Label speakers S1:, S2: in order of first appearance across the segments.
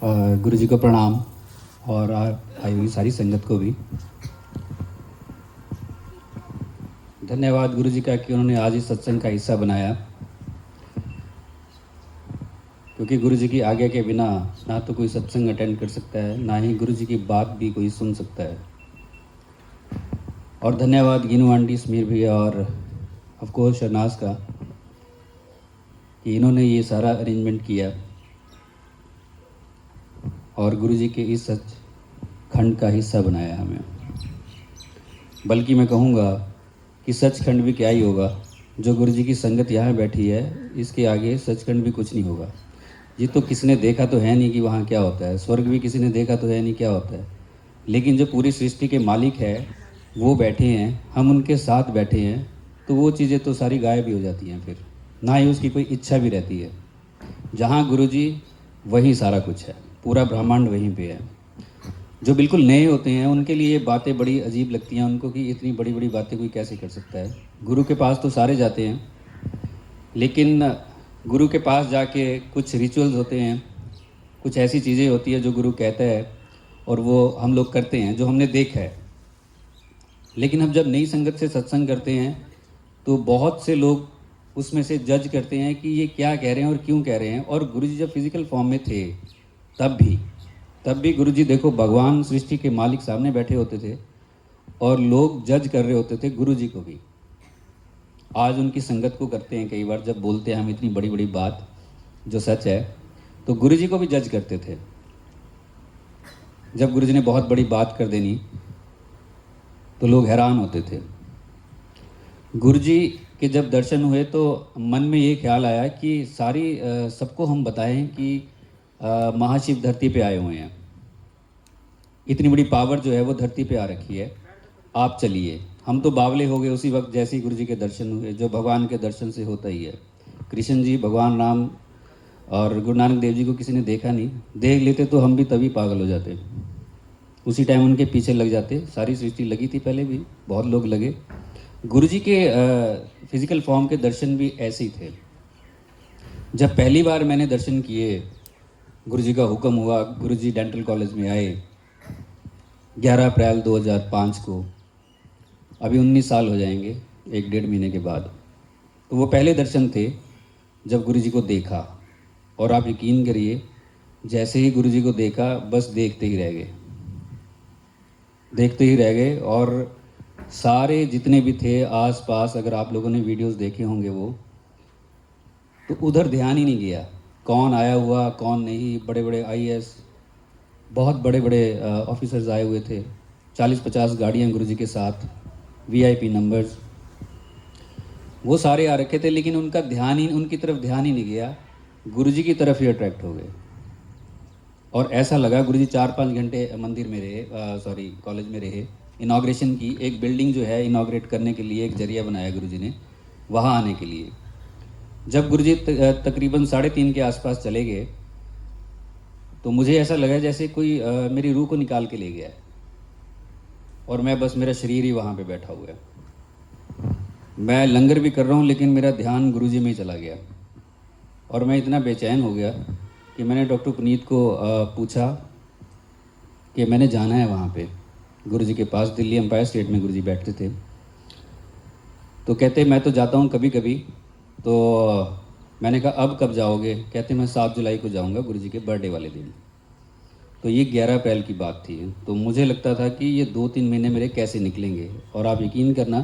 S1: गुरु जी को प्रणाम और आई हुई सारी संगत को भी धन्यवाद गुरु जी का कि उन्होंने आज इस सत्संग का हिस्सा बनाया, क्योंकि गुरु जी की आज्ञा के बिना ना तो कोई सत्संग अटेंड कर सकता है, ना ही गुरु जी की बात भी कोई सुन सकता है। और धन्यवाद गिनू आंटी, समीर भैया और ऑफ कोर्स शहनाज का कि इन्होंने ये सारा अरेंजमेंट किया और गुरु जी के इस सचखंड का हिस्सा बनाया हमें। बल्कि मैं कहूँगा कि सचखंड भी क्या ही होगा, जो गुरु जी की संगत यहाँ बैठी है इसके आगे सचखंड भी कुछ नहीं होगा। ये तो किसी ने देखा तो है नहीं कि वहाँ क्या होता है, स्वर्ग भी किसी ने देखा तो है नहीं क्या होता है, लेकिन जो पूरी सृष्टि के मालिक है वो बैठे हैं, हम उनके साथ बैठे हैं, तो वो चीज़ें तो सारी गायब ही हो जाती हैं, फिर ना ही उसकी कोई इच्छा भी रहती है। जहाँ गुरु जी वहीं सारा कुछ है, पूरा ब्रह्मांड वहीं पे है। जो बिल्कुल नए होते हैं उनके लिए बातें बड़ी अजीब लगती हैं उनको कि इतनी बड़ी बड़ी बातें कोई कैसे कर सकता है। गुरु के पास तो सारे जाते हैं, लेकिन गुरु के पास जाके कुछ रिचुअल्स होते हैं, कुछ ऐसी चीज़ें होती है जो गुरु कहता है और वो हम लोग करते हैं, जो हमने देखा है। लेकिन हम जब नई संगत से सत्संग करते हैं तो बहुत से लोग उसमें से जज करते हैं कि ये क्या कह रहे हैं और क्यों कह रहे हैं। और गुरु जी जब फिजिकल फॉर्म में थे तब भी गुरु जी देखो, भगवान सृष्टि के मालिक सामने बैठे होते थे और लोग जज कर रहे होते थे गुरु जी को भी। आज उनकी संगत को करते हैं कई बार, जब बोलते हैं हम इतनी बड़ी बड़ी बात जो सच है, तो गुरु जी को भी जज करते थे। जब गुरु जी ने बहुत बड़ी बात कर देनी तो लोग हैरान होते थे। गुरु जी के जब दर्शन हुए तो मन में ये ख्याल आया कि सबको हम बताएं कि महाशिव धरती पे आए हुए हैं, इतनी बड़ी पावर जो है वो धरती पे आ रखी है, आप चलिए। हम तो बावले हो गए उसी वक्त जैसे ही गुरु जी के दर्शन हुए, जो भगवान के दर्शन से होता ही है। कृष्ण जी, भगवान राम और गुरु नानक देव जी को किसी ने देखा नहीं, देख लेते तो हम भी तभी पागल हो जाते, उसी टाइम उनके पीछे लग जाते। सारी सृष्टि लगी थी पहले भी, बहुत लोग लगे। गुरु जी के फिजिकल फॉर्म के दर्शन भी ऐसे ही थे। जब पहली बार मैंने दर्शन किए, गुरु जी का हुक्म हुआ, गुरु जी डेंटल कॉलेज में आए 11 अप्रैल 2005 को, अभी 19 साल हो जाएंगे 1-1.5 महीने के बाद। तो वो पहले दर्शन थे जब गुरु जी को देखा, और आप यकीन करिए जैसे ही गुरु जी को देखा बस देखते ही रह गए। और सारे जितने भी थे आस पास, अगर आप लोगों ने वीडियोस देखे होंगे वो, तो उधर ध्यान ही नहीं गया कौन आया हुआ कौन नहीं। बड़े बड़े IAS, बहुत बड़े बड़े ऑफिसर्स आए हुए थे, 40-50 गाड़ियाँ गुरु जी के साथ, VIP नंबर्स, वो सारे आ रखे थे, लेकिन उनकी तरफ ध्यान ही नहीं गया, गुरु जी की तरफ ही अट्रैक्ट हो गए। और ऐसा लगा गुरु जी 4-5 घंटे मंदिर में रहे, कॉलेज में रहे। इनाग्रेशन की एक बिल्डिंग जो है इनाग्रेट करने के लिए एक जरिया बनाया गुरु जी ने वहाँ आने के लिए। जब गुरु जी तकरीबन 3:30 के आसपास चले गए तो मुझे ऐसा लगा जैसे कोई मेरी रूह को निकाल के ले गया है और मैं बस, मेरा शरीर ही वहाँ पे बैठा हुआ है। मैं लंगर भी कर रहा हूँ लेकिन मेरा ध्यान गुरु जी में ही चला गया और मैं इतना बेचैन हो गया कि मैंने डॉक्टर पुनीत को पूछा कि मैंने जाना है वहाँ पे गुरु जी के पास। दिल्ली एम्पायर स्टेट में गुरु जी बैठते थे। तो कहते मैं तो जाता हूँ कभी कभी। तो मैंने कहा अब कब जाओगे? कहते मैं 7 जुलाई को जाऊँगा, गुरु जी के बर्थडे वाले दिन। तो ये 11 अप्रैल की बात थी। तो मुझे लगता था कि ये 2-3 महीने मेरे कैसे निकलेंगे। और आप यकीन करना,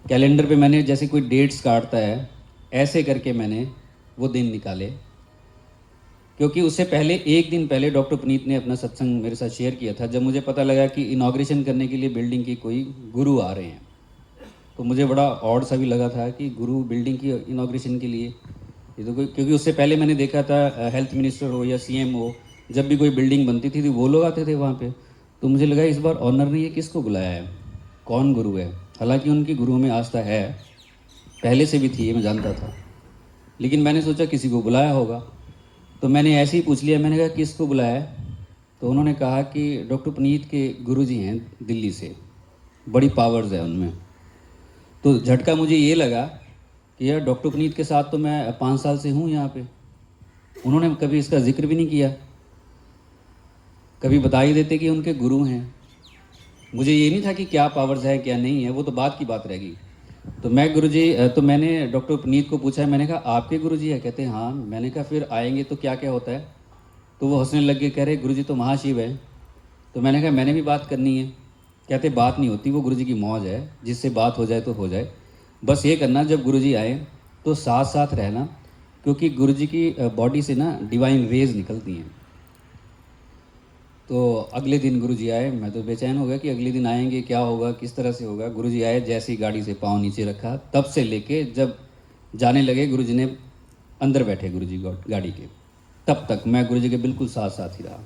S1: कैलेंडर पे मैंने जैसे कोई डेट्स काटता है ऐसे करके मैंने वो दिन निकाले, क्योंकि उससे पहले 1 दिन पहले डॉक्टर पुनीत ने अपना सत्संग मेरे साथ शेयर किया था। जब मुझे पता लगा कि इनाग्रेशन करने के लिए बिल्डिंग की कोई गुरु आ रहे हैं, तो मुझे बड़ा ऑड सा भी लगा था कि गुरु बिल्डिंग की इनाग्रेशन के लिए, ये तो कोई, क्योंकि उससे पहले मैंने देखा था हेल्थ मिनिस्टर हो या CM हो, जब भी कोई बिल्डिंग बनती थी तो वो लोग आते थे वहाँ पे। तो मुझे लगा इस बार ऑनर ने ये किसको बुलाया है, कौन गुरु है। हालांकि उनकी गुरुओं में आस्था है, पहले से भी थी, ये मैं जानता था, लेकिन मैंने सोचा किसी को बुलाया होगा। तो मैंने ऐसे ही पूछ लिया, मैंने कहा किसको बुलाया है? तो उन्होंने कहा कि डॉक्टर पुनीत के गुरुजी हैं दिल्ली से, बड़ी पावर्स है उनमें। तो झटका मुझे ये लगा कि यार डॉक्टर पुनीत के साथ तो मैं 5 साल से हूँ यहाँ पे, उन्होंने कभी इसका जिक्र भी नहीं किया। कभी बता ही देते कि उनके गुरु हैं। मुझे ये नहीं था कि क्या पावर्स है क्या नहीं है, वो तो बात की बात रहेगी। तो मैं गुरुजी तो मैंने डॉक्टर पुनीत को पूछा, मैंने कहा आपके गुरुजी है? कहते हैं हाँ। मैंने कहा फिर आएंगे तो क्या क्या होता है? तो वो हंसने लग गए, कह रहे गुरुजी तो महाशिव है। तो मैंने कहा मैंने भी बात करनी है। कहते बात नहीं होती, वो गुरुजी की मौज है, जिससे बात हो जाए तो हो जाए। बस ये करना जब गुरुजी आए तो साथ साथ रहना, क्योंकि गुरुजी की बॉडी से ना डिवाइन रेज निकलती हैं। तो अगले दिन गुरुजी आए, मैं तो बेचैन हो गया कि अगले दिन आएंगे, क्या होगा, किस तरह से होगा। गुरुजी आए, जैसे ही गाड़ी से पाँव नीचे रखा, तब से लेके जब जाने लगे गुरुजी ने अंदर बैठे गुरुजी गाड़ी के, तब तक मैं गुरुजी के बिल्कुल साथ साथ ही रहा।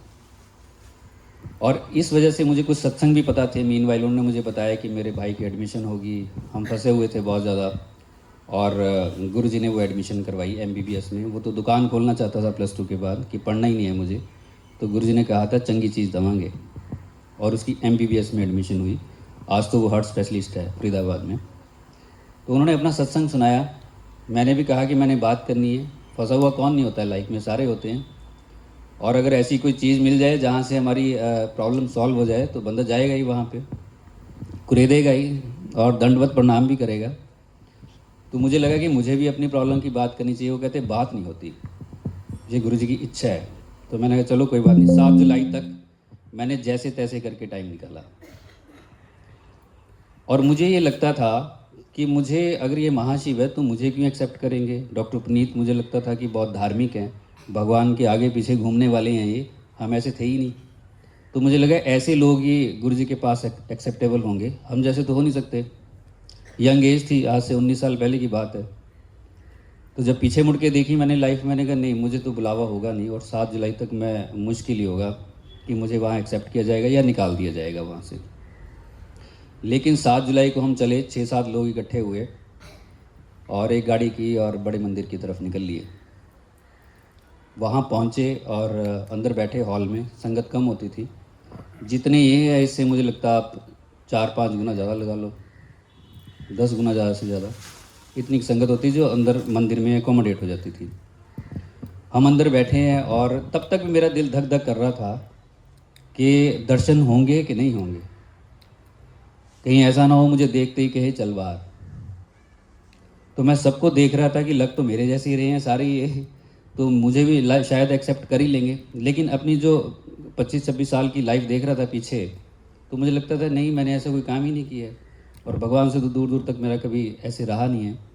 S1: और इस वजह से मुझे कुछ सत्संग भी पता थे। मीनवाइल उन्होंने मुझे बताया कि मेरे भाई की एडमिशन होगी, हम फंसे हुए थे बहुत ज़्यादा। और गुरुजी ने वो एडमिशन करवाई MBBS में। वो तो दुकान खोलना चाहता था +2 के बाद कि पढ़ना ही नहीं है मुझे, तो गुरुजी ने कहा था चंगी चीज़ दवांगे, और उसकी MBBS में एडमिशन हुई। आज तो वो हार्ट स्पेशलिस्ट है फरीदाबाद में। तो उन्होंने अपना सत्संग सुनाया, मैंने भी कहा कि मैंने बात करनी है। फंसा हुआ कौन नहीं होता है लाइफ में, सारे होते हैं। और अगर ऐसी कोई चीज़ मिल जाए जहाँ से हमारी प्रॉब्लम सॉल्व हो जाए तो बंदा जाएगा ही वहाँ पे, कुरेदेगा ही और दंडवत प्रणाम भी करेगा। तो मुझे लगा कि मुझे भी अपनी प्रॉब्लम की बात करनी चाहिए। वो कहते बात नहीं होती, ये गुरुजी की इच्छा है। तो मैंने कहा चलो कोई बात नहीं। 7 जुलाई तक मैंने जैसे तैसे करके टाइम निकाला। और मुझे ये लगता था कि मुझे अगर ये महाशिव है तो मुझे क्यों एक्सेप्ट करेंगे। डॉक्टर पुनीत मुझे लगता था कि बहुत धार्मिक हैं, भगवान के आगे पीछे घूमने वाले हैं ये, हम ऐसे थे ही नहीं। तो मुझे लगा ऐसे लोग ही गुरुजी के पास एक्सेप्टेबल होंगे, हम जैसे तो हो नहीं सकते। यंग एज थी, आज से 19 साल पहले की बात है। तो जब पीछे मुड़ के देखी मैंने लाइफ, मैंने कहा नहीं मुझे तो बुलावा होगा नहीं, और 7 जुलाई तक मैं मुश्किल ही होगा कि मुझे वहाँ एक्सेप्ट किया जाएगा या निकाल दिया जाएगा वहाँ से। लेकिन 7 जुलाई को हम चले, 6-7 लोग इकट्ठे हुए और एक गाड़ी की और बड़े मंदिर की तरफ निकल लिए। वहाँ पहुँचे और अंदर बैठे हॉल में, संगत कम होती थी। जितने ये है इससे मुझे लगता आप 4-5 गुना ज़्यादा लगा लो, 10 गुना ज़्यादा से ज़्यादा इतनी संगत होती जो अंदर मंदिर में एकोमोडेट हो जाती थी। हम अंदर बैठे हैं और तब तक मेरा दिल धक धक कर रहा था कि दर्शन होंगे कि नहीं होंगे, कहीं ऐसा ना हो मुझे देखते ही कहे चल बाहर। तो मैं सबको देख रहा था कि लग तो मेरे जैसे ही रहे हैं सारे ये, तो मुझे भी शायद एक्सेप्ट कर ही लेंगे। लेकिन अपनी जो 25-26 साल की लाइफ देख रहा था पीछे, तो मुझे लगता था नहीं मैंने ऐसा कोई काम ही नहीं किया है, और भगवान से तो दूर दूर तक मेरा कभी ऐसे रहा नहीं है।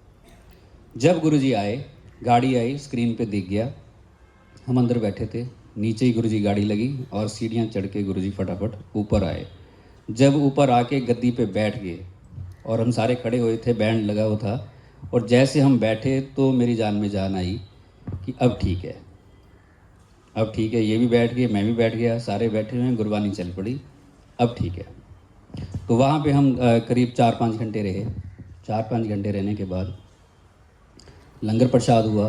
S1: जब गुरुजी आए, गाड़ी आई, स्क्रीन पे दिख गया, हम अंदर बैठे थे, नीचे ही गुरुजी गाड़ी लगी और सीढ़ियाँ चढ़ के गुरुजी फटाफट ऊपर आए। जब ऊपर आके गद्दी पे बैठ गए और हम सारे खड़े हुए थे, बैंड लगा हुआ था, और जैसे हम बैठे तो मेरी जान में जान आई कि अब ठीक है, अब ठीक है। ये भी बैठ गए, मैं भी बैठ गया, सारे बैठे हुए हैं, गुरबानी चल पड़ी, अब ठीक है। तो वहाँ पे हम करीब 4-5 घंटे रहे। 4-5 घंटे रहने के बाद लंगर प्रसाद हुआ,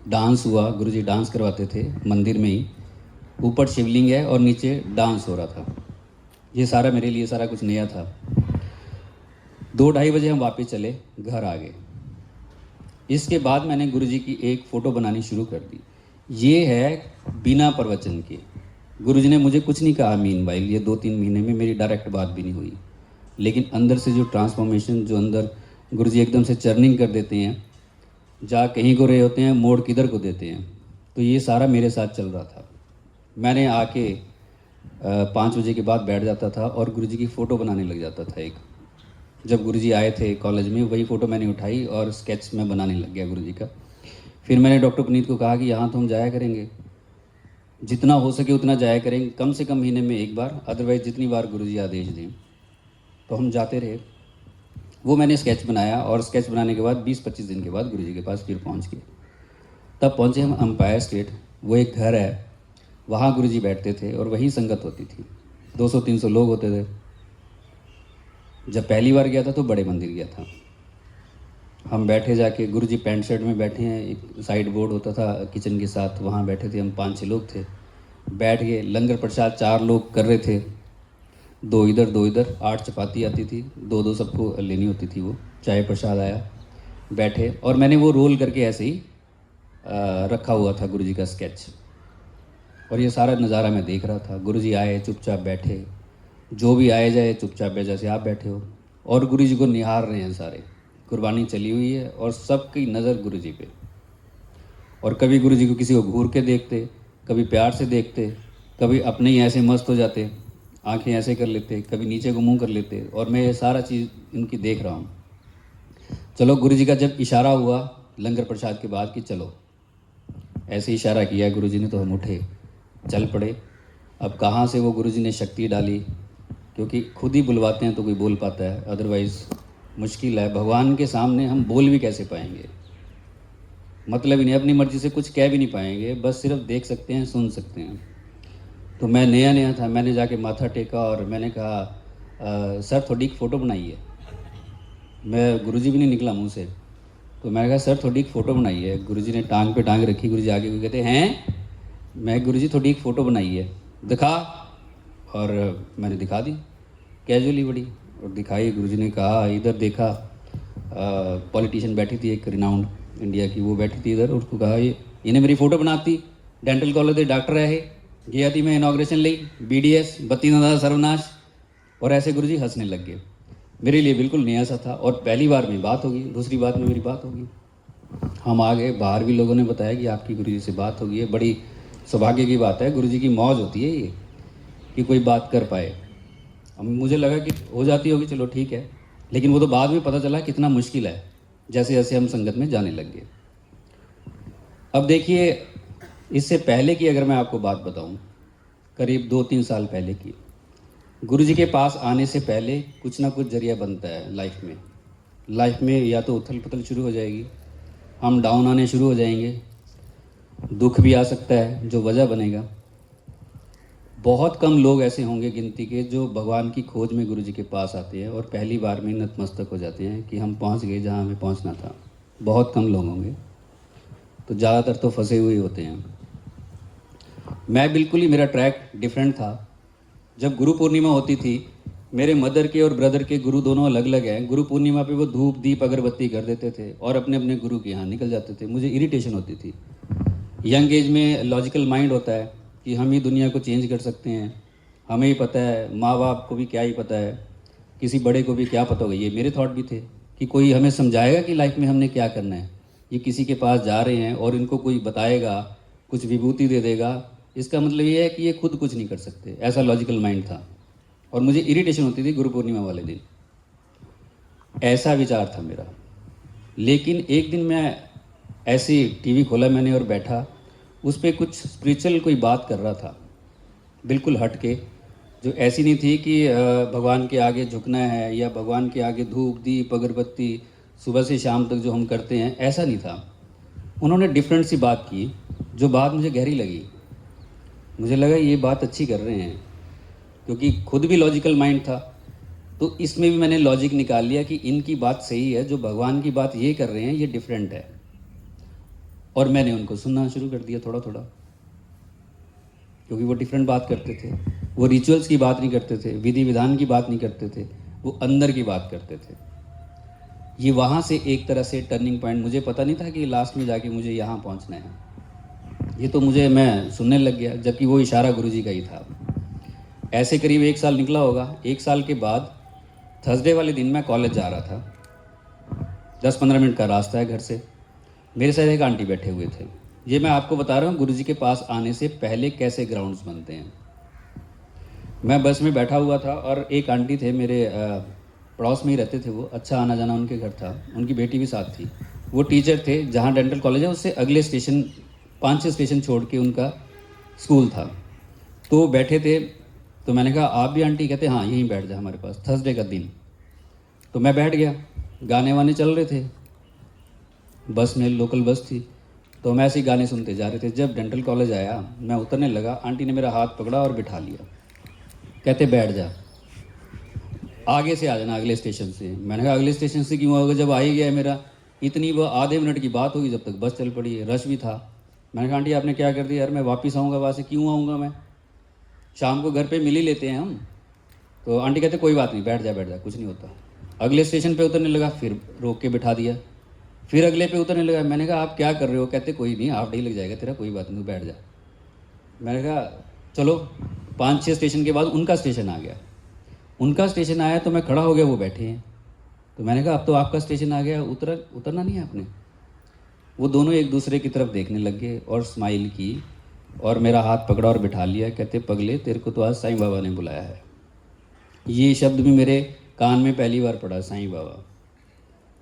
S1: डांस हुआ। गुरुजी डांस करवाते थे मंदिर में ही, ऊपर शिवलिंग है और नीचे डांस हो रहा था। ये सारा मेरे लिए सारा कुछ नया था। 2-2:30 बजे हम वापस चले, घर आ गए। इसके बाद मैंने गुरुजी की एक फ़ोटो बनानी शुरू कर दी। ये है बिना प्रवचन के। गुरुजी ने मुझे कुछ नहीं कहा मीनवाइल, ये 2-3 महीने में मेरी डायरेक्ट बात भी नहीं हुई, लेकिन अंदर से जो ट्रांसफॉर्मेशन, जो अंदर गुरुजी एकदम से चर्निंग कर देते हैं, जहाँ कहीं को रहे होते हैं मोड़ किधर को देते हैं, तो ये सारा मेरे साथ चल रहा था। मैंने आके 5 बजे के बाद बैठ जाता था और गुरुजी की फ़ोटो बनाने लग जाता था। एक जब गुरुजी आए थे कॉलेज में, वही फ़ोटो मैंने उठाई और स्केच में बनाने लग गया गुरुजी का। फिर मैंने डॉक्टर पुनीत को कहा कि यहाँ तो हम जाया करेंगे, जितना हो सके उतना जाया करेंगे, कम से कम महीने में एक बार, अदरवाइज़ जितनी बार गुरुजी आदेश दें। तो हम जाते रहे। वो मैंने स्केच बनाया और स्केच बनाने के बाद 20-25 दिन के बाद गुरुजी के पास फिर पहुँच गए। तब पहुँचे हम एम्पायर स्टेट, वो एक घर है, वहाँ गुरुजी बैठते थे और वहीं संगत होती थी। 200-300 लोग होते थे। जब पहली बार गया था तो बड़े मंदिर गया था। हम बैठे जाके, गुरुजी पैंट शर्ट में बैठे हैं, एक साइड बोर्ड होता था किचन के साथ, वहाँ बैठे थे हम, 5-6 लोग थे, बैठ गए। लंगर प्रसाद 4 लोग कर रहे थे, 2 इधर 2 इधर, 8 चपाती आती थी, 2-2 सबको लेनी होती थी। वो चाय प्रसाद आया, बैठे, और मैंने वो रोल करके ऐसे ही रखा हुआ था गुरुजी का स्केच। और ये सारा नज़ारा मैं देख रहा था। गुरुजी आए, चुपचाप बैठे, जो भी आए जाए चुपचाप बैठे, जैसे आप बैठे हो, और गुरुजी को निहार रहे हैं सारे। कुर्बानी चली हुई है और सबकी नज़र गुरुजी पे। और कभी गुरुजी को किसी को घूर के देखते, कभी प्यार से देखते, कभी अपने ही ऐसे मस्त हो जाते, आंखें ऐसे कर लेते, कभी नीचे को मुंह कर लेते, और मैं ये सारा चीज़ इनकी देख रहा हूँ। चलो, गुरुजी का जब इशारा हुआ लंगर प्रसाद के बाद कि चलो, ऐसे इशारा किया गुरुजी ने, तो हम उठे, चल पड़े। अब कहाँ से वो गुरुजी ने शक्ति डाली, क्योंकि खुद ही बुलवाते हैं तो कोई बोल पाता है, अदरवाइज़ मुश्किल है। भगवान के सामने हम बोल भी कैसे पाएंगे, मतलब ही नहीं, अपनी मर्ज़ी से कुछ कह भी नहीं पाएंगे, बस सिर्फ देख सकते हैं, सुन सकते हैं। तो मैं नया नया था, मैंने जाके माथा टेका और मैंने कहा सर थोड़ी एक फ़ोटो बनाई है। मैं, गुरुजी भी नहीं निकला मुंह से, तो मैंने कहा सर थोड़ी एक फ़ोटो बनाई है। गुरुजी ने टांग पे टांग रखी, गुरुजी आगे कहते हैं, मैं गुरुजी थोड़ी एक फ़ोटो बनाई है, दिखा। और मैंने दिखा दी कैजुअली बड़ी, और दिखाई। गुरुजी ने कहा इधर देखा, पॉलिटिशियन बैठी थी एक रिनाउंड इंडिया की, वो बैठी थी इधर, उसको कहा ये इन्हें मेरी फ़ोटो बनाती, डेंटल कॉलेज के डॉक्टर है ये, गया थी मैं इनाग्रेशन ली, BDS बत्ती नदा सर्वनाश। और ऐसे गुरुजी हंसने लग गए। मेरे लिए बिल्कुल नया सा था, और पहली बार में बात होगी, दूसरी बात में मेरी बात होगी। हम आ गए, बाहर भी लोगों ने बताया कि आपकी गुरुजी से बात होगी है, बड़ी सौभाग्य की बात है, गुरुजी की मौज होती है ये कि कोई बात कर पाए। अब मुझे लगा कि हो जाती होगी, चलो ठीक है, लेकिन वो तो बाद में पता चला कितना मुश्किल है, जैसे जैसे हम संगत में जाने लग गए। अब देखिए, इससे पहले की अगर मैं आपको बात बताऊं, करीब 2-3 साल पहले की, गुरुजी के पास आने से पहले कुछ ना कुछ जरिया बनता है लाइफ में या तो उथल पुथल शुरू हो जाएगी, हम डाउन आने शुरू हो जाएंगे, दुख भी आ सकता है जो वजह बनेगा। बहुत कम लोग ऐसे होंगे गिनती के जो भगवान की खोज में गुरुजी के पास आते हैं और पहली बार में नतमस्तक हो जाते हैं कि हम पहुंच गए जहां हमें पहुंचना था। बहुत कम लोग होंगे, तो ज़्यादातर तो फंसे हुए होते हैं। मैं बिल्कुल ही, मेरा ट्रैक डिफरेंट था। जब गुरु पूर्णिमा होती थी, मेरे मदर के और ब्रदर के गुरु दोनों अलग अलग हैं। गुरु पूर्णिमा पे वो धूप दीप अगरबत्ती कर देते थे और अपने अपने गुरु के यहाँ निकल जाते थे। मुझे इरिटेशन होती थी। यंग एज में लॉजिकल माइंड होता है कि हम ही दुनिया को चेंज कर सकते हैं, हमें ही पता है, माँ बाप को भी क्या ही पता है, किसी बड़े को भी क्या पता होगा। ये मेरे थॉट भी थे कि कोई हमें समझाएगा कि लाइफ में हमने क्या करना है। ये किसी के पास जा रहे हैं और इनको कोई बताएगा, कुछ विभूति दे देगा, इसका मतलब ये है कि ये खुद कुछ नहीं कर सकते। ऐसा लॉजिकल माइंड था और मुझे इरिटेशन होती थी गुरु पूर्णिमा वाले दिन। ऐसा विचार था मेरा। लेकिन एक दिन मैं ऐसे टीवी खोला मैंने और बैठा, उस पर कुछ स्पिरिचुअल कोई बात कर रहा था, बिल्कुल हट के, जो ऐसी नहीं थी कि भगवान के आगे झुकना है या भगवान के आगे धूप दीप अगरबत्ती सुबह से शाम तक जो हम करते हैं, ऐसा नहीं था। उन्होंने डिफरेंट सी बात की, जो बात मुझे गहरी लगी। मुझे लगा ये बात अच्छी कर रहे हैं, क्योंकि खुद भी लॉजिकल माइंड था, तो इसमें भी मैंने लॉजिक निकाल लिया कि इनकी बात सही है, जो भगवान की बात ये कर रहे हैं ये डिफरेंट है। और मैंने उनको सुनना शुरू कर दिया थोड़ा थोड़ा, क्योंकि वो डिफरेंट बात करते थे। वो रिचुअल्स की बात नहीं करते थे, विधि विधान की बात नहीं करते थे, वो अंदर की बात करते थे। ये वहाँ से एक तरह से टर्निंग पॉइंट, मुझे पता नहीं था कि लास्ट में जाके मुझे यहाँ पहुँचना है। ये तो मैं सुनने लग गया, जबकि वो इशारा गुरुजी का ही था। ऐसे करीब 1 साल निकला होगा। 1 साल के बाद थर्सडे वाले दिन मैं कॉलेज जा रहा था, 10-15 मिनट का रास्ता है घर से। मेरे साथ एक आंटी बैठे हुए थे। ये मैं आपको बता रहा हूँ गुरुजी के पास आने से पहले कैसे ग्राउंड्स बनते हैं। मैं बस में बैठा हुआ था और एक आंटी थे, मेरे पड़ोस में ही रहते थे वो, अच्छा आना जाना उनके घर था, उनकी बेटी भी साथ थी। वो टीचर थे, जहाँ डेंटल कॉलेज है उससे अगले स्टेशन 5-6 स्टेशन छोड़ के उनका स्कूल था। तो वो बैठे थे, तो मैंने कहा आप भी आंटी? कहते हाँ यहीं बैठ जा हमारे पास, थर्सडे का दिन। तो मैं बैठ गया, गाने वाने चल रहे थे बस में, लोकल बस थी, तो हम ऐसे ही गाने सुनते जा रहे थे। जब डेंटल कॉलेज आया, मैं उतरने लगा, आंटी ने मेरा हाथ पकड़ा और बिठा लिया। कहते बैठ जा, आगे से आ जाना अगले स्टेशन से। मैंने कहा अगले स्टेशन से क्यों होगा, जब आ ही गया है मेरा। इतनी वो आधे मिनट की बात होगी जब तक बस चल पड़ी, रश भी था। मैंने कहा आंटी आपने क्या कर दिया यार, मैं वापस आऊँगा वहाँ से, क्यों आऊँगा मैं, शाम को घर पे मिल ही लेते हैं हम। तो आंटी कहते कोई बात नहीं, बैठ जा कुछ नहीं होता। अगले स्टेशन पे उतरने लगा, फिर रोक के बिठा दिया। फिर अगले पे उतरने लगा, मैंने कहा आप क्या कर रहे हो? कहते कोई नहीं, हाफ डे लग जाएगा तेरा, कोई बात नहीं, बैठ जा। मैंने कहा चलो, 5-6 स्टेशन के बाद उनका स्टेशन आ गया। उनका स्टेशन आया तो मैं खड़ा हो गया, वो बैठे हैं। तो मैंने कहा अब तो आपका स्टेशन आ गया, उतरना नहीं है आपने। वो दोनों एक दूसरे की तरफ देखने लग गए और स्माइल की और मेरा हाथ पकड़ा और बिठा लिया। कहते पगले, तेरे को तो आज साईं बाबा ने बुलाया है। ये शब्द भी मेरे कान में पहली बार पड़ा, साईं बाबा।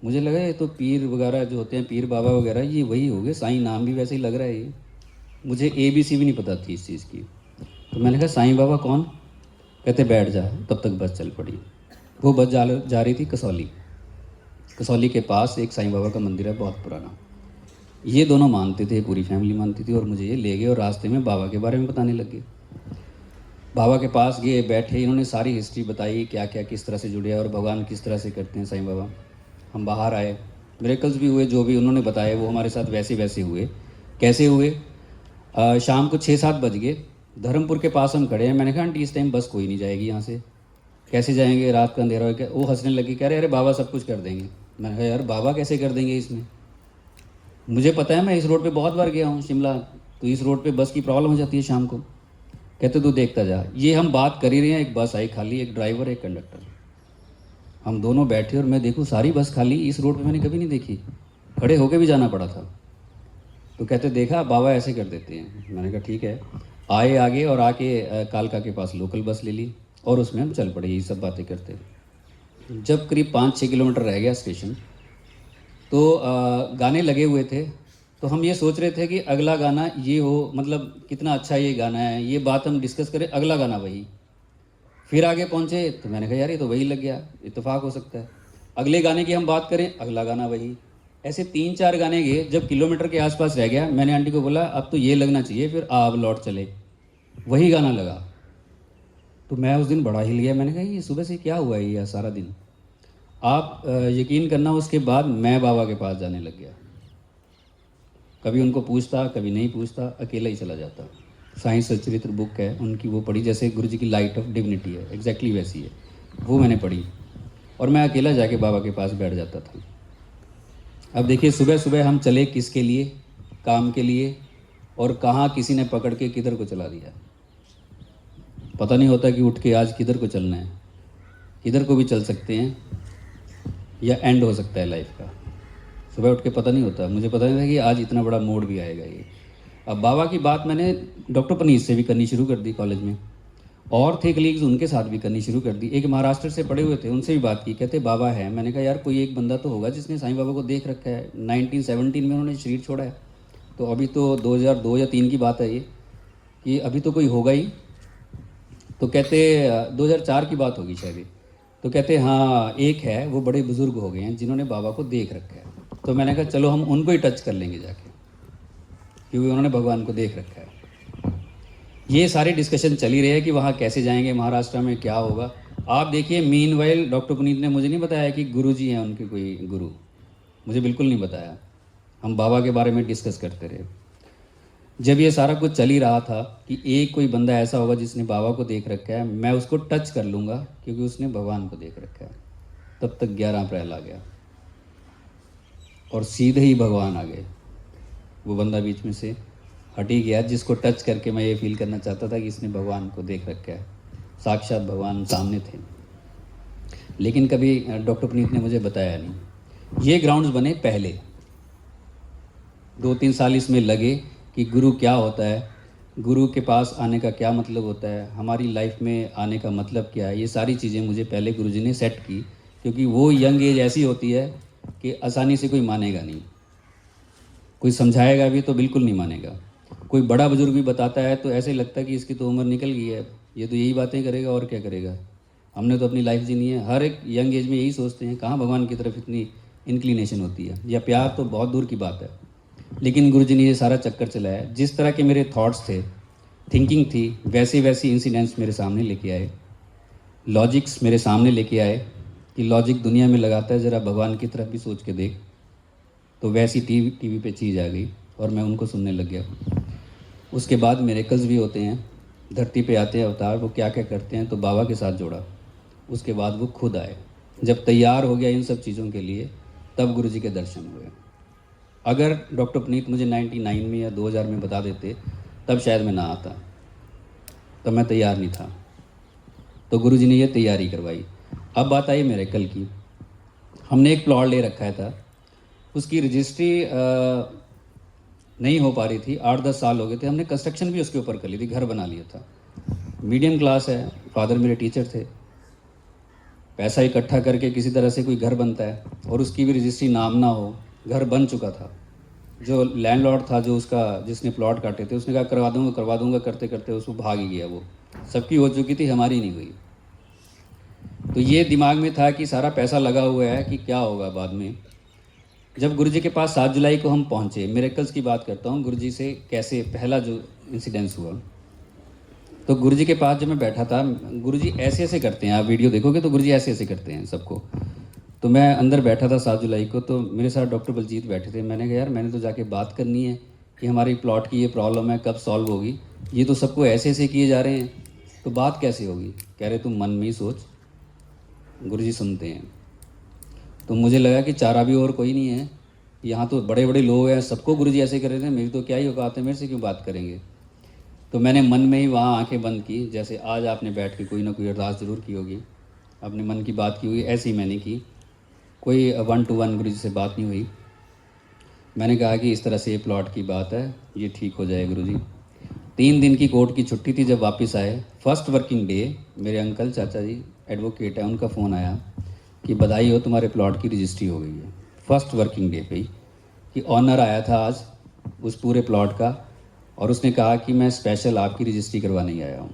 S1: मुझे लगा ये तो पीर वगैरह जो होते हैं, पीर बाबा वगैरह, ये वही हो गए। साईं नाम भी वैसे ही लग रहा है ये। मुझे ABC भी नहीं पता थी इस चीज़ की। तो मैंने कहा साईं बाबा कौन? कहते बैठ जा। तब तक बस चल पड़ी। वो बस जा रही थी कसौली। कसौली के पास एक साईं बाबा का मंदिर है, बहुत पुराना। ये दोनों मानते थे, पूरी फैमिली मानती थी, और मुझे ये ले गए और रास्ते में बाबा के बारे में बताने लग गए। बाबा के पास गए, बैठे, इन्होंने सारी हिस्ट्री बताई, क्या क्या किस तरह से जुड़े और भगवान किस तरह से करते हैं साईं बाबा। हम बाहर आए, मिरेकल्स भी हुए, जो भी उन्होंने बताया वो हमारे साथ वैसे वैसे हुए। कैसे हुए? शाम को 6-7 बज गए, धर्मपुर के पास हम खड़े हैं। मैंने कहा आंटी इस टाइम बस कोई नहीं जाएगी यहाँ से। कैसे जाएंगे, रात का अंधेरा हो गया। वो हंसने लगी, कह रहे अरे बाबा सब कुछ कर देंगे। मैंने कहा यार बाबा कैसे कर देंगे इसमें? मुझे पता है, मैं इस रोड पे बहुत बार गया हूँ शिमला, तो इस रोड पे बस की प्रॉब्लम हो जाती है शाम को। कहते तू देखता जा। ये हम बात कर ही रहे हैं, एक बस आई खाली, एक ड्राइवर एक कंडक्टर। हम दोनों बैठे और मैं देखूँ सारी बस खाली। इस रोड पे मैंने कभी नहीं देखी, खड़े होके भी जाना पड़ा था। तो कहते देखा बाबा ऐसे कर देते हैं। मैंने कहा ठीक है। आए आगे और आके कालका के पास लोकल बस ले ली और उसमें हम चल पड़े यही सब बातें करते। जब करीब 5-6 किलोमीटर रह गया स्टेशन, तो गाने लगे हुए थे। तो हम ये सोच रहे थे कि अगला गाना ये हो, मतलब कितना अच्छा ये गाना है, ये बात हम डिस्कस करें, अगला गाना वही। फिर आगे पहुँचे तो मैंने कहा यार ये तो वही लग गया, इत्तेफाक हो सकता है। अगले गाने की हम बात करें, अगला गाना वही। ऐसे 3-4 गाने गए। जब किलोमीटर के आसपास रह गया, मैंने आंटी को बोला अब तो ये लगना चाहिए, फिर अब लौट चले। वही गाना लगा। तो मैं उस दिन बड़ा हिल गया। मैंने कहा ये सुबह से क्या हुआ है ये सारा दिन? आप यकीन करना, उसके बाद मैं बाबा के पास जाने लग गया। कभी उनको पूछता, कभी नहीं पूछता, अकेला ही चला जाता। साईं सच्चरित्र बुक है उनकी, वो पढ़ी, जैसे गुरु जी की लाइट ऑफ डिविनिटी है, एग्जैक्टली वैसी है। वो मैंने पढ़ी और मैं अकेला जाके बाबा के पास बैठ जाता था। अब देखिए, सुबह सुबह हम चले किसके लिए? काम के लिए। और कहाँ किसी ने पकड़ के किधर को चला दिया। पता नहीं होता कि उठ के आज किधर को चलना है। किधर को भी चल सकते हैं या एंड हो सकता है लाइफ का। सुबह उठ के पता नहीं होता। मुझे पता नहीं था कि आज इतना बड़ा मोड़ भी आएगा ये। अब बाबा की बात मैंने डॉक्टर पनीत से भी करनी शुरू कर दी कॉलेज में, और थे कलीग्स, उनके साथ भी करनी शुरू कर दी। एक महाराष्ट्र से पढ़े हुए थे, उनसे भी बात की। कहते बाबा है। मैंने कहा यार कोई एक बंदा तो होगा जिसने साईं बाबा को देख रखा है। 1917 में उन्होंने शरीर छोड़ा है, तो अभी तो 2002 या 3 की बात है ये, कि अभी तो कोई होगा ही। तो कहते 2004 की बात होगी शायद। तो कहते हाँ एक है, वो बड़े बुजुर्ग हो गए हैं जिन्होंने बाबा को देख रखा है। तो मैंने कहा चलो हम उनको ही टच कर लेंगे जाके, क्योंकि उन्होंने भगवान को देख रखा है। ये सारी डिस्कशन चली रही है कि वहाँ कैसे जाएंगे, महाराष्ट्र में क्या होगा। आप देखिए, मीनवाइल डॉक्टर पुनीत ने मुझे नहीं बताया कि गुरु जी हैं उनके कोई गुरु, मुझे बिल्कुल नहीं बताया। हम बाबा के बारे में डिस्कस करते रहे। जब ये सारा कुछ चल ही रहा था कि एक कोई बंदा ऐसा होगा जिसने बाबा को देख रखा है, मैं उसको टच कर लूँगा क्योंकि उसने भगवान को देख रखा है। तब तक 11 अप्रैल आ गया और सीधे ही भगवान आ गए। वो बंदा बीच में से हट ही गया जिसको टच करके मैं ये फील करना चाहता था कि इसने भगवान को देख रखा है। साक्षात भगवान सामने थे, लेकिन कभी डॉक्टर पुनीत ने मुझे बताया नहीं। ये ग्राउंड्स बने पहले, 2-3 साल इसमें लगे कि गुरु क्या होता है, गुरु के पास आने का क्या मतलब होता है, हमारी लाइफ में आने का मतलब क्या है। ये सारी चीज़ें मुझे पहले गुरुजी ने सेट की, क्योंकि वो यंग एज ऐसी होती है कि आसानी से कोई मानेगा नहीं। कोई समझाएगा भी तो बिल्कुल नहीं मानेगा। कोई बड़ा बुजुर्ग भी बताता है तो ऐसे लगता है कि इसकी तो उम्र निकल गई है, ये तो यही बातें करेगा और क्या करेगा, हमने तो अपनी लाइफ जीनी है। हर एक यंग एज में यही सोचते हैं। कहाँ भगवान की तरफ इतनी इंक्लिनेशन होती है, या प्यार तो बहुत दूर की बात है। लेकिन गुरुजी ने ये सारा चक्कर चलाया। जिस तरह के मेरे थॉट्स थे, थिंकिंग थी, वैसे वैसे इंसिडेंट्स मेरे सामने लेके आए, लॉजिक्स मेरे सामने लेके आए कि लॉजिक दुनिया में लगाता है, ज़रा भगवान की तरफ भी सोच के देख। तो वैसी टीवी पे चीज़ आ गई और मैं उनको सुनने लग गया। उसके बाद मिरेकल्स भी होते हैं, धरती पे आते हैं अवतार, वो क्या क्या करते हैं, तो बाबा के साथ जोड़ा। उसके बाद वो खुद आए। जब तैयार हो गया इन सब चीज़ों के लिए, तब गुरुजी के दर्शन हुए। अगर डॉक्टर पुनीत मुझे 99 में या 2000 में बता देते, तब शायद मैं ना आता। तब मैं तैयार नहीं था, तो गुरुजी ने ये तैयारी करवाई। अब बात आई मेरेकल की। हमने एक प्लॉट ले रखा था, उसकी रजिस्ट्री नहीं हो पा रही थी, 8-10 साल हो गए थे। हमने कंस्ट्रक्शन भी उसके ऊपर कर ली थी, घर बना लिया था। मीडियम क्लास है, फादर मेरे टीचर थे, पैसा इकट्ठा करके किसी तरह से कोई घर बनता है, और उसकी भी रजिस्ट्री नाम ना हो। घर बन चुका था, जो लैंडलॉर्ड था, जो उसका जिसने प्लॉट काटे थे, उसने कहा करवा दूंगा करते करते उसको भाग ही गया। वो सबकी हो चुकी थी, हमारी नहीं हुई। तो ये दिमाग में था कि सारा पैसा लगा हुआ है कि क्या होगा बाद में। जब गुरुजी के पास 7 जुलाई को हम पहुँचे, मिरेकल्स की बात करता हूँ, गुरुजी से कैसे पहला जो इंसिडेंस हुआ, तो गुरुजी के पास जब मैं बैठा था, गुरुजी ऐसे ऐसे करते हैं, आप वीडियो देखोगे तो गुरुजी ऐसे ऐसे करते हैं सबको। तो मैं अंदर बैठा था 7 जुलाई को, तो मेरे साथ डॉक्टर बलजीत बैठे थे। मैंने कहा यार, मैंने तो जाके बात करनी है कि हमारी प्लॉट की ये प्रॉब्लम है, कब सॉल्व होगी। ये तो सबको ऐसे ऐसे किए जा रहे हैं, तो बात कैसे होगी। कह रहे तुम मन में ही सोच, गुरुजी सुनते हैं। तो मुझे लगा कि चारा भी और कोई नहीं है, यहाँ तो बड़े बड़े लोग हैं, सबको गुरुजी ऐसे कर रहे थे, मेरी तो क्या ही औकात है, मेरे से क्यों बात करेंगे। तो मैंने मन में ही वहाँ आंखें बंद की, जैसे आज आपने बैठ के कोई ना कोई अरदास ज़रूर की होगी, अपने मन की बात की होगी, ऐसी मैंने की। कोई 1 to 1 गुरुजी से बात नहीं हुई। मैंने कहा कि इस तरह से ये प्लॉट की बात है, ये ठीक हो जाए गुरुजी। 3 दिन की कोर्ट की छुट्टी थी। जब वापस आए, फर्स्ट वर्किंग डे, मेरे अंकल चाचा जी एडवोकेट है, उनका फ़ोन आया कि बधाई हो, तुम्हारे प्लॉट की रजिस्ट्री हो गई है। फर्स्ट वर्किंग डे पे ही कि ऑनर आया था आज उस पूरे प्लॉट का, और उसने कहा कि मैं स्पेशल आपकी रजिस्ट्री करवाने ही आया हूँ।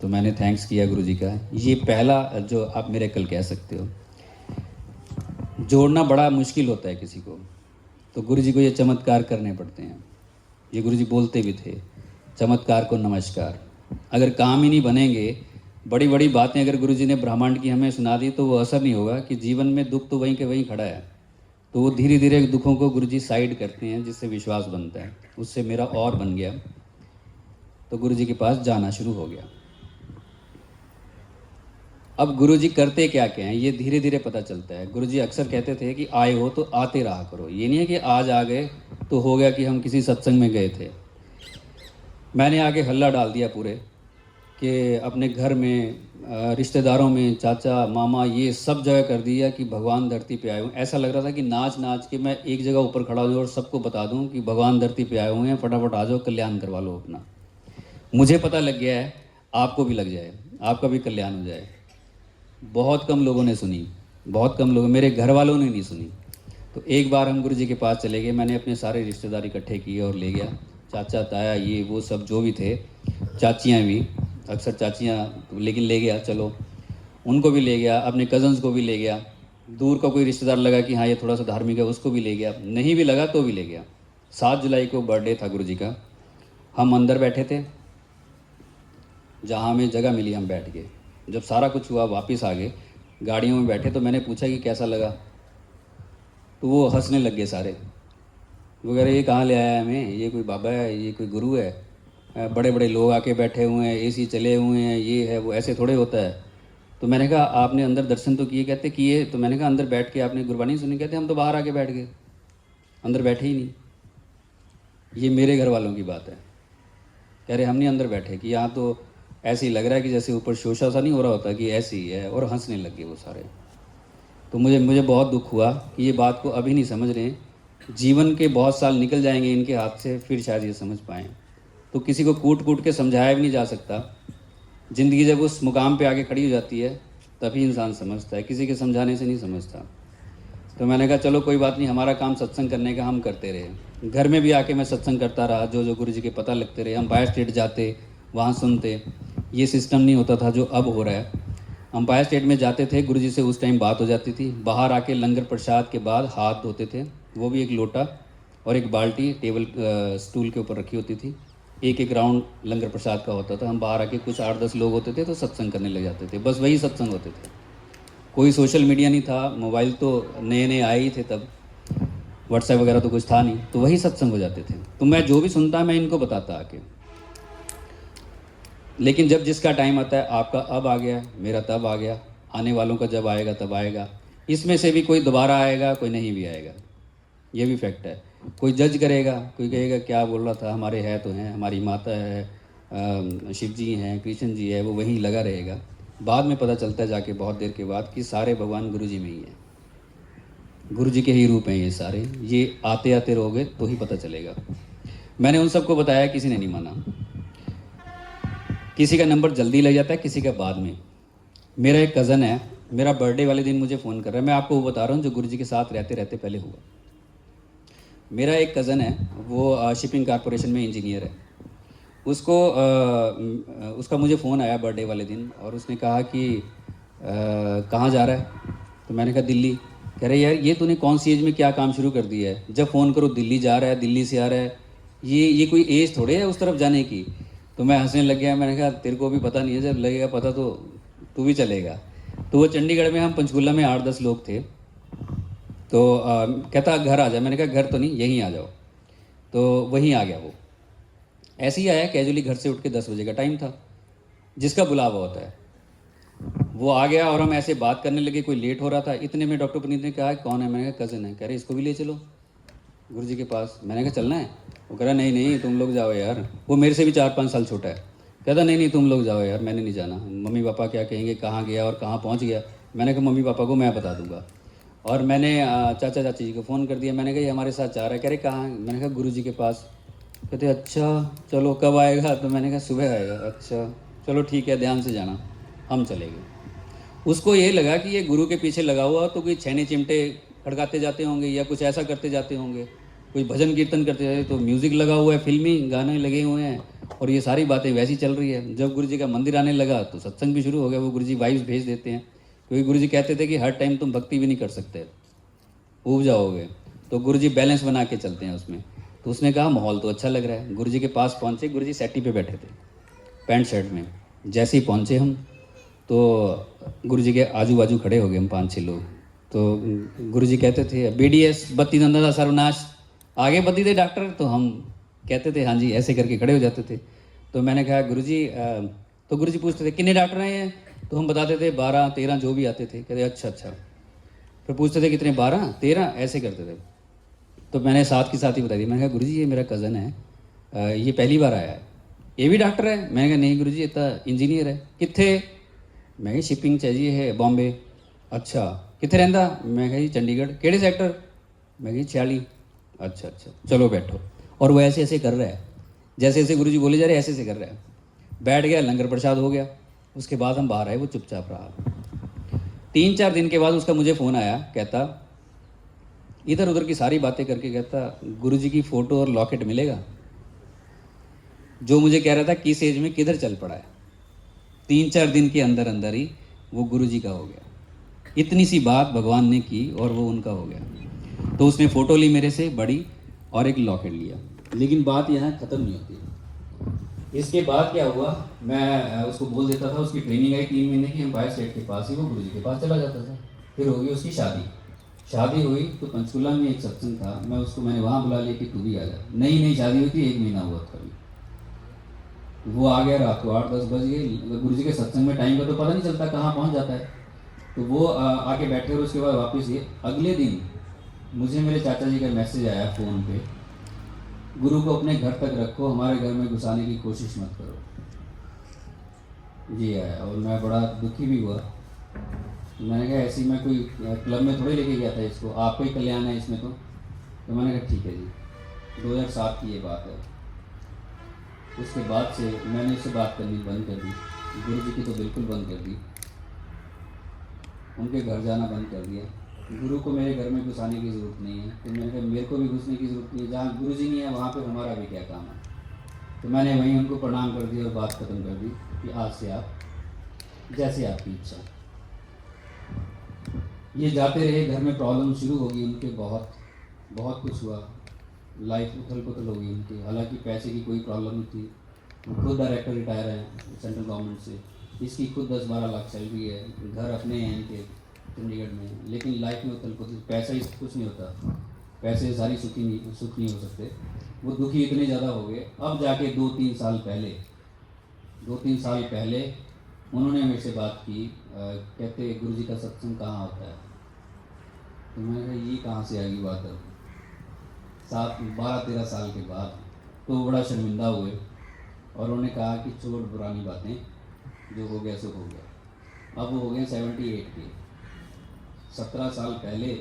S1: तो मैंने थैंक्स किया गुरुजी का। ये पहला जो आप मिरेकल कह सकते हो। जोड़ना बड़ा मुश्किल होता है किसी को, तो गुरुजी को ये चमत्कार करने पड़ते हैं। ये गुरुजी बोलते भी थे, चमत्कार को नमस्कार। अगर काम ही नहीं बनेंगे, बड़ी बड़ी बातें अगर गुरुजी ने ब्रह्मांड की हमें सुना दी, तो वो असर नहीं होगा कि जीवन में दुख तो वहीं के वहीं खड़ा है। तो वो धीरे धीरे दुखों को गुरुजी साइड करते हैं, जिससे विश्वास बनता है। उससे मेरा और बन गया, तो गुरुजी के पास जाना शुरू हो गया। अब गुरुजी करते क्या क्या हैं, ये धीरे धीरे पता चलता है। गुरुजी अक्सर कहते थे कि आए हो तो आते रहा करो। ये नहीं है कि आज आ गए तो हो गया कि हम किसी सत्संग में गए थे। मैंने आगे हल्ला डाल दिया पूरे कि अपने घर में, रिश्तेदारों में, चाचा मामा, ये सब जगह कर दिया कि भगवान धरती पे आए हुए। ऐसा लग रहा था कि नाच नाच के मैं एक जगह ऊपर खड़ा हूँ और सबको बता दूँ कि भगवान धरती पे आए हुए हैं, फटाफट आ जाओ, कल्याण करवा लो अपना। मुझे पता लग गया है, आपको भी लग जाए, आपका भी कल्याण हो जाए। बहुत कम लोगों ने सुनी, बहुत कम लोग, मेरे घर वालों ने नहीं सुनी। तो एक बार हम गुरुजी के पास चले गए, मैंने अपने सारे रिश्तेदार इकट्ठे किए और ले गया। चाचा ताया ये वो सब जो भी थे, चाचियाँ भी, अक्सर चाचियाँ, लेकिन ले गया, चलो उनको भी ले गया, अपने कज़न्स को भी ले गया। दूर का कोई रिश्तेदार लगा कि हाँ ये थोड़ा सा धार्मिक है, उसको भी ले गया, नहीं भी लगा तो भी ले गया। 7 जुलाई को बर्थडे था गुरुजी का। हम अंदर बैठे थे, जहाँ हमें जगह मिली हम बैठ गए। जब सारा कुछ हुआ, वापस आ गए, गाड़ियों में बैठे, तो मैंने पूछा कि कैसा लगा, तो वो हंसने लग गए सारे। वो कह रहे ये कहाँ ले आया है हमें, ये कोई बाबा है, ये कोई गुरु है, बड़े बड़े लोग आके बैठे हुए हैं, एसी चले हुए हैं, ये है वो, ऐसे थोड़े होता है। तो मैंने कहा आपने अंदर दर्शन तो किए, कहते किए। तो मैंने कहा अंदर बैठ के आपने गुरबानी सुनी, कहते हम तो बाहर आके बैठ गए, अंदर बैठे ही नहीं। ये मेरे घर वालों की बात है। कह रहे हम नहीं अंदर बैठे, कि यहाँ तो ऐसे ही लग रहा है कि जैसे ऊपर शोशा सा नहीं हो रहा होता, कि ऐसे ही है, और हंसने लग गए वो सारे। तो मुझे बहुत दुख हुआ कि ये बात को अभी नहीं समझ रहे हैं। जीवन के बहुत साल निकल जाएंगे इनके हाथ से, फिर शायद ये समझ पाएँ। तो किसी को कूट कूट के समझाया भी नहीं जा सकता। ज़िंदगी जब उस मुकाम पे आके खड़ी हो जाती है, तभी इंसान समझता है, किसी के समझाने से नहीं समझता। तो मैंने कहा चलो कोई बात नहीं, हमारा काम सत्संग करने का, हम करते रहे। घर में भी आके मैं सत्संग करता रहा, जो गुरुजी के पता लगते रहे। हम बाहर स्टेट जाते, वहाँ सुनते। ये सिस्टम नहीं होता था जो अब हो रहा है। हम बाहर स्टेट में जाते थे, गुरुजी से उस टाइम बात हो जाती थी। बाहर आके लंगर प्रसाद के बाद हाथ धोते थे, वो भी एक लोटा और एक बाल्टी टेबल स्टूल के ऊपर रखी होती थी। एक एक राउंड लंगर प्रसाद का होता था। हम बाहर आके, कुछ 8-10 लोग होते थे, तो सत्संग करने लग जाते थे। बस वही सत्संग होते थे। कोई सोशल मीडिया नहीं था, मोबाइल तो नए नए आए ही थे तब, व्हाट्सएप वगैरह तो कुछ था नहीं। तो वही सत्संग हो जाते थे। तो मैं जो भी सुनता, मैं इनको बताता आके। लेकिन जब जिसका टाइम आता है, आपका अब आ गया, मेरा तब आ गया, आने वालों का जब आएगा तब आएगा। इसमें से भी कोई दोबारा आएगा, कोई नहीं भी आएगा, ये भी फैक्ट है। कोई जज करेगा, कोई कहेगा क्या बोल रहा था, हमारे है तो हैं, हमारी माता है, शिव जी हैं, कृष्ण जी है, वो वहीं लगा रहेगा। बाद में पता चलता है जाके बहुत देर के बाद कि सारे भगवान गुरु जी में ही हैं, गुरु जी के ही रूप हैं ये सारे। ये आते आते रहोगे तो ही पता चलेगा। मैंने उन सबको बताया, किसी ने नहीं माना। किसी का नंबर जल्दी लग जाता है, किसी का बाद में। मेरा एक कज़न है, मेरा बर्थडे वाले दिन मुझे फ़ोन कर रहा है। मैं आपको वो बता रहा हूँ जो गुरु जी के साथ रहते रहते पहले हुआ। मेरा एक कज़न है, वो शिपिंग कॉरपोरेशन में इंजीनियर है। उसको उसका मुझे फ़ोन आया बर्थडे वाले दिन, और उसने कहा कि कहाँ जा रहा है? तो मैंने कहा दिल्ली। कह रहे यार ये तूने कौन सी एज में क्या काम शुरू कर दिया है, जब फ़ोन करो दिल्ली जा रहा है, दिल्ली से आ रहा है। ये कोई एज थोड़े है उस तरफ जाने की। तो मैं हंसने लग गया। मैंने कहा तेरे को भी पता नहीं है, जब लगेगा पता तो तू भी चलेगा। तो वो चंडीगढ़ में, हम पंचकुला में 8-10 लोग थे। तो कहता घर आ जा। मैंने कहा घर तो नहीं, यहीं आ जाओ। तो वहीं आ गया वो। ऐसे ही आया कैजुअली, घर से उठ के 10 बजे का टाइम था, जिसका बुलावा होता है। वो आ गया और हम ऐसे बात करने लगे, कोई लेट हो रहा था। इतने में डॉक्टर पुनीत ने कहा कौन है? मैंने कहा कज़न है। कह रहे इसको भी ले चलो गुरु जी के पास। मैंने कहा चलना है? वो कह रहा नहीं नहीं तुम लोग जाओ यार। वो मेरे से भी 4-5 साल छोटा है। कहता नहीं नहीं तुम लोग जाओ यार, मैंने नहीं जाना, मम्मी पापा क्या कहेंगे, कहाँ गया और कहाँ पहुँच गया। मैंने कहा मम्मी पापा को मैं बता दूंगा। और मैंने चाचा चाची जी को फ़ोन कर दिया। मैंने कहा ये हमारे साथ जा रहा है। कह रहे कहाँ? मैंने कहा गुरु जी के पास। कहते अच्छा चलो, कब आएगा? तो मैंने कहा सुबह आएगा। अच्छा चलो ठीक है, ध्यान से जाना। हम चले गए। उसको ये लगा कि ये गुरु के पीछे लगा हुआ तो कोई छैने चिमटे खड़काते जाते होंगे या कुछ ऐसा करते जाते होंगे, कोई भजन कीर्तन करते जाते। तो म्यूज़िक लगा हुआ है, फिल्मी गाने लगे हुए हैं, और ये सारी बातें वैसी चल रही है। जब गुरु जी का मंदिर आने लगा तो सत्संग भी शुरू हो गया। वो गुरु जी वाइब्स भेज देते हैं, क्योंकि गुरु जी कहते थे कि हर टाइम तुम भक्ति भी नहीं कर सकते, ऊब जाओगे। तो गुरु जी बैलेंस बना के चलते हैं उसमें। तो उसने कहा माहौल तो अच्छा लग रहा है। गुरु जी के पास पहुँचे। गुरु जी सेटी पे बैठे थे पैंट शर्ट में। जैसे ही पहुँचे हम, तो गुरु जी के आजू बाजू खड़े हो गए हम 5-6 लोग। तो गुरु जी कहते थे BDS बत्ती नंदा का सर्वनाश, आगे बत्ती थे डॉक्टर। तो हम कहते थे हाँ जी, ऐसे करके खड़े हो जाते थे। तो मैंने कहा गुरु जी तो गुरु जी पूछते थे कितने डॉक्टर हैं ये? तो हम बताते थे 12-13 जो भी आते थे। कहते अच्छा अच्छा। फिर पूछते थे कितने? 12-13 ऐसे करते थे। तो मैंने साथ के साथ ही बता दिया। मैंने कहा गुरु जी ये मेरा कज़न है, ये पहली बार आया है। ये भी डॉक्टर है? मैंने कहा नहीं गुरु जी, ये तो इंजीनियर है। कितने? मैं कहा शिपिंग चाहिए है बॉम्बे। अच्छा कितने रहंदा? मैं कहा जी चंडीगढ़। केड़े सेक्टर? मैं कहा 46। अच्छा अच्छा चलो बैठो। और वो ऐसे ऐसे कर रहा है, जैसे जैसे गुरु जी बोले जा रहे ऐसे ऐसे कर रहा है। बैठ गया, लंगर प्रसाद हो गया। उसके बाद हम बाहर आए, वो चुपचाप रहा। 3-4 दिन के बाद उसका मुझे फ़ोन आया। कहता इधर उधर की सारी बातें करके, कहता गुरु जी की फ़ोटो और लॉकेट मिलेगा? जो मुझे कह रहा था किस एज में किधर चल पड़ा है। 3-4 दिन के अंदर अंदर ही वो गुरु जी का हो गया। इतनी सी बात भगवान ने की और वो उनका हो गया। तो उसने फ़ोटो ली मेरे से बड़ी, और एक लॉकेट लिया। लेकिन बात यहाँ ख़त्म नहीं होती। इसके बाद क्या हुआ, मैं उसको बोल देता था, उसकी ट्रेनिंग आई 3 महीने की, एम्पायर स्टेट के पास ही, वो गुरु जी के पास चला जाता था। फिर हो गई उसकी शादी। शादी हुई तो पंचकुला में एक सत्संग था, मैंने वहाँ बुला लिया कि तू भी आ जा। नई नई शादी हुई थी, 1 महीना हुआ था अभी। वो आ गया, रात को 8-10 बज गए। गुरु जी के सत्संग में टाइम का तो पता नहीं चलता कहाँ पहुँच जाता है। तो वो आके बैठे, और उसके बाद वापस ये अगले दिन मुझे मेरे चाचा जी का मैसेज आया फ़ोन पे, गुरु को अपने घर तक रखो, हमारे घर में घुसाने की कोशिश मत करो। ये आया, और मैं बड़ा दुखी भी हुआ। मैंने कहा ऐसी मैं कोई क्लब में थोड़ी लेके गया था इसको, आपका ही कल्याण है इसमें। तो मैंने कहा ठीक है जी। 2007 की ये बात है। उसके बाद से मैंने उससे बात करनी बंद कर दी। गुरु जी की तो बिल्कुल बंद कर दी। उनके घर जाना बंद कर दिया। गुरु को मेरे घर में घुसाने की ज़रूरत नहीं है। तो मैंने कहा मेरे को भी घुसने की ज़रूरत नहीं है। जहाँ गुरु जी नहीं है वहाँ पर हमारा भी क्या काम है। तो मैंने वहीं उनको प्रणाम कर दिया और बात ख़त्म कर दी कि आज से आप जैसे आपकी इच्छा। ये जाते रहे, घर में प्रॉब्लम शुरू होगी उनके, बहुत बहुत कुछ हुआ, लाइफ उथल पुथल हो गई उनकी। हालांकि पैसे की कोई प्रॉब्लम नहीं थी। वो खुद डायरेक्टर रिटायर हैं सेंट्रल गवर्नमेंट से, इसकी खुद 10-12 लाख सैलरी है, घर अपने हैं इनके चंडीगढ़ में। लेकिन लाइफ में उथल पुथल, पैसा ही कुछ नहीं होता, पैसे से सारी सुख नहीं हो सकते। वो दुखी इतने ज़्यादा हो गए, अब जाके 2-3 साल पहले उन्होंने मेरे से बात की। कहते गुरु जी का सत्संग कहाँ होता है? तो मैंने कहा ये कहाँ से आएगी बात अब 12-13 साल के बाद। तो बड़ा शर्मिंदा हुए और उन्होंने कहा कि छोड़ पुरानी बातें, जो हो गया सो हो गया। अब वो हो गए 78 के। 17 साल पहले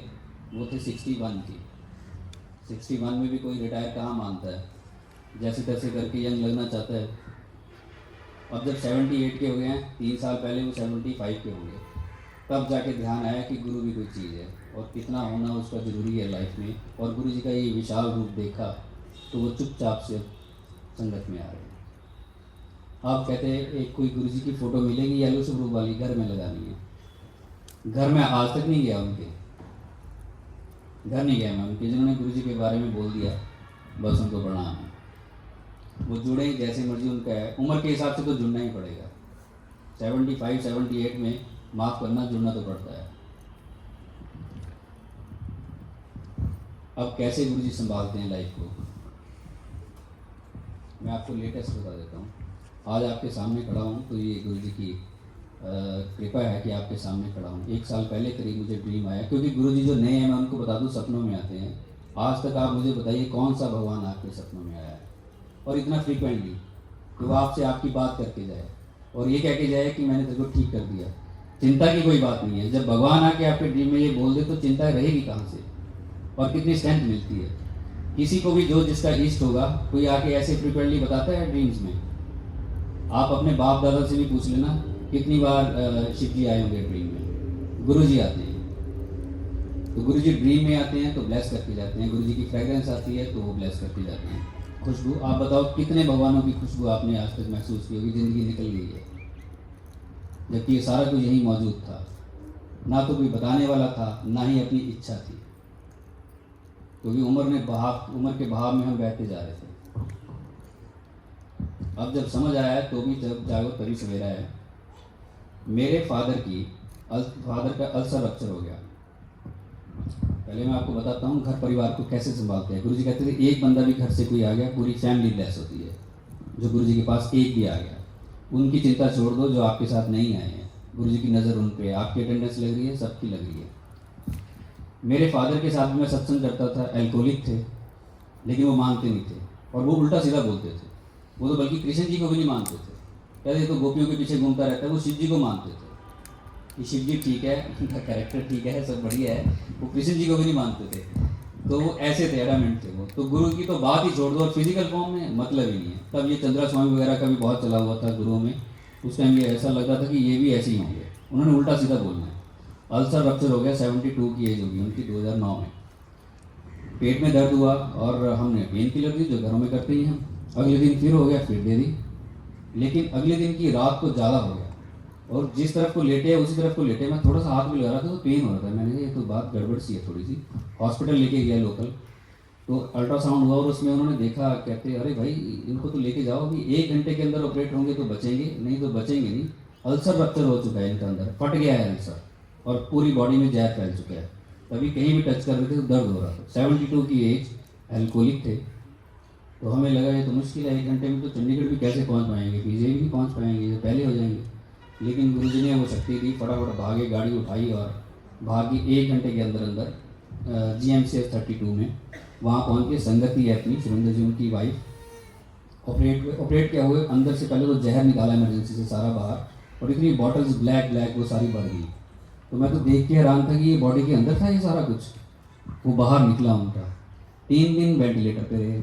S1: वो थे 61 की। 61 में भी कोई रिटायर कहाँ मानता है, जैसे तैसे करके यंग लगना चाहता है। अब जब 78 के हो गए हैं, 3 साल पहले वो 75 के होंगे, तब जाके ध्यान आया कि गुरु भी कोई चीज़ है और कितना होना उसका ज़रूरी है लाइफ में। और गुरु जी का ये विशाल रूप देखा तो वो चुपचाप से संगत में आ रहे हैं। आप कहते हैं एक कोई गुरु जी की फ़ोटो मिलेगी येलो स्वरूप वाली, घर में लगानी है। घर में आज तक नहीं गया उनके, घर नहीं गया मैं उनके। जिन्होंने गुरु जी के बारे में बोल दिया बस उनको प्रणाम है। वो जुड़े जैसे मर्जी उनका है, उम्र के हिसाब से तो जुड़ना ही पड़ेगा। 75 78 में माफ़ करना, जुड़ना तो पड़ता है। अब कैसे गुरु जी संभालते हैं लाइफ को, मैं आपको लेटेस्ट बता देता हूँ। आज आपके सामने खड़ा हूँ तो ये गुरु जी की कृपा है कि आपके सामने खड़ा हूँ। 1 साल पहले करीब मुझे ड्रीम आया, क्योंकि गुरु जी जो नए हैं मैं उनको बता दूँ सपनों में आते हैं। आज तक आप मुझे बताइए कौन सा भगवान आपके सपनों में आया है, और इतना फ्रीक्वेंटली कि वो आपसे आपकी बात करके जाए और ये कह के जाए कि मैंने तेरे को ठीक कर दिया। चिंता की कोई बात नहीं है। जब भगवान आके आपके ड्रीम में ये बोल दे तो चिंता रहेगी कहाँ से, और कितनी स्ट्रेंथ मिलती है। किसी को भी जो जिसका इष्ट होगा, कोई आके ऐसे फ्रीक्वेंटली बताता है ड्रीम्स में। आप अपने बाप दादा से भी पूछ लेना कितनी बार शिव जी आए होंगे ड्रीम में। गुरु जी आते हैं तो गुरु जी ड्रीम में आते हैं तो ब्लेस करके जाते हैं। गुरु जी की फ्रेग्रेंस आती है तो वो ब्लेस करके जाते हैं। खुशबू, आप बताओ कितने भगवानों की खुशबू आपने आज तक महसूस की होगी। ज़िंदगी निकल गई है, जबकि ये सारा कुछ यही मौजूद था। ना तो कोई बताने वाला था, ना ही अपनी इच्छा थी, क्योंकि उम्र के बहाव में हम बैठते जा रहे थे। अब जब समझ आया तो भी जब जागो तभी सवेरा है। मेरे फादर का अल्सर रप्चर हो गया। पहले मैं आपको बताता हूँ घर परिवार को कैसे संभालते हैं। गुरुजी कहते थे एक बंदा भी घर से कोई आ गया पूरी फैमिली ब्लेस होती है। जो गुरुजी के पास एक भी आ गया, उनकी चिंता छोड़ दो, जो आपके साथ नहीं आए हैं गुरुजी की नज़र उन पे, आपकी अटेंडेंस लग रही है, सबकी लग रही है। मेरे फादर के साथ भी मैं सत्संग करता था। एल्कोहलिक थे लेकिन वो मानते नहीं थे, और वो उल्टा सीधा बोलते थे। वो तो बल्कि कृष्ण जी को भी नहीं मानते थे। कहते तो गोपियों के पीछे घूमता रहता है। वो शिव जी को मानते थे कि शिव जी ठीक है, उनका कैरेक्टर ठीक है, सब बढ़िया है। वो कृष्ण जी को भी नहीं मानते थे। तो वो ऐसे थे, एडामेंट थे वो। तो गुरु की तो बात ही छोड़ दो, और फिजिकल फॉर्म में मतलब ही नहीं है। तब ये चंद्रा स्वामी वगैरह का भी बहुत चला हुआ था गुरुओं में। उस टाइम ये ऐसा लग रहा था कि ये भी ऐसे ही होंगे। उन्होंने उल्टा सीधा बोलना है। अल्सर रप्चर हो गया, 72 की एज होगी उनकी, 2009 में। पेट में दर्द हुआ और हमने पेन किलर दी, जो घरों में करते ही हम। अगले दिन फिर हो गया, फिर दे दी। लेकिन अगले दिन की रात को ज़्यादा हो गया, और जिस तरफ को लेटे उसी तरफ को लेटे। मैं थोड़ा सा हाथ भी लगा रहा था तो पेन हो रहा था। मैंने कहा ये तो बात गड़बड़ सी है थोड़ी सी। हॉस्पिटल लेके गया लोकल, तो अल्ट्रासाउंड हुआ और उसमें उन्होंने देखा, कहते अरे भाई इनको तो लेके जाओ, अभी 1 घंटे के अंदर ऑपरेट होंगे तो बचेंगे, नहीं तो बचेंगे नहीं। अल्सर रप्चर हो चुका है इनके अंदर, फट गया है अल्सर, और पूरी बॉडी में जहर फैल चुका है। तभी कहीं भी टच कर रहे थे तो दर्द हो रहा था। 72 की एज, एल्कोहलिक थे। तो हमें लगा ये तो मुश्किल है, 1 घंटे में तो चंडीगढ़ भी कैसे पहुंच पाएंगे, पीजे भी नहीं पहुंच पाएंगे, ये पहले हो जाएंगे। लेकिन गुरुजी ने वो शक्ति दी, फटाफट भागे, गाड़ी उठाई और भागी 1 घंटे के अंदर अंदर GMCH 32 में वहाँ पहुँच के। संगत ही है अपनी, सुरेंद्र जी उनकी वाइफ। ऑपरेट क्या हुए, अंदर से पहले तो जहर निकाला इमरजेंसी से सारा बाहर, और इतनी बॉटल्स ब्लैक वो सारी बढ़ गई। तो मैं तो देख के हैरान था कि ये बॉडी के अंदर था ये सारा कुछ। वो बाहर निकला उनका। 3 दिन वेंटिलेटर पे रहे,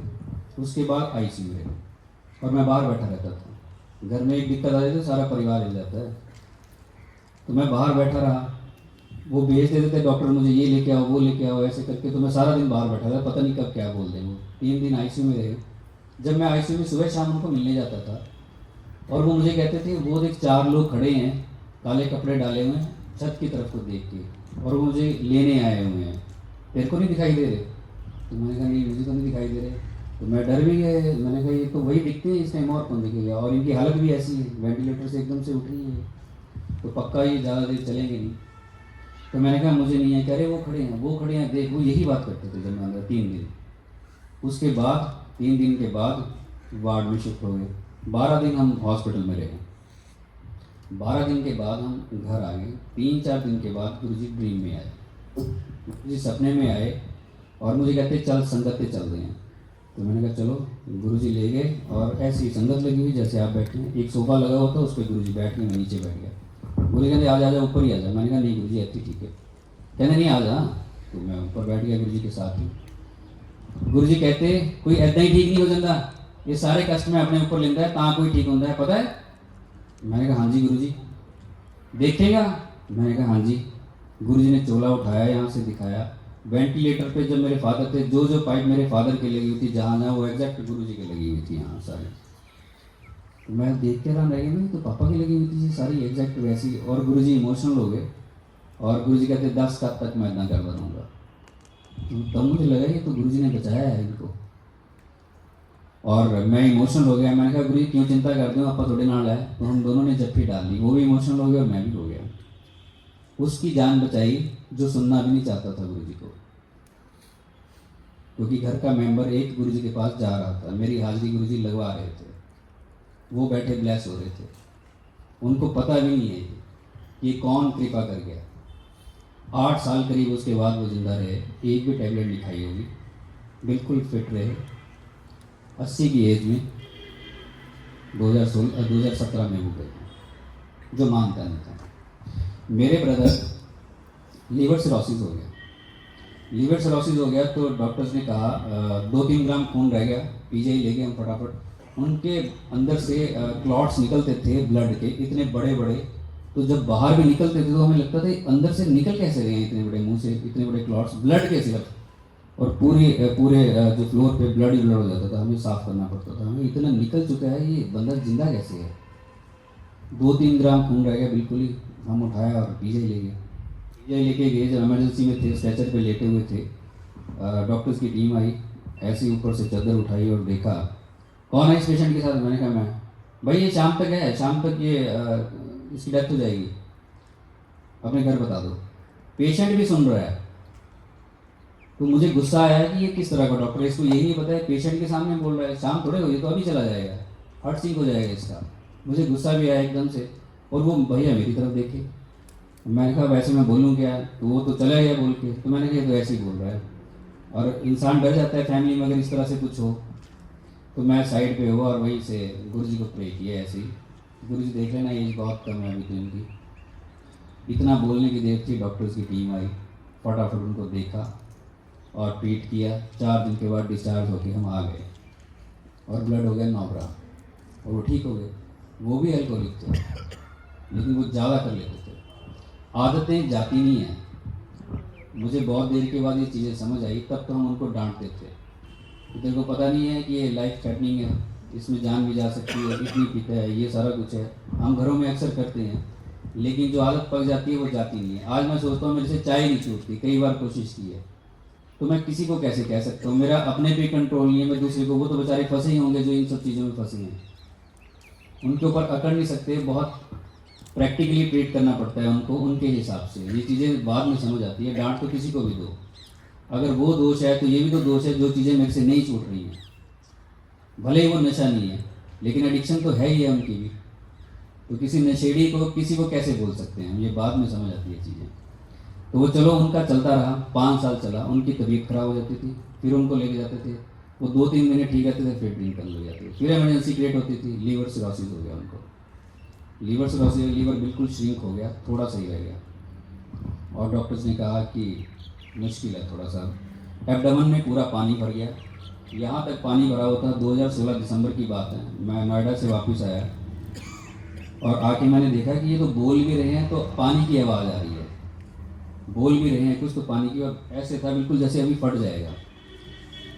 S1: उसके बाद ICU में, और मैं बाहर बैठा रहता था। घर में एक दिक्कत आ जाती है, सारा परिवार हिल जाता है, तो मैं बाहर बैठा रहा। वो भेज देते थे डॉक्टर मुझे, ये लेके आओ वो लेके आओ, ऐसे करके। तो मैं सारा दिन बाहर बैठा था, पता नहीं कब क्या बोल दें वो। 3 दिन ICU में रहे। जब मैं ICU में सुबह शाम उनको मिलने जाता था, और वो मुझे कहते थे वो देख 4 लोग खड़े हैं काले कपड़े डाले हुए हैं छत की तरफ को देख के, और वो मुझे लेने आए हुए हैं, तेरे को नहीं दिखाई दे रहे? तो मैंने कहा नहीं मुझे तो नहीं दिखाई दे रहे। तो मैं डर भी गया। मैंने कहा ये तो वही दिखते हैं इस टाइम, और कौन दिखेगा, और इनकी हालत भी ऐसी है, वेंटिलेटर से एकदम से उठ रही है, तो पक्का ये ज़्यादा देर चलेंगे नहीं। तो मैंने कहा मुझे नहीं है। कह रहे वो खड़े हैं देख। वो यही बात करते थे जब मैं अंदर 3 दिन। उसके बाद 3 दिन के बाद वार्ड में शिफ्ट हो गए। 12 दिन हम हॉस्पिटल में रहे। 12 दिन के बाद हम घर आ गए। 3-4 दिन के बाद गुरुजी ड्रीम में आए, गुरुजी सपने में आए और मुझे कहते चल संगत पे चल रहे हैं। तो मैंने कहा चलो। गुरुजी ले गए और ऐसी संगत लगी हुई जैसे आप बैठे हैं, एक सोफा लगा हुआ था, उस पर गुरुजी बैठ गए, मैं नीचे बैठ गया। गुरुजी कहते आ जा ऊपर ही आ जा। मैंने कहा नहीं गुरुजी ऐसी ठीक है। कहने नहीं आ जा। तो मैं ऊपर बैठ गया गुरुजी के साथ ही। गुरुजी कहते कोई ऐदा ही ठीक नहीं हो जाता, ये सारे कष्ट मैं अपने ऊपर लेंदा है तां कोई ठीक होता है, पता है? मैंने कहा हाँ जी गुरुजी। देखेगा? मैंने कहा हाँ जी। गुरुजी ने चोला उठाया, यहाँ से दिखाया। वेंटिलेटर पे जब मेरे फादर थे, जो जो पाइप मेरे फादर की लगी हुई थी जहाँ जहाँ, वो एग्जैक्ट गुरुजी की लगी हुई थी यहाँ सारी। तो मैं देख के रहा गया, नहीं तो पापा की लगी हुई थी सारी एग्जैक्ट वैसी। और गुरुजी इमोशनल हो गए और गुरुजी कहते 10 कब तक मैं इतना कर दूँगा। तो तब मुझे लगा कि तो गुरुजी ने बचाया है इनको। और मैं इमोशनल हो गया। मैंने कहा गुरुजी क्यों चिंता करते हो, आपा थोड़े नाल है। तो हम दोनों ने जप्फी डाल दी, वो भी इमोशनल हो गया और मैं भी हो गया। उसकी जान बचाई जो सुनना भी नहीं चाहता था गुरुजी को, क्योंकि घर का मेंबर एक गुरुजी के पास जा रहा था, मेरी हाजिरी गुरुजी लगवा रहे थे, वो बैठे ब्लेस हो रहे थे। उनको पता भी नहीं है कि कौन कृपा कर गया। 8 साल करीब उसके बाद वो जिंदा रहे, एक भी टैबलेट नहीं खाई होगी, बिल्कुल फिट रहे। 80 की एज में 2017 में वो गए, जो मानता नहीं था। मेरे ब्रदर लीवर सिरोसिस हो गया। लीवर सिरोसिस हो गया तो डॉक्टर्स ने कहा 2-3 ग्राम खून रह गया, पीजीआई ले गए हम फटाफट। उनके अंदर से क्लॉट्स निकलते थे ब्लड के, इतने बड़े बड़े। तो जब बाहर भी निकलते थे तो हमें लगता था अंदर से निकल कैसे गए इतने बड़े मुंह से, इतने बड़े क्लॉट्स ब्लड के सिर्फ। और पूरे जो फ्लोर पे ब्लड ही ब्लड हो जाता था, हमें साफ़ करना पड़ता था। हमें इतना निकल चुका है, ये बंदा जिंदा कैसे है। 2-3 ग्राम खून रह गया बिल्कुल ही। हम उठाया और पीजीआई ले गए। पीजीआई लेके गए, जब इमरजेंसी में थे, स्ट्रेचर पे लेटे हुए थे, डॉक्टर्स की टीम आई, ऐसे ही ऊपर से चादर उठाई और देखा कौन है इस पेशेंट के साथ। मैंने कहा मैं। भाई ये शाम तक है, शाम तक ये इसकी डेथ हो जाएगी, अपने घर बता दो। पेशेंट भी सुन रहा है। तो मुझे गुस्सा आया कि ये किस तरह का डॉक्टर है, इसको यही नहीं पता है, पेशेंट के सामने बोल रहा है, शाम थोड़े हो, ये तो अभी चला जाएगा, हार्ट सिंक हो जाएगा इसका। मुझे गुस्सा भी आया एकदम से। और वो भैया मेरी तरफ देखे। मैंने कहा वैसे मैं बोलूँ क्या? तो वो तो चला गया बोल के। तो मैंने कहा तो ऐसे ही बोल रहा है। और इंसान डर जाता है फैमिली में अगर इस तरह से कुछ हो। तो मैं साइड पे हुआ और वहीं से गुरुजी को प्रे किया ऐसे ही। गुरुजी देख लेना एज बहुत कम है अभी तो इनकी। इतना बोलने की देर थी, डॉक्टर्स की टीम आई, फटाफट उनको देखा और ट्रीट किया। 4 दिन के बाद डिस्चार्ज होके हम आ गए और ब्लड हो गया 9 ग्राम और वो ठीक हो गए। वो भी अल्कोहलिक थे, लेकिन वो ज़्यादा कर लेते थे। आदतें जाती नहीं हैं। मुझे बहुत देर के बाद ये चीज़ें समझ आई, तब तो हम उनको डांटते थे। तेरे को पता नहीं है कि ये लाइफ थ्रेटनिंग है, इसमें जान भी जा सकती है, इतनी पीता है, ये सारा कुछ है। हम घरों में अक्सर करते हैं, लेकिन जो आदत पक जाती है वो जाती नहीं है। आज मैं सोचता हूँ मेरे से चाय नहीं छूटती, कई बार कोशिश की है। तो मैं किसी को कैसे कह सकता हूँ, मेरा अपने पे कंट्रोल नहीं है, मैं दूसरे को, वो तो बेचारे फंसे ही होंगे जो इन सब चीज़ों में फंसे हैं, उनके ऊपर अकड़ नहीं सकते। बहुत प्रैक्टिकली ट्रीट करना पड़ता है उनको, उनके हिसाब से। ये चीज़ें बाद में समझ आती है। डांट तो किसी को भी दो, अगर वो दोष है तो ये भी तो दोष है, जो चीज़ें मेरे से नहीं छूट रही हैं। भले ही वो नशा नहीं है, लेकिन एडिक्शन तो है ही है उनकी भी। तो किसी नशेड़ी को, किसी को कैसे बोल सकते हैं, ये बाद में समझ आती है चीज़ें। तो वो चलो उनका चलता रहा, 5 साल चला। उनकी तबीयत खराब हो जाती थी, फिर उनको लेके जाते थे, वो 2-3 महीने ठीक रहते थे, फिर ड्रिंक करने लग जाते थे, फिर इमरजेंसी क्रिएट होती थी। लीवर सिरोसिस हो गया उनको। लीवर सिरोसिस, लीवर बिल्कुल श्रिंक हो गया, थोड़ा सही रह गया। और डॉक्टर्स ने कहा कि मुश्किल है थोड़ा सा। एब्डोमेन में पूरा पानी भर गया, यहाँ तक पानी भरा हुआ था। 2016 दिसंबर की बात है, मैं नोएडा से वापस आया और आके मैंने देखा कि ये तो बोल भी रहे हैं तो पानी की आवाज़ आ रही है, बोल भी रहे हैं कुछ तो पानी की, और ऐसे था बिल्कुल जैसे अभी फट जाएगा।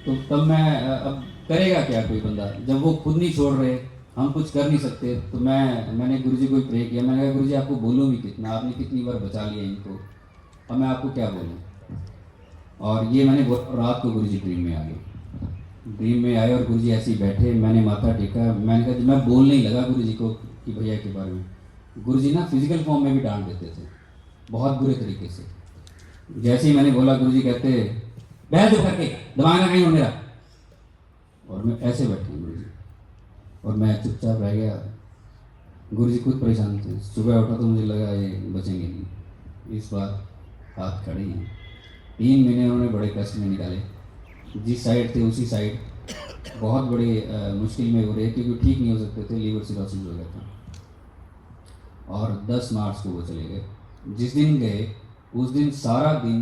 S1: तो तब मैं, अब करेगा क्या कोई बंदा जब वो खुद नहीं छोड़ रहे, हम कुछ कर नहीं सकते। तो मैंने गुरुजी को प्रे किया। मैंने कहा गुरुजी आपको बोलूँ भी कितना, आपने कितनी बार बचा लिया इनको, अब मैं आपको क्या बोलूँ। और ये मैंने रात को गुरुजी ड्रीम में आ गए। ड्रीम में आए और गुरुजी ऐसे ही बैठे, मैंने माथा टेका। मैंने कहा मैं बोलने ही लगा गुरुजी को कि भैया के बारे में। गुरुजी ना फिजिकल फॉर्म में भी डांट देते थे, बहुत बुरे तरीके से। जैसे ही मैंने बोला, गुरुजी कहते बैठ जो करके, दबाना नहीं हो मेरा। और मैं ऐसे बैठे गुरुजी, और मैं चुपचाप रह गया। गुरुजी खुद परेशान थे। सुबह उठा तो मुझे लगा ये बचेंगे नहीं, इस बार हाथ खड़े हैं। 3 महीने उन्होंने बड़े कष्ट में निकाले, जिस साइड थे उसी साइड बहुत बड़े मुश्किल में हो रहे, क्योंकि ठीक नहीं हो सकते थे, लीवर सिरोसिस हो गया था। और 10 मार्च को वो चले गए। जिस दिन गए उस दिन सारा दिन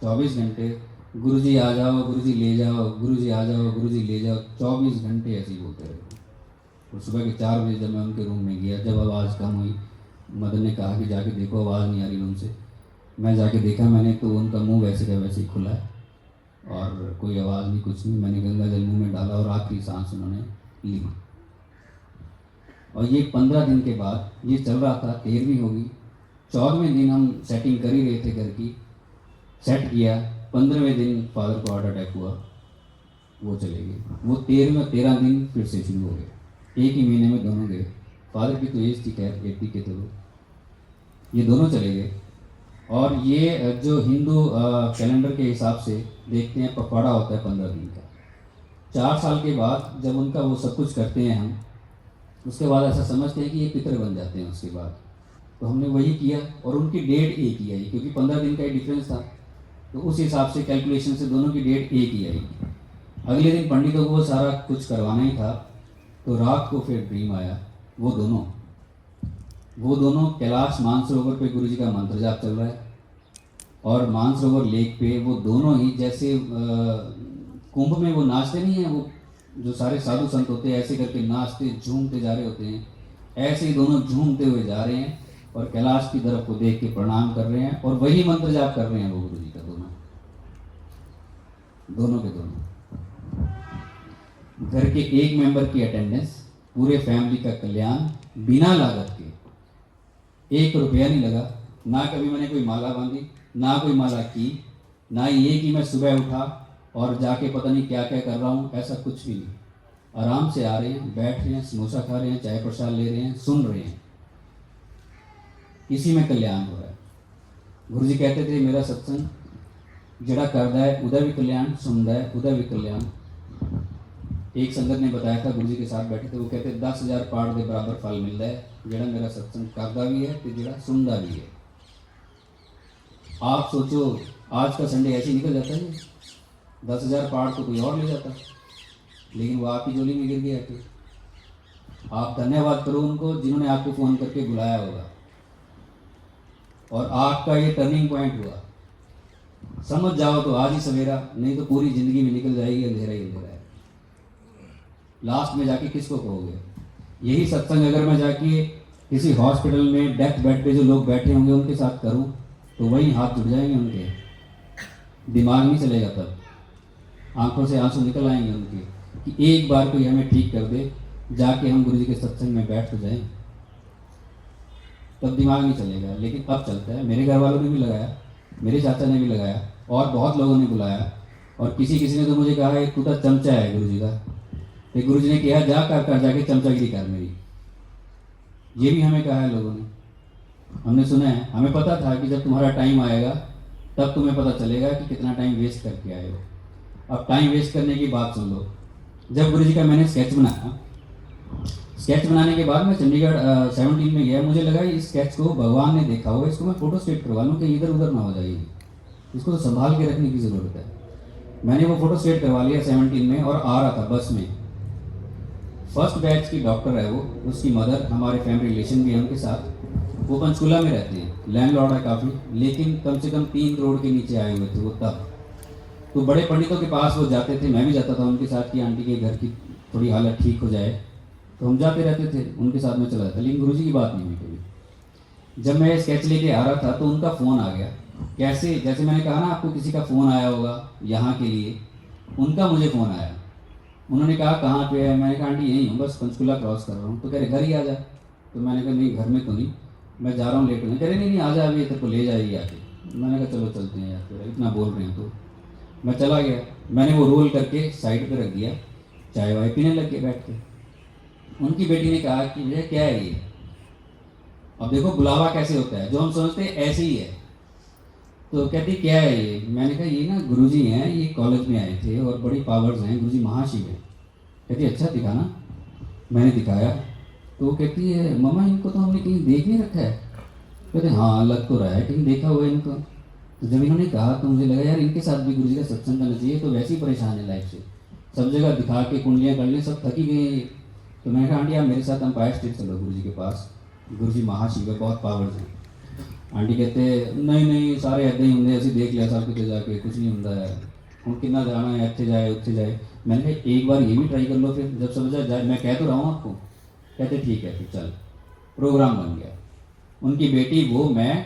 S1: 24 घंटे गुरुजी आ जाओ, गुरुजी ले जाओ, गुरुजी आ जाओ, गुरुजी ले जाओ, 24 घंटे ऐसे ही बोलते रहे। और सुबह के 4 बजे जब मैं उनके रूम में गया, जब आवाज़ कम हुई, मदन ने कहा कि जाके देखो आवाज़ नहीं आ रही रूम से। मैं जाके देखा, मैंने तो उनका मुंह वैसे का वैसे ही खुला है और कोई आवाज़ नहीं, कुछ नहीं। मैंने गंगा जल मुंह में डाला और आखिरी सांस उन्होंने ली। और ये 15 दिन के बाद ये चल रहा था, 13वीं होगी, 14वें दिन हम सेटिंग कर ही रहे थे घर की, सेट किया। 15वें दिन फादर को हार्ट अटैक हुआ, वो चले गए। वो 13 दिन फिर से शुरू हो गए, एक ही महीने में दोनों गए। फादर की तो एज थी खैर 80 के थे वो, ये दोनों चले गए। और ये जो हिंदू कैलेंडर के हिसाब से देखते हैं, पखवाड़ा होता है 15 दिन का। 4 साल के बाद जब उनका वो सब कुछ करते हैं हम, उसके बाद ऐसा समझते हैं कि ये पितर बन जाते हैं उसके बाद। तो हमने वही किया और उनकी डेट एक ही आई, क्योंकि 15 दिन का ही डिफरेंस था, तो उस हिसाब से कैलकुलेशन से दोनों की डेट एक ही आई। अगले दिन पंडितों को वो सारा कुछ करवाना ही था, तो रात को फिर ड्रीम आया। वो दोनों कैलाश मानसरोवर पे गुरुजी का मंत्र जाप चल रहा है, और मानसरोवर लेक पे वो दोनों ही जैसे कुंभ में वो नाचते नहीं हैं, वो जो सारे साधु संत होते हैं ऐसे करके नाचते झूमते जा रहे होते हैं, ऐसे ही दोनों झूमते हुए जा रहे हैं और कैलाश की तरफ को देख के प्रणाम कर रहे हैं और वही मंत्र जाप कर रहे हैं वो गुरुजी का। दोनों के दोनों घर के एक मेंबर की अटेंडेंस, पूरे फैमिली का कल्याण, बिना लागत के, 1 रुपया नहीं लगा। ना कभी मैंने कोई माला बांधी, ना कोई माला की, ना ये कि मैं सुबह उठा और जाके पता नहीं क्या क्या कर रहा हूँ, ऐसा कुछ भी नहीं। आराम से आ रहे हैं, बैठ रहे हैं, समोसा खा रहे हैं, चाय प्रसाद ले रहे हैं, सुन रहे हैं, इसी में कल्याण हो रहा है। गुरुजी कहते थे मेरा सत्संग जड़ा करदा है उदा भी कल्याण, सुनदा है उदा भी कल्याण। एक संगत ने बताया था, गुरुजी के साथ बैठे थे, वो कहते 10,000 पाठ के बराबर फल मिलता है जड़ा मेरा सत्संग करदा भी है तो जड़ा सुनदा भी है। आप सोचो आज का संडे ऐसे निकल जाता है, 10,000 पाठ तो कोई और ले जाता, लेकिन वो आपकी झोली में गिर गया। कि आप धन्यवाद करो उनको जिन्होंने आपको फ़ोन करके बुलाया होगा और आपका ये टर्निंग पॉइंट हुआ। समझ जाओ तो आज ही सवेरा, नहीं तो पूरी ज़िंदगी में निकल जाएगी अंधेरा ही अंधेरा है। लास्ट में जाके किसको कहोगे? यही सत्संग अगर मैं जाके किसी हॉस्पिटल में डेथ बेड पे जो लोग बैठे होंगे उनके साथ करूं तो वही हाथ जुड़ जाएंगे उनके, दिमाग नहीं चलेगा, तब आंखों से आंसू निकल आएंगे उनके कि एक बार कोई हमें ठीक कर दे, जाके हम गुरुजी के सत्संग में बैठ तो जाएं, तब दिमाग नहीं चलेगा। लेकिन अब चलता है। मेरे घर वालों ने भी लगाया, मेरे चाचा ने भी लगाया और बहुत लोगों ने बुलाया, और किसी ने तो मुझे कहा तू तो चमचा है गुरुजी का। तो गुरुजी ने कहा जा कर जाके चमचागिरी कर मेरी, ये भी हमें कहा है लोगों ने, हमने सुना है। हमें पता था कि जब तुम्हारा टाइम आएगा तब तुम्हें पता चलेगा कि कितना टाइम वेस्ट करके आए हो। अब टाइम वेस्ट करने की बात सुन लो। जब गुरुजी का मैंने स्केच बनाया, स्केच बनाने के बाद मैं चंडीगढ़ 17 में गया, मुझे लगा इस स्केच को भगवान ने देखा होगा, इसको मैं फोटो स्टेट करवा लूँ कि इधर उधर ना हो जाएगी, इसको तो संभाल के रखने की ज़रूरत है। मैंने वो फोटो स्टेट करवा लिया 17 में और आ रहा था बस में। फर्स्ट बैच की डॉक्टर है वो, उसकी मदर, हमारे फैमिली रिलेशन भी है उनके साथ, वो पंचकुला में रहते हैं, लैंडलॉर्ड है काफ़ी, लेकिन कम से कम 3 करोड़ के नीचे आए हुए थे वो तब। तो बड़े पंडितों के पास वो जाते थे, मैं भी जाता था उनके साथ कि आंटी के घर की थोड़ी हालत ठीक हो जाए, तो हम जाते रहते थे, उनके साथ में चला जाता। लेकिन गुरुजी की बात नहीं हुई कभी। जब मैं स्केच लेके आ रहा था तो उनका फ़ोन आ गया। कैसे? जैसे मैंने कहा ना आपको किसी का फ़ोन आया होगा यहाँ के लिए, उनका मुझे फ़ोन आया। उन्होंने कहा कहाँ पे है? मैंने कहा आंटी यहीं हूँ, बस पंचकुला क्रॉस कर रहा हूँ। तो कह रहे घर ही आ जा। तो मैंने कहा नहीं घर में तो नहीं, मैं जा रहा हूँ लेट होने। कह रहे नहीं आ जा, अभी तेरे को ले जाएगी आके। मैंने कहा चलो चलते हैं यार, फिर इतना बोल रहे हैं तो मैं चला गया। मैंने वो रोल करके साइड पे रख दिया, चाय वाय पीने लग के बैठ के। उनकी बेटी ने कहा कि भैया क्या है ये? अब देखो बुलावा कैसे होता है, जो हम समझते हैं ऐसे ही है। तो कहती क्या है ये? मैंने कहा ये ना गुरुजी हैं, ये कॉलेज में आए थे और बड़ी पावर्स हैं, गुरुजी महाशिव है। कहती अच्छा दिखाना। मैंने दिखाया तो कहती है मम्मा इनको तो हमने कहीं देख नहीं रखा है। कहते हाँ लग तो रहा है कहीं देखा हुआ है इनको। तो जब इन्होंने कहा तो मुझे लगा यार इनके साथ भी गुरुजी का सत्संग करना चाहिए, तो वैसे ही परेशान है लाइफ से। सब जगह दिखा के कुंडलियाँ कर ली, सब थकी गई। तो मैंने कहा आंटी आप मेरे साथ एम्पायर स्टेट चलो गुरु जी के पास, गुरु जी महाशिव है, बहुत पावर्स हैं। आंटी कहते नहीं नहीं सारे ऐसे ही होंगे, असं देख लिया सब कितने जाके, कुछ नहीं होता है, हम कितना जाना है, इतने जाए उत्थे जाए। मैंने कहा एक बार ये भी ट्राई कर लो, फिर जब समझ जाए, मैं कह तो रहा हूँ आपको। कहते ठीक है फिर चल। प्रोग्राम बन गया। उनकी बेटी, वो, मैं,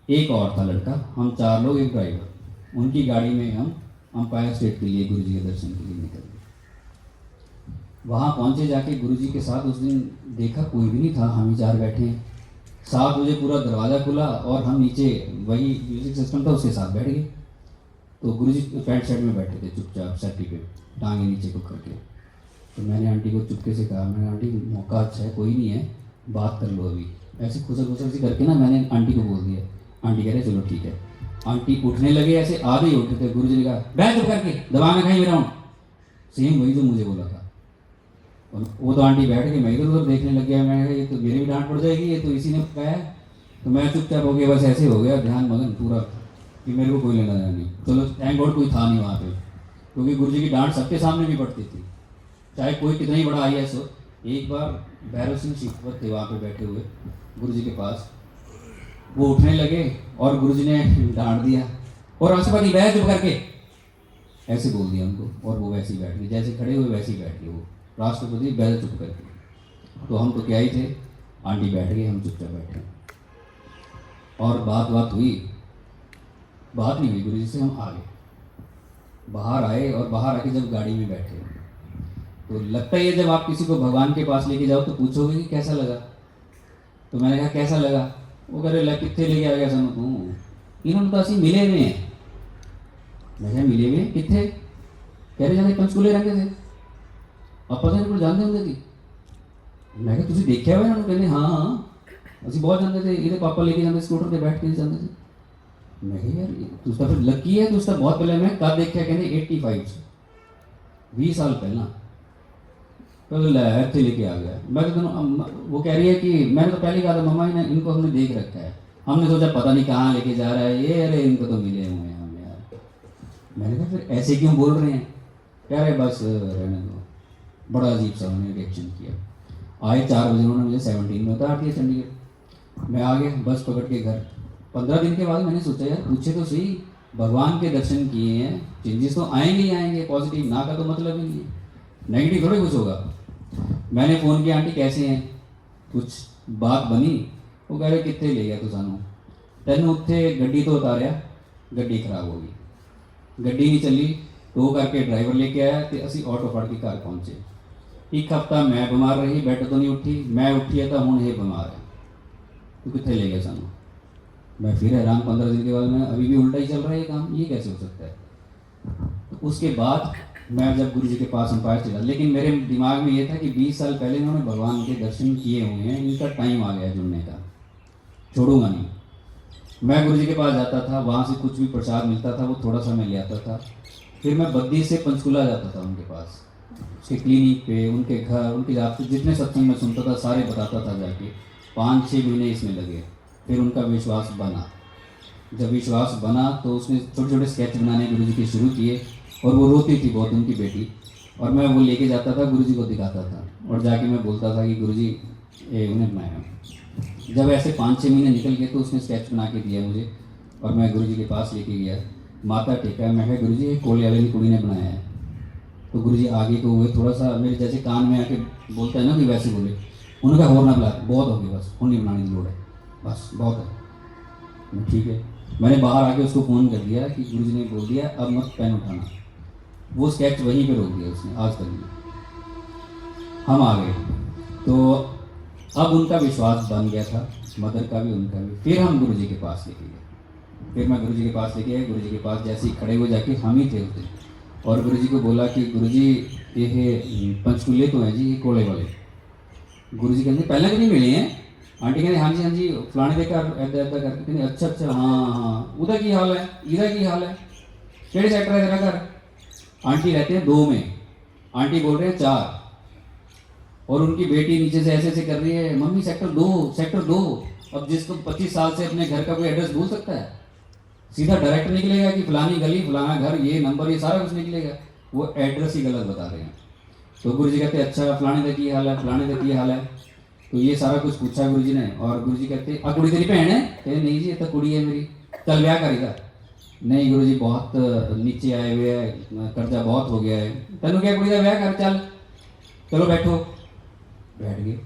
S1: एक और था लड़का, हम 4 लोग, एक ड्राइवर। उनकी गाड़ी में हम एम्पायर स्टेट के लिए गुरु जी के दर्शन के लिए निकल गए। वहाँ पहुँचे जाके गुरु जी के साथ उस दिन देखा कोई भी नहीं था, हम ही 4 बैठे हैं। 7 बजे पूरा दरवाज़ा खुला और हम नीचे, वही म्यूजिक सिस्टम था उसके साथ बैठ गए। तो गुरु जी पैंट शर्ट में बैठे थे चुपचाप सेटी पे, टांगे नीचे को करके। तो मैंने आंटी को चुपके से कहा, मैंने आंटी मौका अच्छा है, कोई नहीं है, बात कर लो अभी। ऐसे खुसर खुसर सी करके ना मैंने आंटी को बोल दिया। आंटी कह रहे चलो ठीक है। आंटी उठने लगे, ऐसे आधे ही उठे थे। गुरु जी ने कहा बैठ चुप करके, दबा में खाई मेरा हूँ। सेम वही जो मुझे बोला था। और वो तो आंटी बैठ गई, मैं इधर उधर देखने लग गया। मैं ये तो मेरी भी डांट पड़ जाएगी, ये तो इसी ने कहा है। तो मैं चुपचाप हो गया, बस ऐसे हो गया ध्यान मगन पूरा कि मेरे को कोई लेना देना नहीं। चलो थैंक गॉड कोई था नहीं वहाँ पे, क्योंकि गुरु जी की डांट सबके सामने भी पड़ती थी, चाहे कोई कितना ही बड़ा IAS हो। एक बार भैरव सिंह शिकवत थे वहाँ पे बैठे हुए गुरु जी के पास, वो उठने लगे और गुरु जी ने डांट दिया, और राष्ट्रपति बैठ चुप करके, ऐसे बोल दिया उनको। और वो वैसे ही बैठ गए, जैसे खड़े हुए वैसे ही बैठ गए वो, राष्ट्रपति बैठ चुप करके। तो हम तो क्या ही थे, आंटी बैठ गए, हम चुपचाप बैठे। और बात हुई, बात नहीं हुई गुरु जी से। हम आ गए, बाहर आए, और बाहर आके जब गाड़ी में बैठे तो लगता ही है जब आप किसी को भगवान के पास लेके जाओ तो पूछोगे कि कैसा लगा। तो मैंने कहा कैसा लगा। वो कह रहे कितने लेके आ गया समझ तू, इन्होंने तो असं मिले हुए हैं। मैं क्या मिले हुए कितने, कह रहे जाते पंचकूले रहते थे, आप पता नहीं जानते होंगे कि। मैं क्या तुझे देखा हुआ है। कहते हाँ असं बहुत जानते थे, ये पापा लेके जाते स्कूटर पर बैठ के जाते थे। मैं कहा यार तुझका फिर लकी है, तुझका बहुत पहले। मैं कब देखा, कहते 85 से 20 साल पहला। तो लहर लेके आ गया। मैं तो वो कह रही है कि मैंने तो पहले कहा था मम्मा इनको हमने देख रखा है, हमने सोचा पता नहीं कहाँ लेके जा रहा है ये, अरे इनको तो मिले हुए हैं हम यार। मैंने कहा फिर ऐसे क्यों बोल रहे हैं। कह रहे बस रहने दो। बड़ा अजीब सा उन्होंने रिएक्शन किया। आए 4 बजे, उन्होंने मुझे 17 में उतार दिया चंडीगढ़। मैं आ गया बस पकड़ के घर। 15 दिन के बाद मैंने सोचा यार पूछे तो सही, भगवान के दर्शन किए हैं, चेंजेस तो आएंगे ही आएंगे, पॉजिटिव ना का तो मतलब ही नहीं है, नेगेटिव थोड़े कुछ होगा। मैंने फ़ोन किया आंटी कैसे हैं, कुछ बात बनी। वो कह रहे कितने ले गया तू सानू, तेन उत्थे गड्डी तो उतारिया, गड्डी खराब हो गई, गड्डी नहीं चली, टो करके ड्राइवर लेके आया तो असी ऑटो फड़ के घर पहुँचे। 1 हफ्ता मैं बीमार रही, बैठ तो नहीं उठी, मैं उठी है तो हूँ ये बीमार है, तू कितने ले गया सानू। मैं फिर हैरान, 15 दिन के बाद मैं अभी भी उल्टा ही चल रहा है ये काम, ये कैसे हो सकता है। तो उसके बाद मैं जब गुरु जी के पास एम्पायर चला, लेकिन मेरे दिमाग में ये था कि 20 साल पहले इन्होंने भगवान के दर्शन किए हुए हैं, इनका टाइम आ गया जुड़ने का, छोड़ूंगा नहीं। मैं गुरु जी के पास जाता था, वहाँ से कुछ भी प्रसाद मिलता था वो थोड़ा सा मैं ले आता था। फिर मैं बद्दी से पंचकुला जाता था उनके पास, उसके क्लिनिक पे, उनके घर, उनके आपसे जितने सत्संग में सुनता था सारे बताता था जाके। 5-6 महीने इसमें लगे, फिर उनका विश्वास बना। जब विश्वास बना तो उसने छोटे छोटे स्केच बनाने गुरु जी के शुरू किए, और वो रोती थी बहुत उनकी बेटी, और मैं वो लेके जाता था गुरु जी को दिखाता था, और जाके मैं बोलता था कि गुरु जी ये उन्हें बनाया। जब ऐसे 5-6 महीने निकल गए तो उसने स्केच बना के दिया मुझे, और मैं गुरु जी के पास लेके गया, माथा टेका। मैं कहा गुरु जी ये कोले वाले की कुड़ी ने बनाया है। तो गुरु जी आगे तो हुए, थोड़ा सा मेरे जैसे कान में आके बोलता है ना कि वैसे बोले। उन्होंने कहा और ना बुला, बहुत हो गई बस, और नहीं बनाने की लोड़ है, बस बहुत है। ठीक है, मैंने बाहर आके उसको फ़ोन कर दिया कि गुरु जी ने बोल दिया अब मत पेन उठाना। वो स्केच वहीं पे रोक दिया उसने, आज तक नहीं। हम आ गए तो अब उनका विश्वास बन गया था, मदर का भी उनका भी। फिर हम गुरु जी के पास लेके गए, फिर मैं गुरु जी के पास लेके गया। गुरु जी के पास जैसे ही खड़े हुए जाके हम ही थे उस दिन, और गुरु जी को बोला कि गुरु जी ये पंचकूले तो हैं जी, ये कोले वाले। गुरु जी कहते पहले तो नहीं मिले हैं। आंटी कहते हाँ जी फलाने देखा ऐदा ऐदा करके। कहते अच्छा अच्छा हाँ उधर की हाल है, इधर की हाल है, केड़े सेक्टर है तेरा घर। आंटी रहते हैं 2 में, आंटी बोल रहे हैं 4, और उनकी बेटी नीचे से ऐसे ऐसे कर रही है मम्मी सेक्टर 2 सेक्टर 2। अब जिसको 25 साल से अपने घर का कोई एड्रेस भूल सकता है, सीधा डायरेक्ट निकलेगा कि फलानी गली फलाना घर, ये नंबर, ये सारा कुछ निकलेगा। वो एड्रेस ही गलत बता रहे हैं। तो गुरु जी कहते अच्छा फलाने का की हाल है, फलाने का की हाल है। तो ये सारा कुछ पूछा गुरु जी ने, और गुरु जी कहते आ कुड़ी तेरी भैन है? कहते नहीं जी ये तो कुड़ी है मेरी। चल ब्याह करेगा? नहीं गुरु जी बहुत नीचे आए हुए है, कर्जा बहुत हो गया है। तेनों क्या कुड़ी का ब्याह कर, चल चलो बैठो। बैठ गए।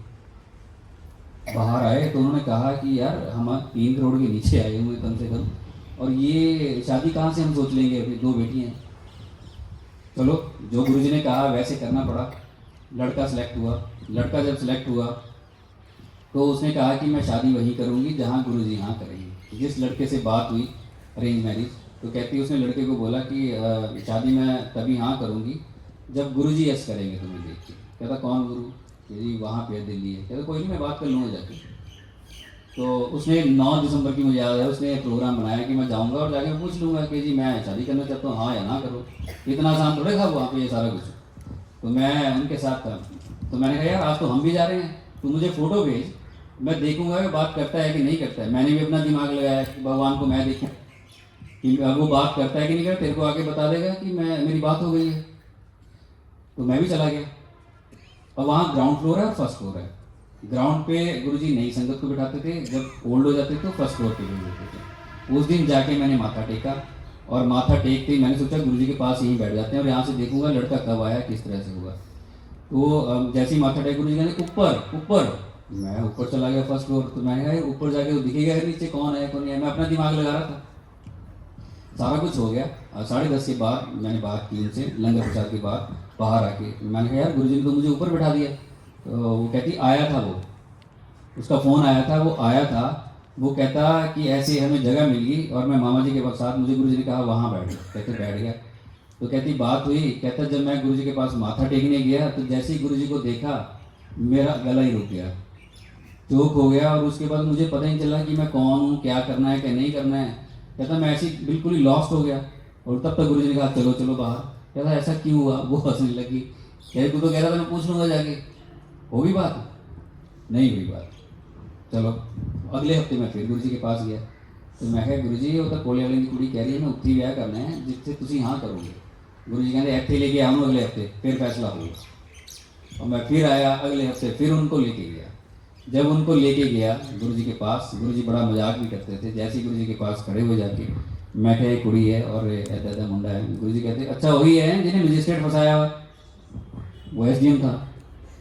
S1: बाहर आए तो उन्होंने कहा कि यार हम 3 करोड़ के नीचे आए हुए कम से कम, और ये शादी कहाँ से हम सोच लेंगे, अपनी 2 बेटी हैं। चलो जो गुरुजी ने कहा वैसे करना पड़ा। लड़का सेलेक्ट हुआ। लड़का जब सेलेक्ट हुआ तो उसने कहा कि मैं शादी वहीं करूँगी जहाँ गुरुजी यहाँ करेंगे। जिस लड़के से बात हुई अरेंज मैरिज, तो कहती उसने लड़के को बोला कि शादी मैं तभी हाँ करूँगी जब गुरुजी यस करेंगे तुम्हें देख के। कहता कौन गुरु? कि जी वहाँ पे दिल्ली है। कहता कोई नहीं मैं बात कर लूँगा जाके। तो उसने 9 दिसंबर की मुझे याद है, उसने प्रोग्राम बनाया कि मैं जाऊँगा और जाके पूछ लूँगा कि जी मैं शादी करना चाहता हूँ, हाँ या ना करो। इतना आसान थोड़े था वहाँ पे ये सारा कुछ। तो मैं उनके साथ था। तो मैंने कहा यार आज तो हम भी जा रहे हैं, तू मुझे फ़ोटो भेज, मैं देखूंगा कि बात करता है कि नहीं करता है। मैंने भी अपना दिमाग लगाया कि भगवान को मैं देखूँ कि वो बात करता है कि नहीं करता, तेरे को आके बता देगा कि मैं मेरी बात हो गई है। तो मैं भी चला गया। अब वहाँ ग्राउंड फ्लोर है और फर्स्ट फ्लोर है। ग्राउंड पे गुरुजी नई संगत को बिठाते थे, जब ओल्ड हो जाते तो फर्स्ट फ्लोर पे गुरु होते थे। उस दिन जाके मैंने माथा टेका, और माथा टेकते ही मैंने सोचा गुरुजी के पास यहीं बैठ जाते हैं और यहाँ से देखूंगा लड़का कब आया, किस तरह से हुआ। तो जैसे ही माथा टेक गुरुजी कहते ऊपर ऊपर, मैं ऊपर चला गया फर्स्ट फ्लोर। तो मैंने कहा ऊपर जाके तो दिखेगा नीचे कौन है कौन नहीं है, मैं अपना दिमाग लगा रहा था। सारा कुछ हो गया। 10:30 के बाद मैंने बात की उनसे, लंगर प्रसाद के बाद बाहर आके मैंने कहा यार गुरुजी ने तो मुझे ऊपर बैठा दिया। तो वो कहती आया था, वो उसका फ़ोन आया था, वो आया था। वो कहता कि ऐसे हमें जगह मिल गई और मैं मामा जी के साथ, मुझे गुरुजी ने कहा वहाँ बैठ। कहते बैठ गया। तो कहती बात हुई, कहता जब मैं गुरुजी के पास माथा टेकने गया तो जैसे ही गुरुजी को देखा मेरा गला ही रुक गया, चौक हो गया। और उसके बाद मुझे पता ही नहीं चला कि मैं कौन हूँ, क्या करना है क्या नहीं करना है। कहता मैं ऐसे ही बिल्कुल ही लॉस्ट हो गया। और तब तक गुरुजी ने कहा चलो चलो बाहर। कहता ऐसा क्यों हुआ? वो हंसने लगी। कह तू तो कह रहा था मैं पूछ लूँगा जाके, हो भी बात? नहीं हुई बात। चलो अगले हफ्ते मैं फिर गुरुजी के पास गया। तो मैं कहा गुरुजी वो तो कोले वाले की कुड़ी कह रही है मैं उत्थी ब्याह करना है जिससे तुम हाँ करोगे। गुरुजी कहते ਇੱਥੇ लेके आऊँ अगले हफ्ते, फिर फैसला होगा। और मैं फिर आया अगले हफ्ते, फिर उनको लेके गया। जब उनको लेके गया गुरुजी के पास, गुरुजी बड़ा मजाक भी करते थे। जैसे ही गुरुजी के पास खड़े हो जाके मैं कहा कुड़ी है और ऐसा मुंडा है। गुरुजी कहते अच्छा वही है जिन्हें मजिस्ट्रेट फंसाया हुआ? वो एसडीएम था।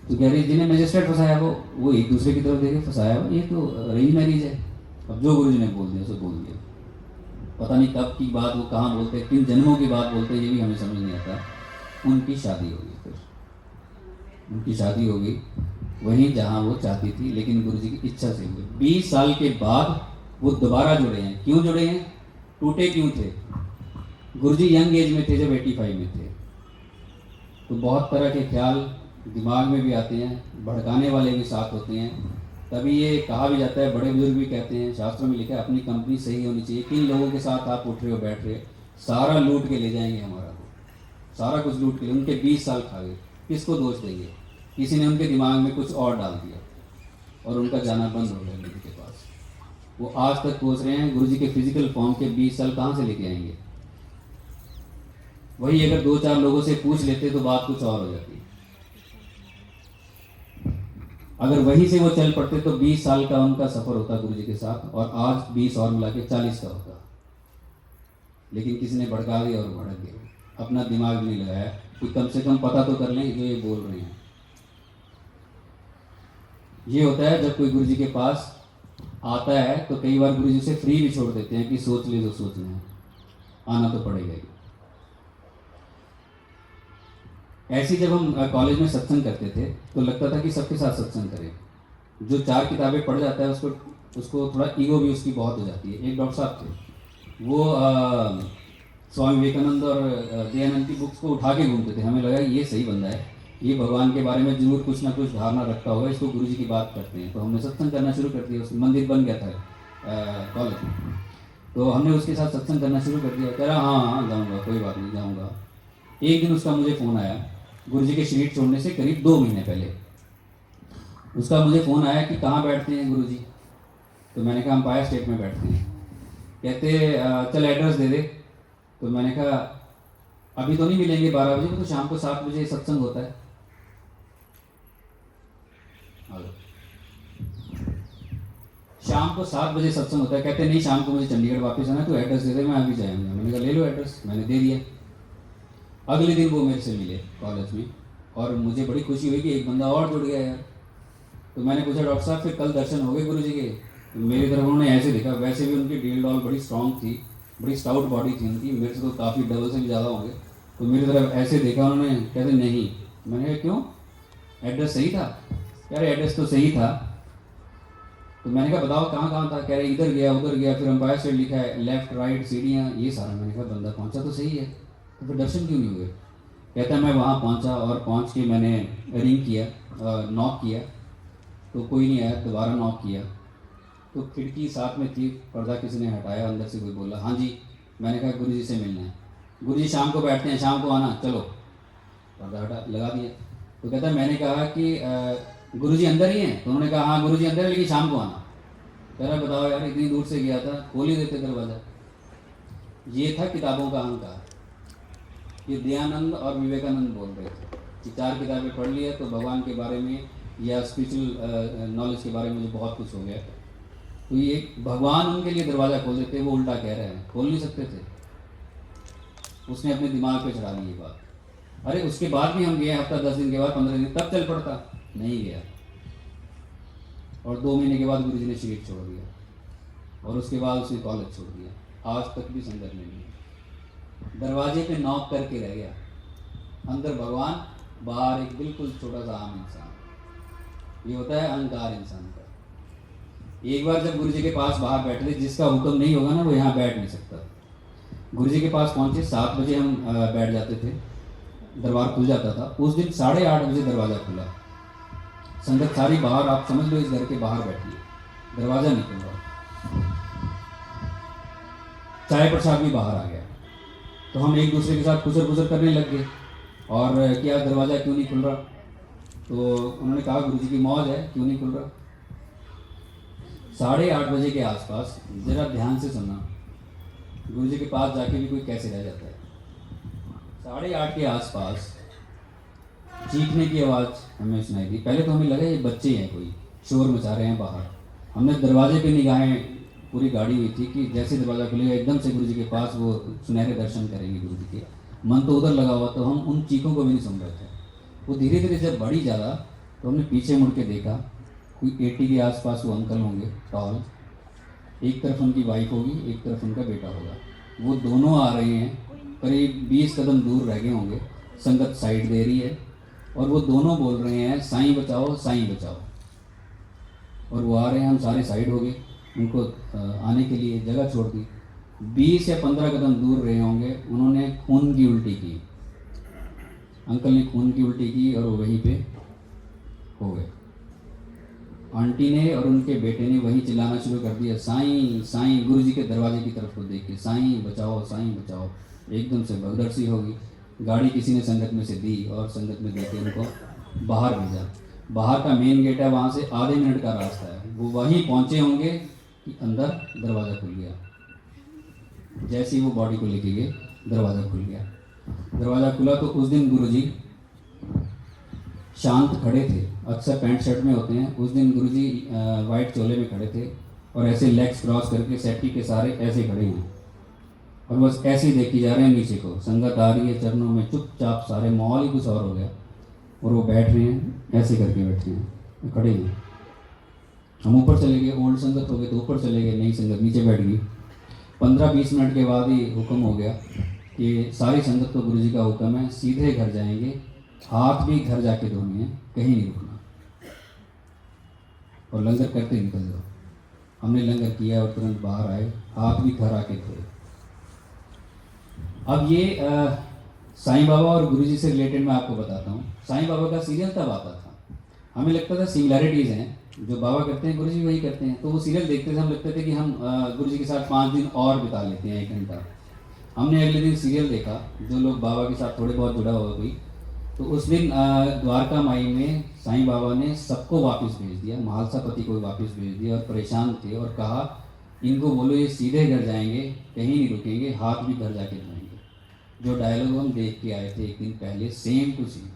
S1: तो कह रही जिन्हें मजिस्ट्रेट फंसाया वो एक दूसरे की तरफ देखे फंसाया हुआ, ये तो अरेंज मैरिज है। अब जो गुरुजी ने बोल दिया सो बोल दिया। पता नहीं कब की बात वो कहाँ बोलते, किन जन्मों की बात बोलते, ये भी हमें समझ नहीं आता। उनकी शादी हो गई, फिर उनकी शादी हो गई वहीं जहाँ वो चाहती थी, लेकिन गुरुजी की इच्छा से हुई। 20 साल के बाद वो दोबारा जुड़े हैं। क्यों जुड़े हैं? टूटे क्यों थे? गुरुजी यंग एज में थे जब 85 में थे। तो बहुत तरह के ख्याल दिमाग में भी आते हैं, भड़काने वाले भी साथ होते हैं। तभी ये कहा भी जाता है, बड़े बुजुर्ग भी कहते हैं, शास्त्रों में लिखा है अपनी कंपनी सही होनी चाहिए। किन लोगों के साथ आप उठ रहे हो बैठ रहे हो, सारा लूट के ले जाएंगे हमारा, सारा कुछ लूट के। उनके 20 साल खा गए, किसको दोष देंगे? किसी ने उनके दिमाग में कुछ और डाल दिया और उनका जाना बंद हो गया गुरु के पास। वो आज तक सोच रहे हैं गुरुजी के फिजिकल फॉर्म के 20 साल कहाँ से लेके आएंगे। वही अगर 2-4 लोगों से पूछ लेते तो बात कुछ और हो जाती। अगर वहीं से वो चल पड़ते तो 20 साल का उनका सफर होता गुरुजी के साथ, और आज 20 और मिला के 40 का होता। लेकिन किसी ने भड़का दिया और भड़क गए, अपना दिमाग भी नहीं लगाया कि कम से कम पता तो कर लें जो ये बोल रहे हैं। ये होता है जब कोई गुरुजी के पास आता है तो कई बार गुरुजी से फ्री भी छोड़ देते हैं कि सोच ले जो सोचना है, आना तो पड़ेगा ही। ऐसे जब हम कॉलेज में सत्संग करते थे तो लगता था कि सबके साथ सत्संग करें। जो 4 किताबें पढ़ जाता है उसको थोड़ा ईगो भी उसकी बहुत हो जाती है। एक डॉक्टर साहब थे, वो स्वामी विवेकानंद और दयानंद की बुक्स को उठा के घूमते थे। हमें लगा ये सही बंदा है, ये भगवान के बारे में जरूर कुछ ना कुछ धारणा रखता होगा, इसको गुरुजी की बात करते हैं। तो हमने सत्संग करना शुरू कर दिया। उसमें मंदिर बन गया था कॉलेज में, तो हमने उसके साथ सत्संग करना शुरू कर दिया। कह रहा हाँ जाऊँगा, कोई बात नहीं जाऊँगा। एक दिन उसका मुझे फ़ोन आया, गुरुजी के शरीर छोड़ने से करीब 2 महीने पहले उसका मुझे फ़ोन आया कि कहाँ बैठते हैं गुरुजी। तो मैंने कहा एम्पायर स्टेट में बैठते हैं। कहते चल एड्रेस दे दे। तो मैंने कहा अभी तो नहीं मिलेंगे 12 बजे, तो शाम को 7 बजे सत्संग होता है। हेलो, शाम को 7 बजे सत्संग होता है। कहते नहीं शाम को मुझे चंडीगढ़ वापस आना है, तो एड्रेस दे दे, मैं अभी जाऊँगा। मैंने कहा ले लो एड्रेस, मैंने दे दिया। अगले दिन वो मेरे से मिले कॉलेज में, और मुझे बड़ी खुशी हुई कि एक बंदा और जुड़ गया यार। तो मैंने पूछा डॉक्टर साहब फिर कल दर्शन हो गए गुरु जी के? तो मेरी तरफ उन्होंने ऐसे देखा, वैसे भी उनकी डील डॉल बड़ी स्ट्रांग थी, बड़ी स्टाउट बॉडी थी उनकी, मेरे से तो काफ़ी डबल से भी ज़्यादा होंगे। तो मेरी तरफ ऐसे देखा उन्होंने, कहते नहीं। मैंने कहा क्यों, एड्रेस सही था? यार एड्रेस तो सही था। तो मैंने कहा बताओ कहाँ कहाँ था? कह रहे इधर गया उधर गया, फिर अंपायर स्टेट लिखा है, लेफ्ट राइट सीढ़ियाँ ये सारा। मैंने कहा बंदा पहुँचा तो सही है, तो फिर दर्शन क्यों नहीं हुए? कहता है मैं वहाँ पहुँचा और पहुँच के मैंने रिंग किया, नॉक किया, तो कोई नहीं आया। दोबारा नॉक किया तो खिड़की साथ में थी, पर्दा किसी ने हटाया, अंदर से कोई बोला हाँ जी। मैंने कहा गुरुजी से मिलना है। गुरुजी शाम को बैठते हैं, शाम को आना, चलो। पर्दा हटा लगा दिया। तो कहता मैंने कहा कि गुरुजी अंदर ही हैं? तो उन्होंने कहा हाँ गुरुजी अंदर है, लेकिन शाम को आना। कह रहा बताओ यार, इतनी दूर से गया था, खोल ही देते दरवाज़ा। ये था किताबों का अहंकार। ये दयानंद और विवेकानंद बोल रहे थे कि 4 किताबें पढ़ लिया तो भगवान के बारे में या स्पिरिचुअल नॉलेज के बारे में मुझे बहुत कुछ हो गया। तो ये भगवान उनके लिए दरवाज़ा खोल देते, वो उल्टा कह रहे हैं, खोल नहीं सकते थे। उसने अपने दिमाग पे चढ़ा ली ये बात। अरे उसके बाद भी हम गए, हफ्ता 10 दिन के बाद, 15 दिन, तब चल पड़ता, नहीं गया। और 2 महीने के बाद गुरुजी ने शरीर छोड़ दिया, और उसके बाद उसने कॉलेज छोड़ दिया। आज तक भी संगत में नहीं है, दरवाजे पे नॉक करके रह गया। अंदर भगवान, बाहर एक बिल्कुल छोटा सा आम इंसान। ये होता है अहंकार इंसान का। एक बार जब गुरुजी के पास बाहर बैठे थे, जिसका हुक्म नहीं होगा ना वो यहाँ बैठ नहीं सकता। गुरुजी के पास पहुँचे, 7 बजे हम बैठ जाते थे, दरबार खुल जाता था। उस दिन 8:30 बजे दरवाज़ा खुला, संगत सारी बाहर, आप समझ लो इस घर के बाहर बैठी है, दरवाज़ा नहीं खुल रहा। चाय प्रसाद भी बाहर आ गया। तो हम एक दूसरे के साथ खुसर खुसर करने लग गए, और क्या दरवाज़ा क्यों नहीं खुल रहा? तो उन्होंने कहा गुरुजी की मौज है, क्यों नहीं खुल रहा? 8:30 बजे के आसपास, ज़रा ध्यान से सुनना, गुरुजी के पास जाके भी कोई कैसे रह जाता है। 8:30 के आसपास चीखने की आवाज़ हमें सुनाई दी। पहले तो हमें लगा ये बच्चे हैं, कोई शोर मचा रहे हैं बाहर। हमने दरवाजे पे निगाहें पूरी गाड़ी हुई थी कि जैसे दरवाज़ा खुलेगा एकदम से गुरुजी के पास वो सुनहरे दर्शन करेंगे गुरुजी के। मन तो उधर लगा हुआ, तो हम उन चीखों को भी नहीं सुन रहे थे। वो धीरे धीरे जब बढ़ी ज़्यादा, तो हमने पीछे मुड़ के देखा, कोई 80 के आसपास वो अंकल होंगे, टॉल। एक तरफ उनकी वाइफ होगी, एक तरफ उनका बेटा होगा। वो दोनों आ रहे हैं, करीब 20 कदम दूर रह गए होंगे। संगत साइड दे रही है, और वो दोनों बोल रहे हैं साईं बचाओ, साईं बचाओ। और वो आ रहे हैं, हम सारे साइड हो गए, उनको आने के लिए जगह छोड़ दी। 20 या 15 कदम दूर रहे होंगे, उन्होंने खून की उल्टी की। अंकल ने खून की उल्टी की और वो वहीं पे हो गए। आंटी ने और उनके बेटे ने वहीं चिल्लाना शुरू कर दिया, साईं साईं, गुरुजी के दरवाजे की तरफ को देख के, साईं बचाओ, साईं बचाओ। एकदम से भगदड़ सी होगी। गाड़ी किसी ने संगत में से दी, और संगत में देके उनको बाहर भेजा। बाहर का मेन गेट है, वहाँ से आधे मिनट का रास्ता है। वो वहीं पहुँचे होंगे कि अंदर दरवाज़ा खुल गया। जैसे ही वो बॉडी को लेके गए, दरवाज़ा खुल गया। दरवाज़ा खुला तो उस दिन गुरुजी शांत खड़े थे। अक्सर पैंट शर्ट में होते हैं, उस दिन गुरुजी वाइट चोले में खड़े थे, और ऐसे लेग्स क्रॉस करके सेफ्टी के सारे ऐसे खड़े हैं, और बस ऐसे ही देखी जा रहे हैं नीचे को। संगत आ रही है चरणों में, चुपचाप, सारे माहौल ही कुछ और हो गया। और वो बैठ रहे हैं, ऐसे करके बैठे हैं, खड़े हैं। हम ऊपर चले गए, ओल्ड संगत हो गए तो ऊपर चले गए, नई संगत नीचे बैठ गई। 15-20 मिनट के बाद ही हुक्म हो गया कि सारी संगत को गुरुजी का हुक्म है, सीधे घर जाएंगे, हाथ भी घर जाके धोने हैं, कहीं नहीं रुकना, और लंगर करते निकल जाओ। हमने लंगर किया और तुरंत बाहर आए, हाथ भी घर आके धोए। अब ये साईं बाबा और गुरुजी से रिलेटेड मैं आपको बताता हूँ। साईं बाबा का सीरियल तब आता था, हमें लगता था सिमिलैरिटीज़ हैं, जो बाबा करते हैं गुरुजी वही करते हैं। तो वो सीरियल देखते थे, हम लगते थे कि हम गुरुजी के साथ 5 दिन और बिता लेते हैं, 1 घंटा। हमने अगले दिन सीरियल देखा, जो लोग बाबा के साथ थोड़े बहुत जुड़ा हुआ कोई, तो उस दिन द्वारका माई में साईं बाबा ने सबको वापस भेज दिया, महालसा पति को वापस भेज दिया, और परेशान थे, और कहा इनको बोलो ये सीधे घर जाएंगे, कहीं नहीं रुकेंगे, हाथ भी घर जाके धोएंगे। जो डायलॉग हम देख के आए थे एक दिन पहले, सेम टू सेम।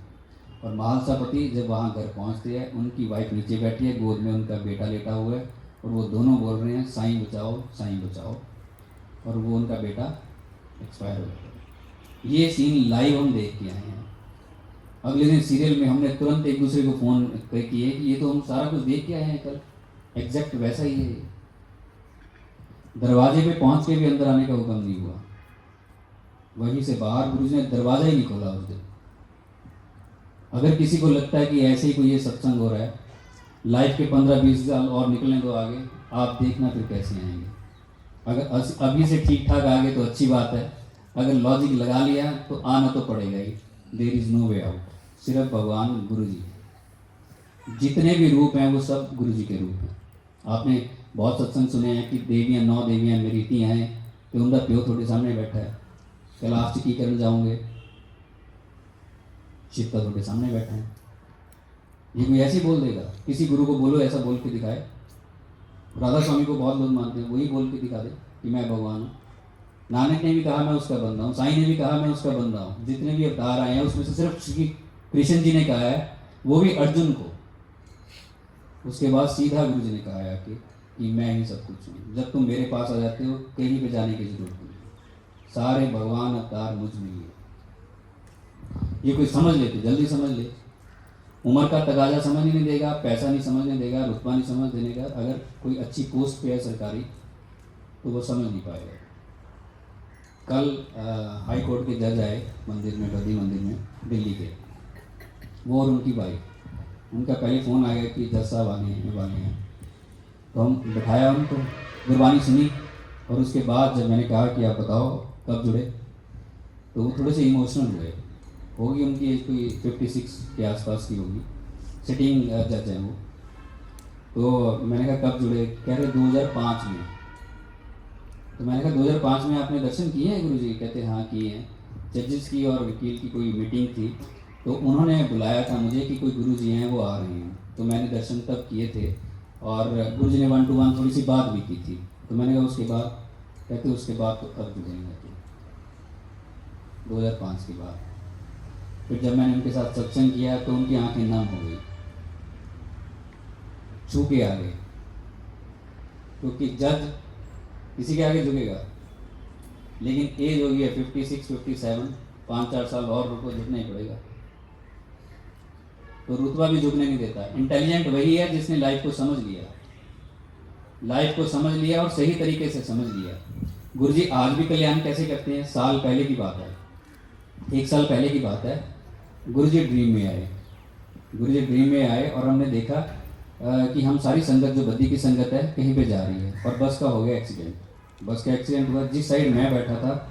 S1: और महालसापति जब वहाँ घर पहुँचते हैं, उनकी वाइफ नीचे बैठी है, गोद में उनका बेटा लेटा हुआ है, और वो दोनों बोल रहे हैं साईं बचाओ, साईं बचाओ, और वो उनका बेटा एक्सपायर हो गया। ये सीन लाइव हम देख के आए हैं। अगले दिन सीरियल में हमने तुरंत एक दूसरे को फ़ोन किए कि ये तो हम सारा कुछ देख के आए हैं कल, एग्जैक्ट वैसा ही है। दरवाजे पे पहुंच के भी अंदर आने का हुक्म नहीं हुआ, वहीं से बाहर गुरुजी ने दरवाज़ा ही नहीं खोला उस दिन। अगर किसी को लगता है कि ऐसे ही कोई ये सत्संग हो रहा है, लाइफ के 15-20 साल और निकलने दो आगे, आप देखना फिर कैसे आएंगे। अगर अभी से ठीक ठाक आ गए तो अच्छी बात है, अगर लॉजिक लगा लिया तो आना तो पड़ेगा ही। There is no way out. सिर्फ भगवान गुरु जी, जितने भी रूप हैं वो सब गुरु जी के रूप हैं। आपने बहुत सत्संग सुने हैं कि देवियाँ 9 देवियाँ मेरी इतनी हैं कि उनका प्यो थोड़े सामने बैठा है, कैलाश की करने जाओगे, शिव का थोड़े सामने बैठा है। ये कोई ऐसे ही बोल देगा? किसी गुरु को बोलो ऐसा बोल के दिखाए। राधा स्वामी को बहुत लोग मानते हैं, वही बोल के दिखा दे कि मैं भगवान हूँ। नानक ने भी कहा मैं उसका बंदा हूँ, साईं ने भी कहा मैं उसका बंदा हूँ। जितने भी अवतार आए हैं उसमें से सिर्फ श्री कृष्ण जी ने कहा है, वो भी अर्जुन को। उसके बाद सीधा गुरु जी ने कहा है कि मैं ही सब कुछ हूँ। जब तुम मेरे पास आ जाते हो कहीं पे जाने की जरूरत नहीं, सारे भगवान अवतार मुझ में ही है। ये कोई समझ ले तो जल्दी समझ ले। उम्र का तगाजा समझ नहीं देगा, पैसा नहीं समझने देगा, रुतबा नहीं समझ देने का। अगर कोई अच्छी पोस्ट पे है सरकारी तो वो समझ नहीं पाएगा। कल हाई कोर्ट के जज आए मंदिर में, बद्री मंदिर में, दिल्ली के, वो और उनकी वाइफ। उनका पहले फ़ोन आ गया कि जज साहब वाले हैं। तो हम बैठाया उनको, गुरबानी सुनी, और उसके बाद जब मैंने कहा कि आप बताओ कब जुड़े, तो वो थोड़े से इमोशनल हुए। होगी उनकी एज कोई 56 के आसपास की होगी, सिटिंग जज हैं वो। तो मैंने कहा कब जुड़े? कह रहे 2005 में। तो मैंने कहा 2005 में आपने दर्शन किए हैं गुरु जी? कहते हाँ किए हैं। जजेस की और वकील की कोई मीटिंग थी, तो उन्होंने बुलाया था मुझे कि कोई गुरु जी हैं वो आ रहे हैं। तो मैंने दर्शन तब किए थे, और गुरु जी ने 1 to 1 थोड़ी सी बात भी की थी। तो मैंने कहा उसके बाद? कहते उसके बाद तो अब जुड़ेंगे, तो 2005 के बाद। फिर जब मैंने उनके साथ सत्संग किया तो उनकी आंखें नम हो गई, छू के आ गए। क्योंकि जज किसी के आगे झुकेगा, लेकिन एज हो गई है 56, 57, 5-4 साल और रुको, झुकना ही पड़ेगा। तो रुतबा भी झुकने नहीं देता। इंटेलिजेंट वही है जिसने लाइफ को समझ लिया, और सही तरीके से समझ लिया। गुरुजी आज भी कल्याण कैसे करते हैं? साल पहले की बात है, 1 साल पहले की बात है, गुरुजी ड्रीम में आए और हमने देखा कि हम सारी संगत, जो बद्दी की संगत है, कहीं पे जा रही है, और बस का हो गया एक्सीडेंट। बस का एक्सीडेंट हुआ, जिस साइड मैं बैठा था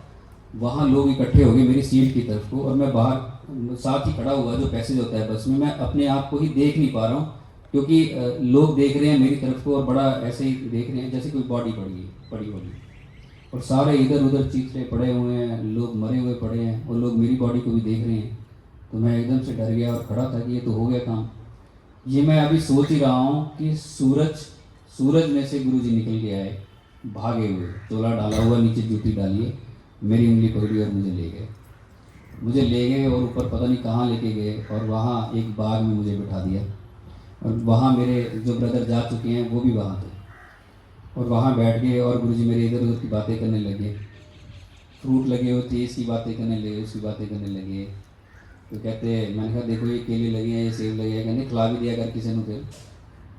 S1: वहाँ लोग इकट्ठे हो गए मेरी सीट की तरफ को, और मैं बाहर साथ ही खड़ा हुआ। जो पैसेज होता है बस में, मैं अपने आप को ही देख नहीं पा रहा हूँ, क्योंकि लोग देख रहे हैं मेरी तरफ को, और बड़ा ऐसे ही देख रहे हैं जैसे कोई बॉडी पड़ी होगी, और सारे इधर उधर चीथड़े पड़े हुए हैं, लोग मरे हुए पड़े हैं, और लोग मेरी बॉडी को भी देख रहे हैं। तो मैं एकदम से डर गया और खड़ा था कि ये तो हो गया काम। ये मैं अभी सोच ही रहा हूँ कि सूरज में से गुरुजी निकल के आए, भागे हुए, चोला डाला हुआ, नीचे जूती डालिए, मेरी उंगली पकड़ी और मुझे ले गए और ऊपर पता नहीं कहाँ लेके गए, और वहाँ एक बाग में मुझे बिठा दिया। और वहाँ मेरे जो ब्रदर जा चुके हैं वो भी वहाँ थे, और वहाँ बैठ गए, और गुरुजी मेरे इधर उधर की बातें करने लगे। फ्रूट लगे हुए थे, इसकी बातें करने लगे, उसकी बातें करने लगे। तो कहते, मैंने कहा देखो ये केले लगे हैं, ये सेब लगे हैं, कहते खिला भी दिया कर किसी ने। फिर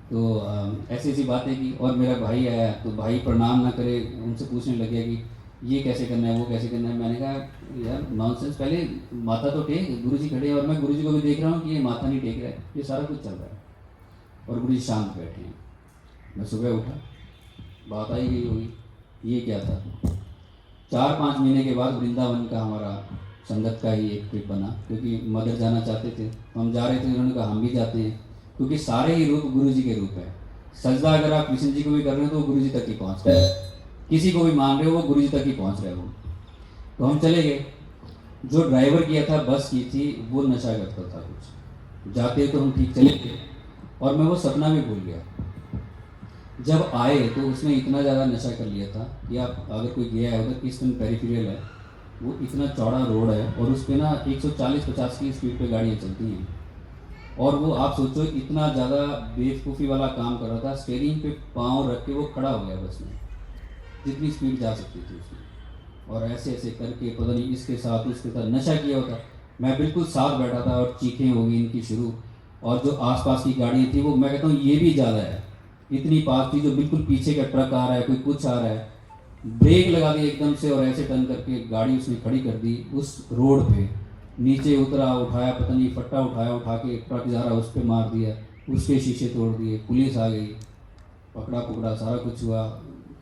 S1: तो ऐसी ऐसी बातें की। और मेरा भाई आया, तो भाई प्रणाम ना करे, उनसे पूछने लगे कि ये कैसे करना है, वो कैसे करना है। मैंने कहा यार नॉनसेंस, पहले माथा तो टेक, गुरुजी खड़े हैं, और मैं गुरुजी को भी देख रहा हूँ कि ये माथा नहीं टेक रहा है, ये सारा कुछ चल रहा है, और गुरुजी शांत बैठे हैं। मैं सुबह उठा, बात आई गई होगी, ये क्या था। 4-5 महीने के बाद वृंदावन का हमारा संगत का ही एक ट्रिप बना, क्योंकि मदर जाना चाहते थे, हम जा रहे थे, उन्होंने कहा हम भी जाते हैं, क्योंकि सारे ही रूप गुरु जी के रूप है। सजदा अगर आप कृष्ण जी को भी कर रहे हो तो वो गुरु जी तक ही पहुँच रहे हैं, किसी को भी मान रहे हो वो गुरु जी तक ही पहुँच रहे हो। तो हम चले गए। जो ड्राइवर किया था, बस की थी, वो नशा करता था कुछ, जाते तो हम ठीक चले गए, और मैं वो सपना भी भूल गया। जब आए तो उसने इतना ज़्यादा नशा कर लिया था कि आप अगर कोई गया है उधर, ईस्टर्न पेरिफेरल है, वो इतना चौड़ा रोड है और उस पे ना 140-50 की स्पीड पे गाड़ियाँ चलती हैं। और वो आप सोचो इतना ज़्यादा बेवकूफ़ी वाला काम कर रहा था, स्टेयरिंग पे पाँव रख के वो खड़ा हो गया बस में, जितनी स्पीड जा सकती थी उसमें। और ऐसे ऐसे करके पता नहीं इसके साथ उसके साथ नशा किया होता। मैं बिल्कुल साथ बैठा था और चीखें हो गई इनकी शुरू। और जो आसपास की गाड़ियाँ थी वो मैं कहता हूँ ये भी ज़्यादा है, इतनी पास थी जो बिल्कुल पीछे का ट्रक आ रहा है, कोई कुछ आ रहा है, ब्रेक लगा दी एकदम से और ऐसे टर्न करके गाड़ी उसने खड़ी कर दी उस रोड पे। नीचे उतरा, उठाया, पता नहीं फट्टा उठाया, उठा के ट्रक जा रहा उस पर मार दिया, उसके शीशे तोड़ दिए, पुलिस आ गई, पकड़ा पकड़ा सारा कुछ हुआ।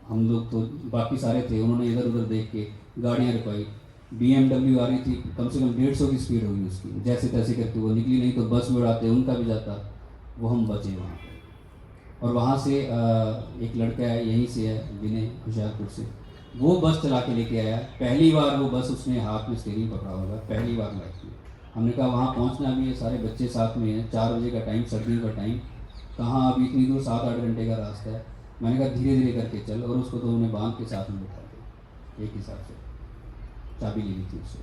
S1: हम लोग तो बाकी सारे थे, उन्होंने इधर उधर देख के गाड़ियाँ रुकवाई। BMW आ रही थी, कम से कम 150 की स्पीड होगी उसकी, जैसे तैसे करके वो निकली, नहीं तो बस में उड़ाते उनका भी जाता। वो हम बचे वहाँ पे। और वहाँ से एक लड़का है, यहीं से है, विनय, होशियारपुर से, वो बस चला के लेके आया। पहली बार वो बस उसने हाथ में स्टीयरिंग पकड़ा होगा, पहली बार लाइफ में। हमने कहा वहाँ पहुँचना भी है, सारे बच्चे साथ में हैं, 4 बजे का टाइम, सर्दियों का टाइम, कहाँ अभी इतनी दूर, 7-8 घंटे का रास्ता है। मैंने कहा धीरे धीरे करके चल, और उसको तो उन्हें बांध के साथ में बैठा दिया एक हिसाब से, चाबी लेनी थी उससे।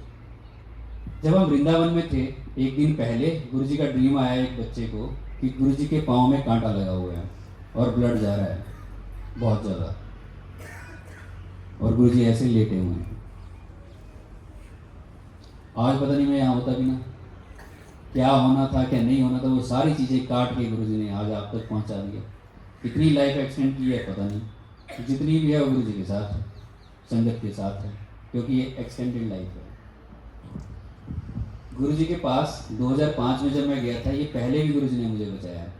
S1: जब हम वृंदावन में थे, एक दिन पहले गुरुजी का ड्रीम आया एक बच्चे को कि गुरुजी के पाँव में कांटा लगा हुआ है और ब्लड जा रहा है बहुत ज़्यादा, और गुरुजी ऐसे लेटे हुए हैं। आज पता नहीं मैं यहाँ होता भी ना, क्या होना था क्या नहीं होना था, वो सारी चीज़ें काट के गुरुजी ने आज आप तक पहुँचा दिया। कितनी लाइफ एक्सटेंड की है पता नहीं, जितनी भी है वो गुरुजी के साथ है, संगत के साथ है, क्योंकि ये एक्सटेंडेड लाइफ है। गुरुजी के पास 2005 में जब मैं गया था, ये पहले भी गुरुजी ने मुझे बचाया है।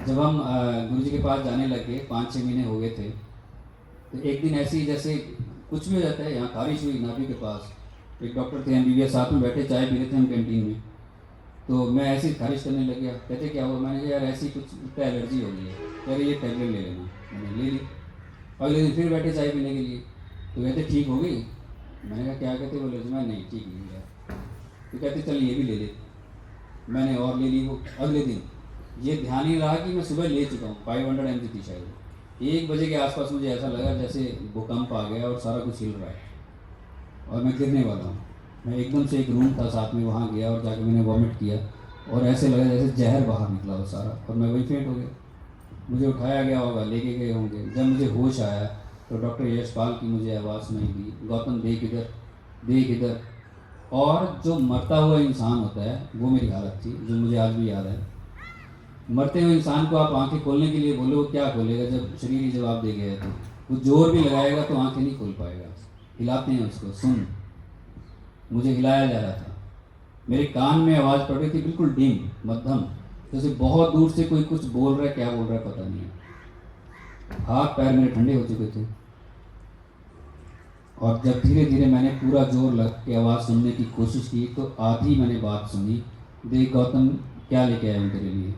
S1: जब हम गुरुजी के पास जाने लगे, 5-6 महीने हो गए थे, तो एक दिन ऐसे ही जैसे कुछ भी हो जाता है, यहाँ खारिश हुई नाभि के पास, एक डॉक्टर थे MBBS, साथ में बैठे चाय पी रहे थे हम कैंटीन में, तो मैं ऐसे ही खारिश करने लग गया। कहते क्या हुआ? मैंने कहा यार ऐसी कुछ इतना एलर्जी हो गई है। कह रहे ये टैबलेट ले लेना। मैंने ले ली। अगले दिन फिर बैठे चाय पीने के लिए, तो कहते ठीक हो गई। मैंने कहा क्या कहते? बोले मैं नहीं ठीक नहीं यार। तो कहते चल ये भी ले ले। मैंने और ले ली वो। अगले दिन ये ध्यान ही रहा कि मैं सुबह ले चुका हूँ, 500 mg थी शायद। 1 बजे के आसपास मुझे ऐसा लगा जैसे भूकंप आ गया और सारा कुछ हिल रहा है और मैं गिरने वाला हूँ। मैं एकदम से, एक रूम था साथ में, वहाँ गया और जाकर मैंने वॉमिट किया और ऐसे लगा जैसे जहर बाहर निकला वो सारा, और मैं वही फेंट हो गया। मुझे उठाया गया होगा, लेके गए होंगे। जब मुझे होश आया तो डॉक्टर यशपाल की मुझे आवाज़ सुनाई दी, गौतम देख इधर, देख इधर। और जो मरता हुआ इंसान होता है वो मेरी हालत थी, जो मुझे आज भी याद है। मरते हुए इंसान को आप आंखें खोलने के लिए बोलो, वो क्या खोलेगा जब शरीर ही जवाब दे गया है? तो वो जोर भी लगाएगा तो आंखें नहीं खोल पाएगा। हिलाते हैं उसको, सुन। मुझे हिलाया जा रहा था, मेरे कान में आवाज़ पड़ रही थी, बिल्कुल डिम, मध्यम, जैसे बहुत दूर से कोई कुछ बोल रहा है, क्या बोल रहा है पता नहीं है। हाथ पैर मेरे ठंडे हो चुके थे। और जब धीरे धीरे मैंने पूरा जोर लग के आवाज़ सुनने की कोशिश की तो आधी मैंने बात सुनी। देख गौतम क्या लेके आया हूँ तेरे लिए।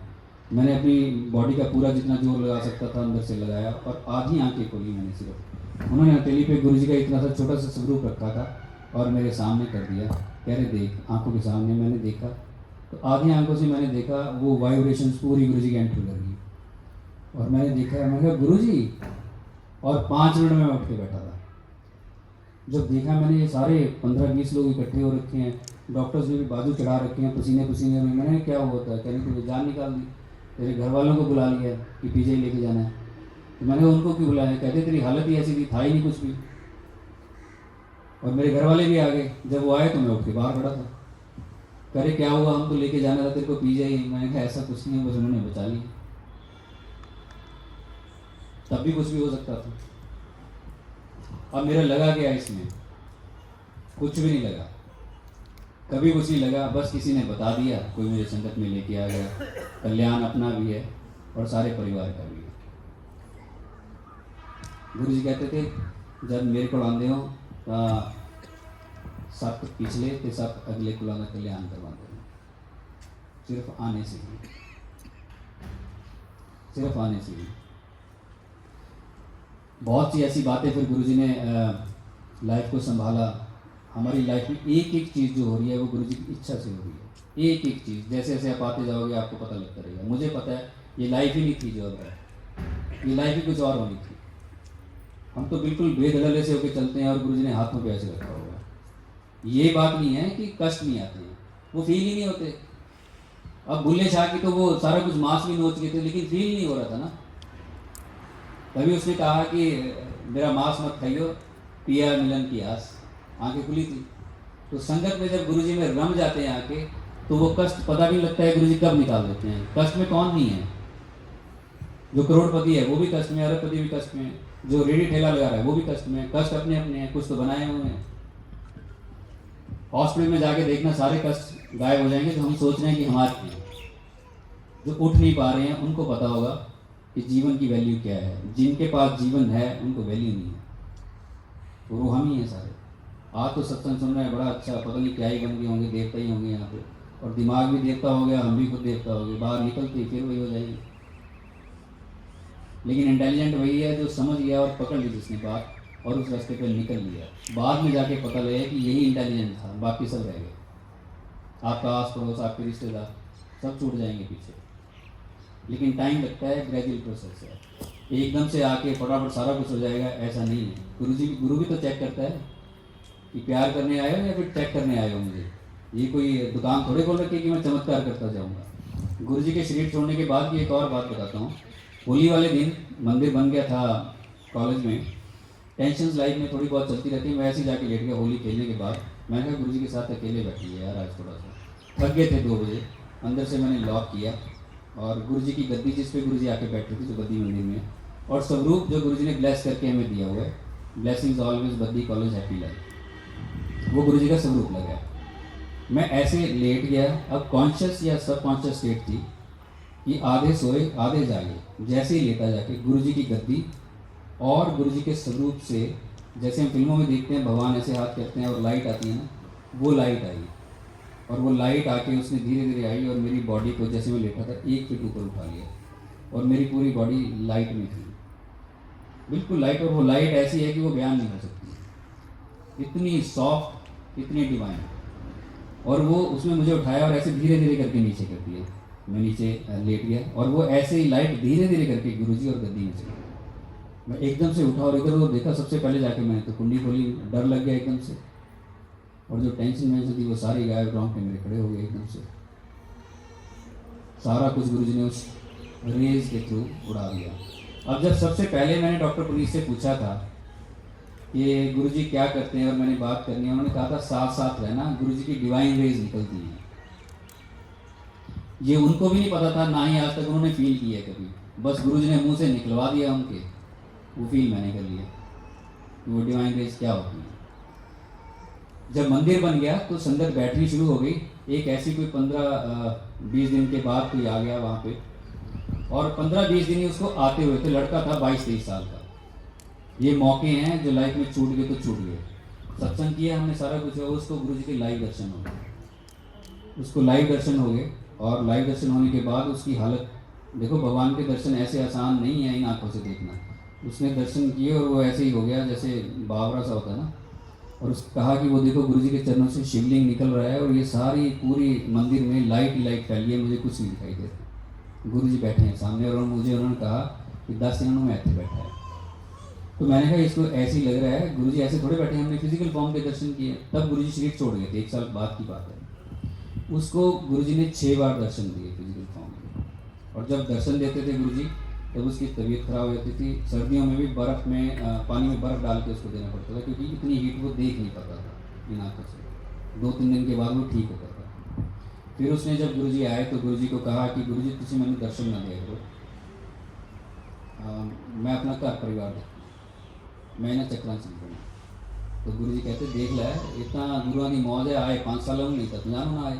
S1: मैंने अपनी बॉडी का पूरा जितना जोर लगा सकता था अंदर से लगाया और आधी आंखें खोली मैंने सिर्फ। उन्होंने हथेली पे गुरुजी का इतना सा छोटा सा स्वरूप रखा था और मेरे सामने कर दिया। कह रहे देख, आंखों के सामने। मैंने देखा तो आधी आंखों से मैंने देखा वो वाइब्रेशंस पूरी गुरुजी के एंटर कर गई। और मैंने देखा, मैंने कहा गुरुजी, और 5 मिनट में मैं उठ के बैठा था। जब देखा मैंने ये सारे 15-20 लोग इकट्ठे हो रखे हैं, डॉक्टर्स ने भी बाजू चढ़ा रखे हैं पसीने पसीने में। मैंने क्या हुआ था? कहने तुझे जान निकाल दी, तेरे घर वालों को बुला लिया कि पीछे लेके जाना है। तो मैंने उनको क्यों बुलाया? कहते तेरी हालत ही ऐसी थी, था ही नहीं कुछ भी। और मेरे घर वाले भी आ गए। जब वो आए तो मैं उठ के बाहर खड़ा था। करे क्या हुआ? हम तो लेके जाना था तेरे को पीछे ही। मैंने कहा ऐसा कुछ नहीं, बस उन्होंने बचा लिया। तब भी कुछ भी हो सकता था। अब मेरा लगा क्या इसमें? कुछ भी नहीं लगा, कभी कुछ नहीं लगा। बस किसी ने बता दिया, कोई मुझे संगत में लेके आ गया। कल्याण अपना भी है और सारे परिवार का भी है। गुरु जी कहते थे जब मेरे को आंदे हो सब पिछले ते सब अगले को लाना कल्याण करवा दे। सिर्फ आने से ही, सिर्फ आने से ही। बहुत सी ऐसी बातें फिर गुरुजी ने लाइफ को संभाला। हमारी लाइफ में एक एक चीज़ जो हो रही है वो गुरुजी की इच्छा से हो रही है। एक एक चीज़, जैसे जैसे आप आते जाओगे आपको पता लगता रहेगा। मुझे पता है ये लाइफ ही नहीं थी जो अब है, ये लाइफ ही कुछ और होनी थी। हम तो बिल्कुल बेदखले से होकर चलते हैं और गुरुजी ने हाथों पे ऐसे रखा हुआ है। ये बात नहीं है कि कष्ट नहीं आते हैं, वो फील ही नहीं होते। अब बुल्ले शाह की तो वो सारा कुछ मांस भी नोच गए थे, लेकिन फील नहीं हो रहा था ना। तभी उसने कहा कि मेरा मांस मत खाइयो, पिया मिलन की आस, आंखें खुली थी। तो संगत में जब गुरुजी में रम जाते हैं आके, तो वो कष्ट पता भी लगता है गुरुजी कब निकाल देते हैं। कष्ट में कौन नहीं है? जो करोड़पति है वो भी कष्ट में, अरबपति भी कष्ट में, जो रेडी ठेला लगा रहा है वो भी कष्ट में। कष्ट अपने अपने हैं, कुछ तो बनाए हुए हैं। हॉस्पिटल में जाके देखना, सारे कष्ट गायब हो जाएंगे जो हम सोच रहे हैं कि हमारे हैं। जो उठ नहीं पा रहे हैं उनको पता होगा कि जीवन की वैल्यू क्या है। जिनके पास जीवन है उनको वैल्यू नहीं है, तो वो हम ही हैं सारे। आज तो सत्संग सुन रहे हैं, बड़ा अच्छा, पता नहीं क्या ही बन गए होंगे, देवता ही होंगे यहाँ पे, और दिमाग भी देवता हो गया, हम भी खुद देवता हो गए। बाहर निकलते फिर वही हो जाएंगे। लेकिन इंटेलिजेंट वही है जो समझ गया और पकड़ ली जिसने बात, और उस रास्ते पर निकल लिया। बाद में जाके पता लगा कि यही इंटेलिजेंट था, बाकी सब रह गए। आपका आस पड़ोस, आपके रिश्तेदार सब छूट जाएंगे पीछे। लेकिन टाइम लगता है, ग्रेजुअल प्रोसेस है। एकदम से आके फटाफट सारा कुछ हो जाएगा ऐसा नहीं है। गुरु भी तो चेक करता है कि प्यार करने आए हो या फिर चेक करने आए हो मुझे। ये कोई दुकान थोड़े खोल रखी है कि मैं चमत्कार करता जाऊँगा। गुरु जी के शरीर छोड़ने के बाद की एक और बात बताता हूँ। होली वाले दिन मंदिर बन गया था कॉलेज में। टेंशन लाइफ में थोड़ी बहुत चलती रहती है। मैं ऐसे ही जाके लेट गया होली खेलने के बाद। मैंने कहा गुरु जी के साथ अकेले बैठिए यार, आज थोड़ा सा थक गए थे। 2 बजे अंदर से मैंने लॉक किया, और गुरु जी की गद्दी जिस पे गुरु जी आके बैठे थे, जो बद्दी मंदिर में, और स्वरूप जो गुरु जी ने ब्लेस करके हमें दिया हुआ है, blessings always Baddi college happy life, वो गुरु जी का स्वरूप लगा। मैं ऐसे लेट गया। अब कॉन्शियस या सबकॉन्शियस स्टेट थी कि आधे सोए आधे जागे। जैसे ही लेटा जाके गुरु जी की गद्दी और गुरु जी के स्वरूप से, जैसे हम फिल्मों में देखते हैं भगवान ऐसे हाथ करते हैं और लाइट आती है ना, वो लाइट आई। और वो लाइट आके उसने धीरे धीरे आई और मेरी बॉडी को, जैसे मैं लेटा था, 1 फीट ऊपर उठा लिया, और मेरी पूरी बॉडी लाइट में थी, बिल्कुल लाइट। और वो लाइट ऐसी है कि वो बयान नहीं हो सकती, इतनी सॉफ्ट, इतनी डिवाइन। और वो उसमें मुझे उठाया और ऐसे धीरे धीरे करके नीचे कर दिया। मैं नीचे लेट गया, और वो ऐसे ही लाइट धीरे धीरे करके गुरुजी और गद्दी में चली। मैं एकदम से उठा और इधर उधर देखा। सबसे पहले जाके मैंने तो कुंडी खोली, डर लग गया एकदम से, और जो टेंशन वेंशन थी वो सारी गायब, रोंगटे मेरे खड़े हो गए एकदम से। सारा कुछ गुरुजी ने उस रेज के थ्रू उड़ा दिया। अब जब सबसे पहले मैंने डॉक्टर पुनीत से पूछा था कि गुरुजी क्या करते हैं और मैंने बात करनी है, उन्होंने कहा था साथ साथ रहना, गुरुजी की डिवाइन रेज निकलती हैं। ये उनको भी नहीं पता था, ना ही आज तक उन्होंने फील किया कभी। बस गुरुजी ने मुंह से निकलवा दिया उनके, वो फील मैंने कर लिया कि वो डिवाइन रेज क्या होती है। जब मंदिर बन गया तो संगत बैठनी शुरू हो गई। एक ऐसी कोई 15-20 दिन के बाद कोई आ गया वहाँ पे, और 15-20 दिन ही उसको आते हुए थे। लड़का था 22-23 साल का। ये मौके हैं जो लाइफ में छूट गए तो छूट गए। सत्संग किया हमने, सारा कुछ हुआ, उसको गुरुजी के लाइव दर्शन हो गए। उसको लाइव दर्शन हो गए, और लाइव दर्शन होने के बाद उसकी हालत देखो। भगवान के दर्शन ऐसे आसान नहीं है इन आँखों से देखना। उसने दर्शन किए और वो ऐसे ही हो गया जैसे बावरा सा होता है ना। और उसने कहा कि वो देखो गुरुजी के चरणों से शिवलिंग निकल रहा है, और ये सारी पूरी मंदिर में लाइट ही लाइट फैली है, मुझे कुछ नहीं दिखाई देता। गुरुजी बैठे हैं सामने, और मुझे उन्होंने कहा कि 10 सेकंड में ऐसे बैठा है। तो मैंने कहा इसको ऐसे ही लग रहा है, गुरुजी ऐसे थोड़े बैठे हैं। हमने फिजिकल फॉर्म के दर्शन किए। तब गुरुजी शरीर छोड़ गए थे, 1 साल बाद की बात है। उसको गुरुजी ने 6 बार दर्शन दिए फिजिकल फॉर्म में। और जब दर्शन देते थे गुरुजी, तब उसकी तबीयत खराब हो जाती थी। सर्दियों में भी बर्फ़ में पानी में बर्फ़ डाल के उसको देना पड़ता था, क्योंकि इतनी हीट वो देख नहीं पाता था इन आँखों से। 2-3 दिन के बाद वो ठीक होता था। फिर उसने जब गुरुजी आए तो गुरुजी को कहा कि गुरुजी तुझे मैंने दर्शन ना दिया करो, मैं अपना घर परिवार देखूँ, मैं ना चक्रा चल रहा। तो गुरुजी कहते देख ला, इतना गुरुआ की मौज है, आए 5 साल नहीं था, 50 ना आए।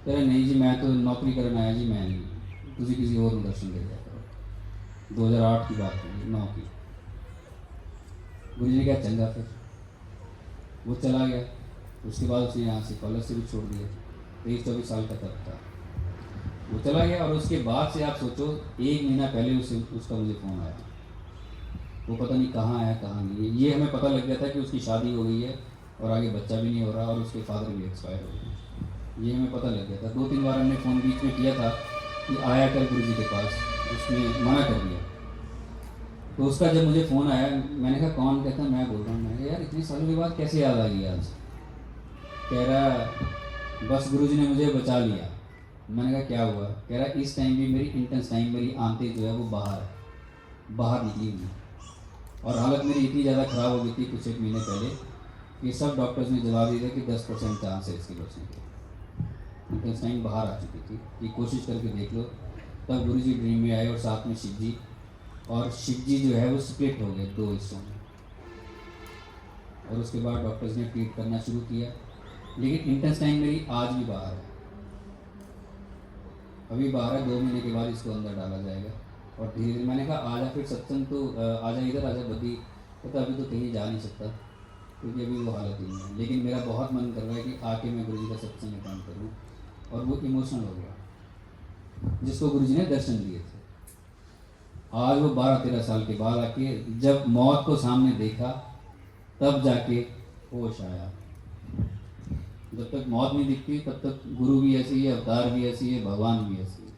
S1: कह रहे नहीं जी मैं तो नौकरी करने आया जी, मैं नहीं, तुझे किसी और को दर्शन दे दिया करो। 2008 की बात है, 9 की। गुरुजी ने कहा चंगा, फिर वो चला गया। उसके बाद उसने यहाँ से कॉलेज से भी छोड़ दिया। 23-24 साल का तब था, वो चला गया। और उसके बाद से आप सोचो, 1 महीना पहले उसका मुझे फ़ोन आया। वो पता नहीं कहाँ आया कहाँ नहीं। ये हमें पता लग गया था कि उसकी शादी हो गई है और आगे बच्चा भी नहीं हो रहा, और उसके फादर भी एक्सपायर हो गए। ये हमें पता लग गया था। 2-3 बार हमने फ़ोन बीच में किया था कि आया कर गुरुजी के पास, उसने मना कर दिया। तो उसका जब मुझे फ़ोन आया, मैंने कहा कौन? कहता मैं बोल रहा हूँ। मैंने कहा यार इतने सालों के बाद कैसे याद आ गई आज? कह रहा बस गुरुजी ने मुझे बचा लिया। मैंने कहा क्या हुआ? कह रहा इस टाइम भी मेरी इंटेंस टाइम मेरी आंतें जो है वो बाहर निकली हुई, और हालत मेरी इतनी ज़्यादा ख़राब हो गई थी कुछ एक महीने पहले कि सब डॉक्टर्स ने जवाब दिया कि 10% चांस है इसके बचने के। इंटेंस टाइम बाहर आ चुकी थी कि कोशिश करके देख लो। तब गुरुजी ड्रीम में आए और साथ में शिव जी, और शिव जी जो है वो स्प्लिट हो गए 2 हिस्सों में। और उसके बाद डॉक्टर्स ने ट्रीट करना शुरू किया, लेकिन इंटेस्टाइन मेरी आज भी बाहर है, अभी बाहर है। 2 महीने के बाद इसको अंदर डाला जाएगा। और धीरे धीरे मैंने कहा आजा फिर सत्संग, तो आजा इधर, आजा बद्दी। तो अभी तो कहीं जा नहीं सकता क्योंकि अभी वो हालत ही नहीं है, लेकिन मेरा बहुत मन कर रहा है कि आके मैं गुरुजी का सत्संग अटेंड करूँ। और वो इमोशनल हो गया जिसको गुरुजी ने दर्शन दिए थे। आज वो 12-13 साल के बाद आके जब मौत को सामने देखा तब जाके होश आया। जब तक मौत नहीं दिखती तब तक गुरु भी ऐसी है, अवतार भी ऐसी है, भगवान भी ऐसी है।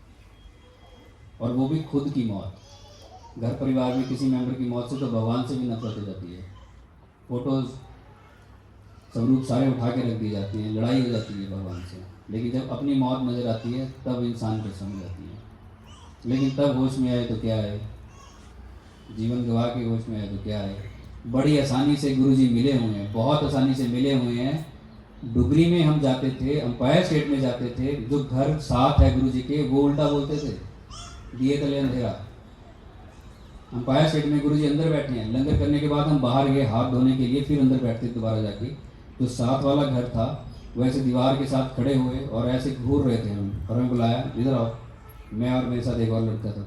S1: और वो भी खुद की मौत। घर परिवार में किसी मेंबर की मौत से तो भगवान से भी नफरत हो जाती है। फोटोज स्वरूप सारे उठा के रख दी जाती हैं, लड़ाई हो जाती है भगवान से। लेकिन जब अपनी मौत नज़र आती है तब इंसान को समझ आती है। लेकिन तब होश में आए तो क्या है, जीवन गवा के होश में आए तो क्या है। बड़ी आसानी से गुरुजी मिले हुए हैं, बहुत आसानी से मिले हुए हैं। डुगरी में हम जाते थे, अंपायर स्टेट में जाते थे, जो घर साथ है गुरुजी के वो उल्टा बोलते थे, दिए तले अंधेरा। अंपायर स्टेट में गुरुजी अंदर बैठे हैं, लंगर करने के बाद हम बाहर गए हाथ धोने के लिए, फिर अंदर बैठते दोबारा जाके। जो साथ वाला घर था वैसे दीवार के साथ खड़े हुए और ऐसे घूर रहे थे हम, और हमें बुलाया इधर आओ। मैं और मेरे साथ एक और लड़का था।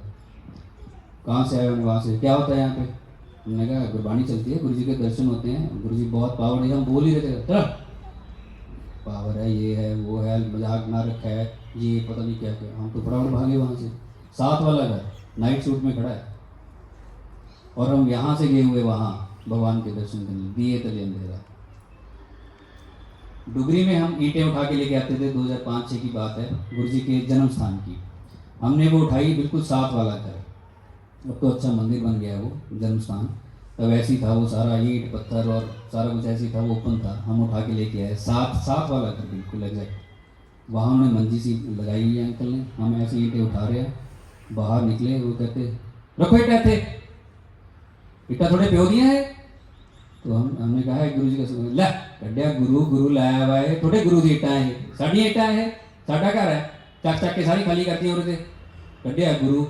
S1: कहाँ से आए? हमने वहाँ से। क्या होता है यहाँ पे? हमने कहा गुरबाणी चलती है, गुरुजी के दर्शन होते हैं, गुरुजी बहुत पावर है। हम बोल ही रहे थे पावर है, ये है, वो है, मजाक ना रखा है, ये पता नहीं क्या क्या। हम तो फटाफट भागे वहाँ से। साथ वाला घर नाइट सूट में खड़ा है, और हम यहाँ से गए हुए वहाँ भगवान के दर्शन करने, दिए तले अंधेरा। डुगरी में हम ईंटें उठा के लेके आते थे, 2005-6 की बात है, गुरुजी के जन्म स्थान की। हमने वो उठाई, बिल्कुल साथ वाला घर। अब तो अच्छा मंदिर बन गया वो जन्म स्थान, तब ऐसी था वो, सारा ईंट पत्थर और सारा कुछ ऐसी था, वो ओपन था। हम उठा के लेके आए, साथ वाला घर बिल्कुल एग्जैक्ट। वहाँ हमने मंजी सी लगाई हुई है अंकल ने। हम ऐसे ईंटें उठा रहे हैं, बाहर निकले, वो कहते रखो ईटा थे, ईटा थोड़े प्यो दिया है। तो हमने कहा है गुरु जी का ला कड्या गुरु लाया हुआ है, थोड़े गुरु की ईटा है, साड़ी ईटा है, साडा घर है, चक के सारी खाली करती और कड्या गुरु,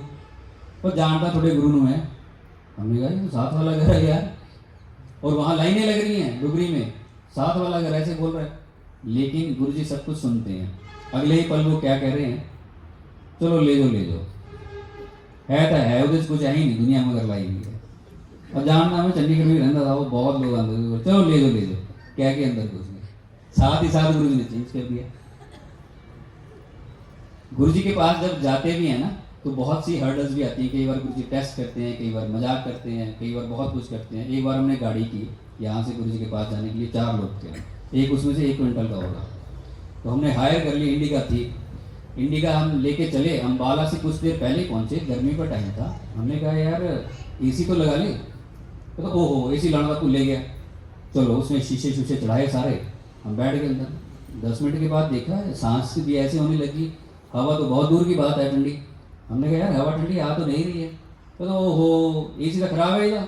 S1: तो जानता थोड़े गुरु नू है। हमने कहा ये तो साथ वाला घर है यार, और वहाँ लाइनें लग रही हैं डुगरी में, साथ वाला घर ऐसे बोल रहा है। लेकिन गुरु जी सब कुछ सुनते हैं। अगले ही पल वो क्या कह रहे हैं, चलो ले जाओ, है तो है उधर कुछ है ही नहीं दुनिया में, अगर लाई हुई है। और जानना मैं चंडीगढ़ में रहता था, वो बहुत लोग अंदर, चलो ले जाओ क्या के अंदर कुछ नहीं। साथ ही साथ गुरु जी ने चेंज कर दिया। गुरु जी के पास जब जाते भी हैं ना तो बहुत सी हर्डल्स भी आती हैं। कई बार गुरु जी टेस्ट करते हैं, कई बार मजाक करते हैं, कई बार बहुत कुछ करते हैं। एक बार हमने गाड़ी की यहाँ से गुरु जी के पास जाने के लिए, 4 लोग थे, एक उसमें से 1 क्विंटल का होगा, तो हमने हायर कर ली। इंडिका थी, इंडिका हम लेके चले। अम्बाला से कुछ देर पहले पहुँचे, गर्मी का टाइम था। हमने कहा यार AC तो लगा ले, तो ओहो AC लाना तू ले गया। चलो उसमें शीशे चढ़ाए सारे, हम बैठ गए अंदर। 10 मिनट के बाद देखा सांस भी ऐसे होने लगी, हवा तो बहुत दूर की बात है ठंडी। हमने कहा यार हवा ठंडी आ तो नहीं रही है, तो ओहो AC तो खराब है इधर।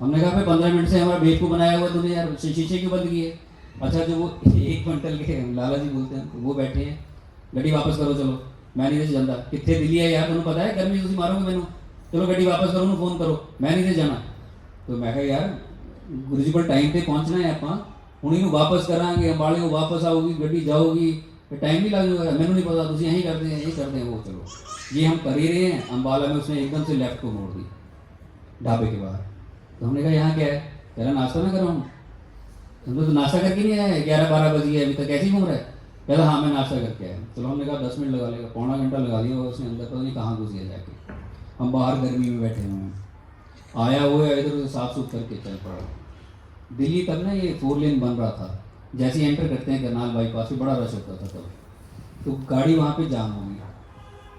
S1: हमने कहा भाई 15 मिनट से हमारा बेवकूफ़ बनाया हुआ तूने यार, शीशे क्यों बंद किए? अच्छा जो वो 1 क्विंटल के लाला जी बोलते हैं, वो बैठे हैं, गड्डी वापस करो चलो, मैं नहीं जाता। कितने दिल्ली है यार, तुम्हें पता है गर्मी तुम मारोगे मैनू, चलो गड्डी वापस करो, फोन करो, मैं नहीं जाना। तो मैं कहा यार गुरु जी को टाइम पे पहुँचना है, आप हुणी नू वापस करांगे, अंबाले को वापस आओगी गड्डी, जाओगी, टाइम भी लग जाएगा, मैंने नहीं पता, तुम यहीं करते हैं, यही करते हैं। वो चलो ये हम कर ही रहे हैं। अम्बाला में उसने एकदम से लेफ्ट को मोड़ दी ढाबे के बाहर। तो हमने कहा यहाँ क्या है? कह रहा नाश्ता ना करो, हम तो नाश्ता करके नहीं आए, 11-12 बज गए, अभी तक कैसे ही घूम रहा है? कहता हाँ मैं नाश्ता करके आया। चलो हमने कहा 10 मिनट लगा लेगा, पौना घंटा लगा दिया उसने अंदर, पता नहीं कहाँ घुस गया जाके। हम बाहर गर्मी में बैठे हुए हैं, आया वो इधर उधर साफ सुथ करके चल पड़ा। दिल्ली तक ना ये 4 लेन बन रहा था, जैसे ही एंटर करते हैं करनाल बाईपास पे, बड़ा रश होता था तब। तो गाड़ी वहाँ पे जाम होगी,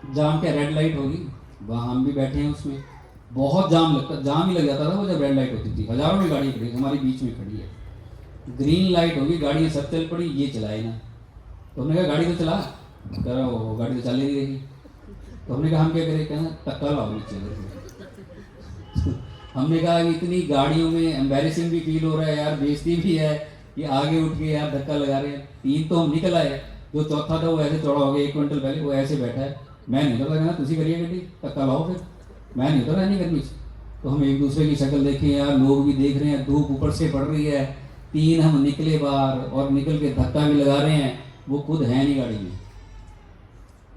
S1: जाम क्या रेड लाइट होगी, वहाँ हम भी बैठे हैं उसमें, बहुत जाम लगता, जाम ही लग जाता था वो जब रेड लाइट होती थी। हज़ारों में गाड़ी खड़ी, हमारी बीच में खड़ी है। ग्रीन लाइट होगी, गाड़ियाँ सब चल पड़ी, ये चलाए ना। तो हमने कहा गाड़ी तो चला, कह रहा वो गाड़ी तो चल ही नहीं रही। तो हमने कहा हम क्या करें, कहना टक्का लाओ नीचे। हमने कहा इतनी गाड़ियों में एम्बेरसिंग भी फील हो रहा है यार, बेइज्जती भी है, ये आगे उठ के यार धक्का लगा रहे हैं। 3 तो हम निकल आए, जो चौथा था वो ऐसे चौड़ा हो गया 1 क्विंटल पहले, वो ऐसे बैठा है। मैं नहीं उतर लगा, तुझी करिए गड्डी, धक्का लाओ फिर, मैं नहीं उतर नहीं करनी। तो हम एक दूसरे की शक्ल देखें यार, लोग भी देख रहे हैं, धूप ऊपर से पड़ रही है। 3 हम निकले बाहर और निकल के धक्का भी लगा रहे हैं। वो खुद है नहीं गाड़ी में,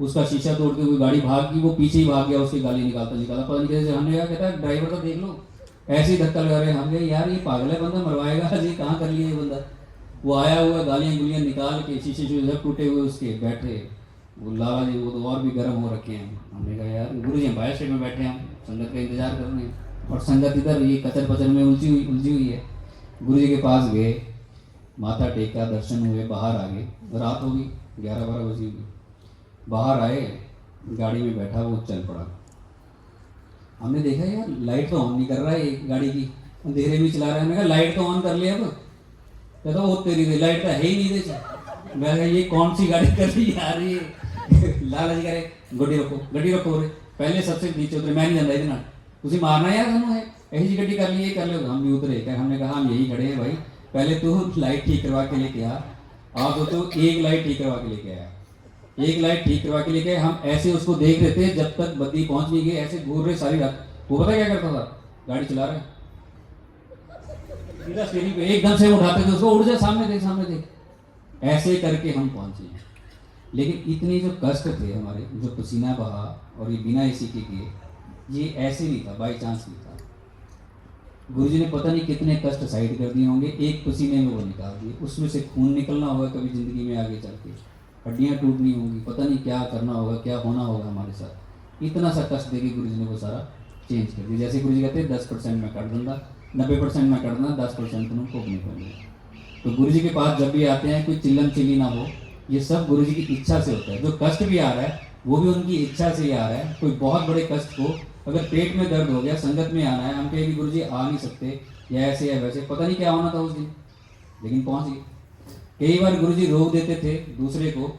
S1: उसका शीशा तोड़ के कोई गाड़ी भाग गई, वो पीछे ही भाग गया, उसकी गाली निकालता निकाला पता नहीं कैसे। हमने कहा, कहता है ड्राइवर तो देख लो, ऐसे ही धक्का लगा रहे हैं। हम कहे यार ये पागल है बंदा, मरवाएगा जी, कहाँ कर लिया ये बंदा। वो आया हुआ गालियाँ गुलियाँ निकाल के, शीशे सब टूटे हुए उसके, बैठे वो लाला जी, वो तो और भी गर्म हो रखे हैं। हमने कहा यार गुरु जी बाहर स्टेट में बैठे हैं, हम संगत का इंतजार कर रहे हैं और संगत इधर ये कचर पचर में उलझी हुई है। गुरु जी के पास गए, माथा टेका, दर्शन हुए, बाहर आ गए। रात होगी 11-12 बजे होगी। बाहर आए, गाड़ी में बैठा, वो चल पड़ा। हमने देखा यार लाइट तो ऑन नहीं कर रहा है एक गाड़ी की, अंधेरे में चला रहा है। मैंने कहा लाइट तो ऑन कर लिया। अब कहता वो तेरी लाइट तो है ही नहीं दे। मैं कहा ये कौन सी गाड़ी कर रही आ रही है। लाला जी कह रहे गड्डी रखो रे, पहले सबसे नीचे उतरे, मैं नहीं जानता इतना, तुझे मारना यार हम है ऐसी जी गड्डी कर ली, ये कर लो। हम भी उतरे, क्या हमने कहा हम यही खड़े हैं भाई, पहले तू लाइट ठीक करवा के लेके आ। आप तो एक लाइट ठीक करवा के लेके आया, एक लाइट ठीक करवा के लेके। हम ऐसे उसको देख रहे थे जब तक बत्ती पहुंच नहीं गई, ऐसे घूर रहे सारी रात। वो पता क्या करता था, गाड़ी चला रहा है सीधा स्टीयरिंग पे एकदम से उठाते थे उसको, उड़ जा सामने देख सामने देख, ऐसे करके हम पहुंचे। लेकिन इतने जो कष्ट थे हमारे, जो पसीना बहा और ये बिना एसी के किए, ये ऐसे नहीं था, बाई चांस नहीं था। गुरुजी ने पता नहीं कितने कष्ट साइड कर दिए होंगे, एक पसीने में वो निकाल दिए। उसमें से खून निकलना होगा कभी जिंदगी में आगे चल के, हड्डियाँ टूटनी होंगी, पता नहीं क्या करना होगा, क्या होना होगा हमारे साथ। इतना सा कष्ट देके गुरुजी ने वो सारा चेंज कर दिया। जैसे गुरुजी कहते हैं 10% मैं कर दूंगा, 90% मैं कर दूंगा, 10% तुम भोगने पड़ेगा। तो गुरुजी के पास जब भी आते हैं, कोई चिल्लम चिल्ली ना हो, ये सब गुरुजी की इच्छा से होता है। जो कष्ट भी आ रहा है वो भी उनकी इच्छा से ही आ रहा है। कोई बहुत बड़े कष्ट को, अगर पेट में दर्द हो गया, संगत में आना है, हम कहें कि गुरुजी आ नहीं सकते, या ऐसे या वैसे, पता नहीं क्या होना था उस दिन, लेकिन पहुंच गए। कई बार गुरुजी रोक देते थे दूसरे को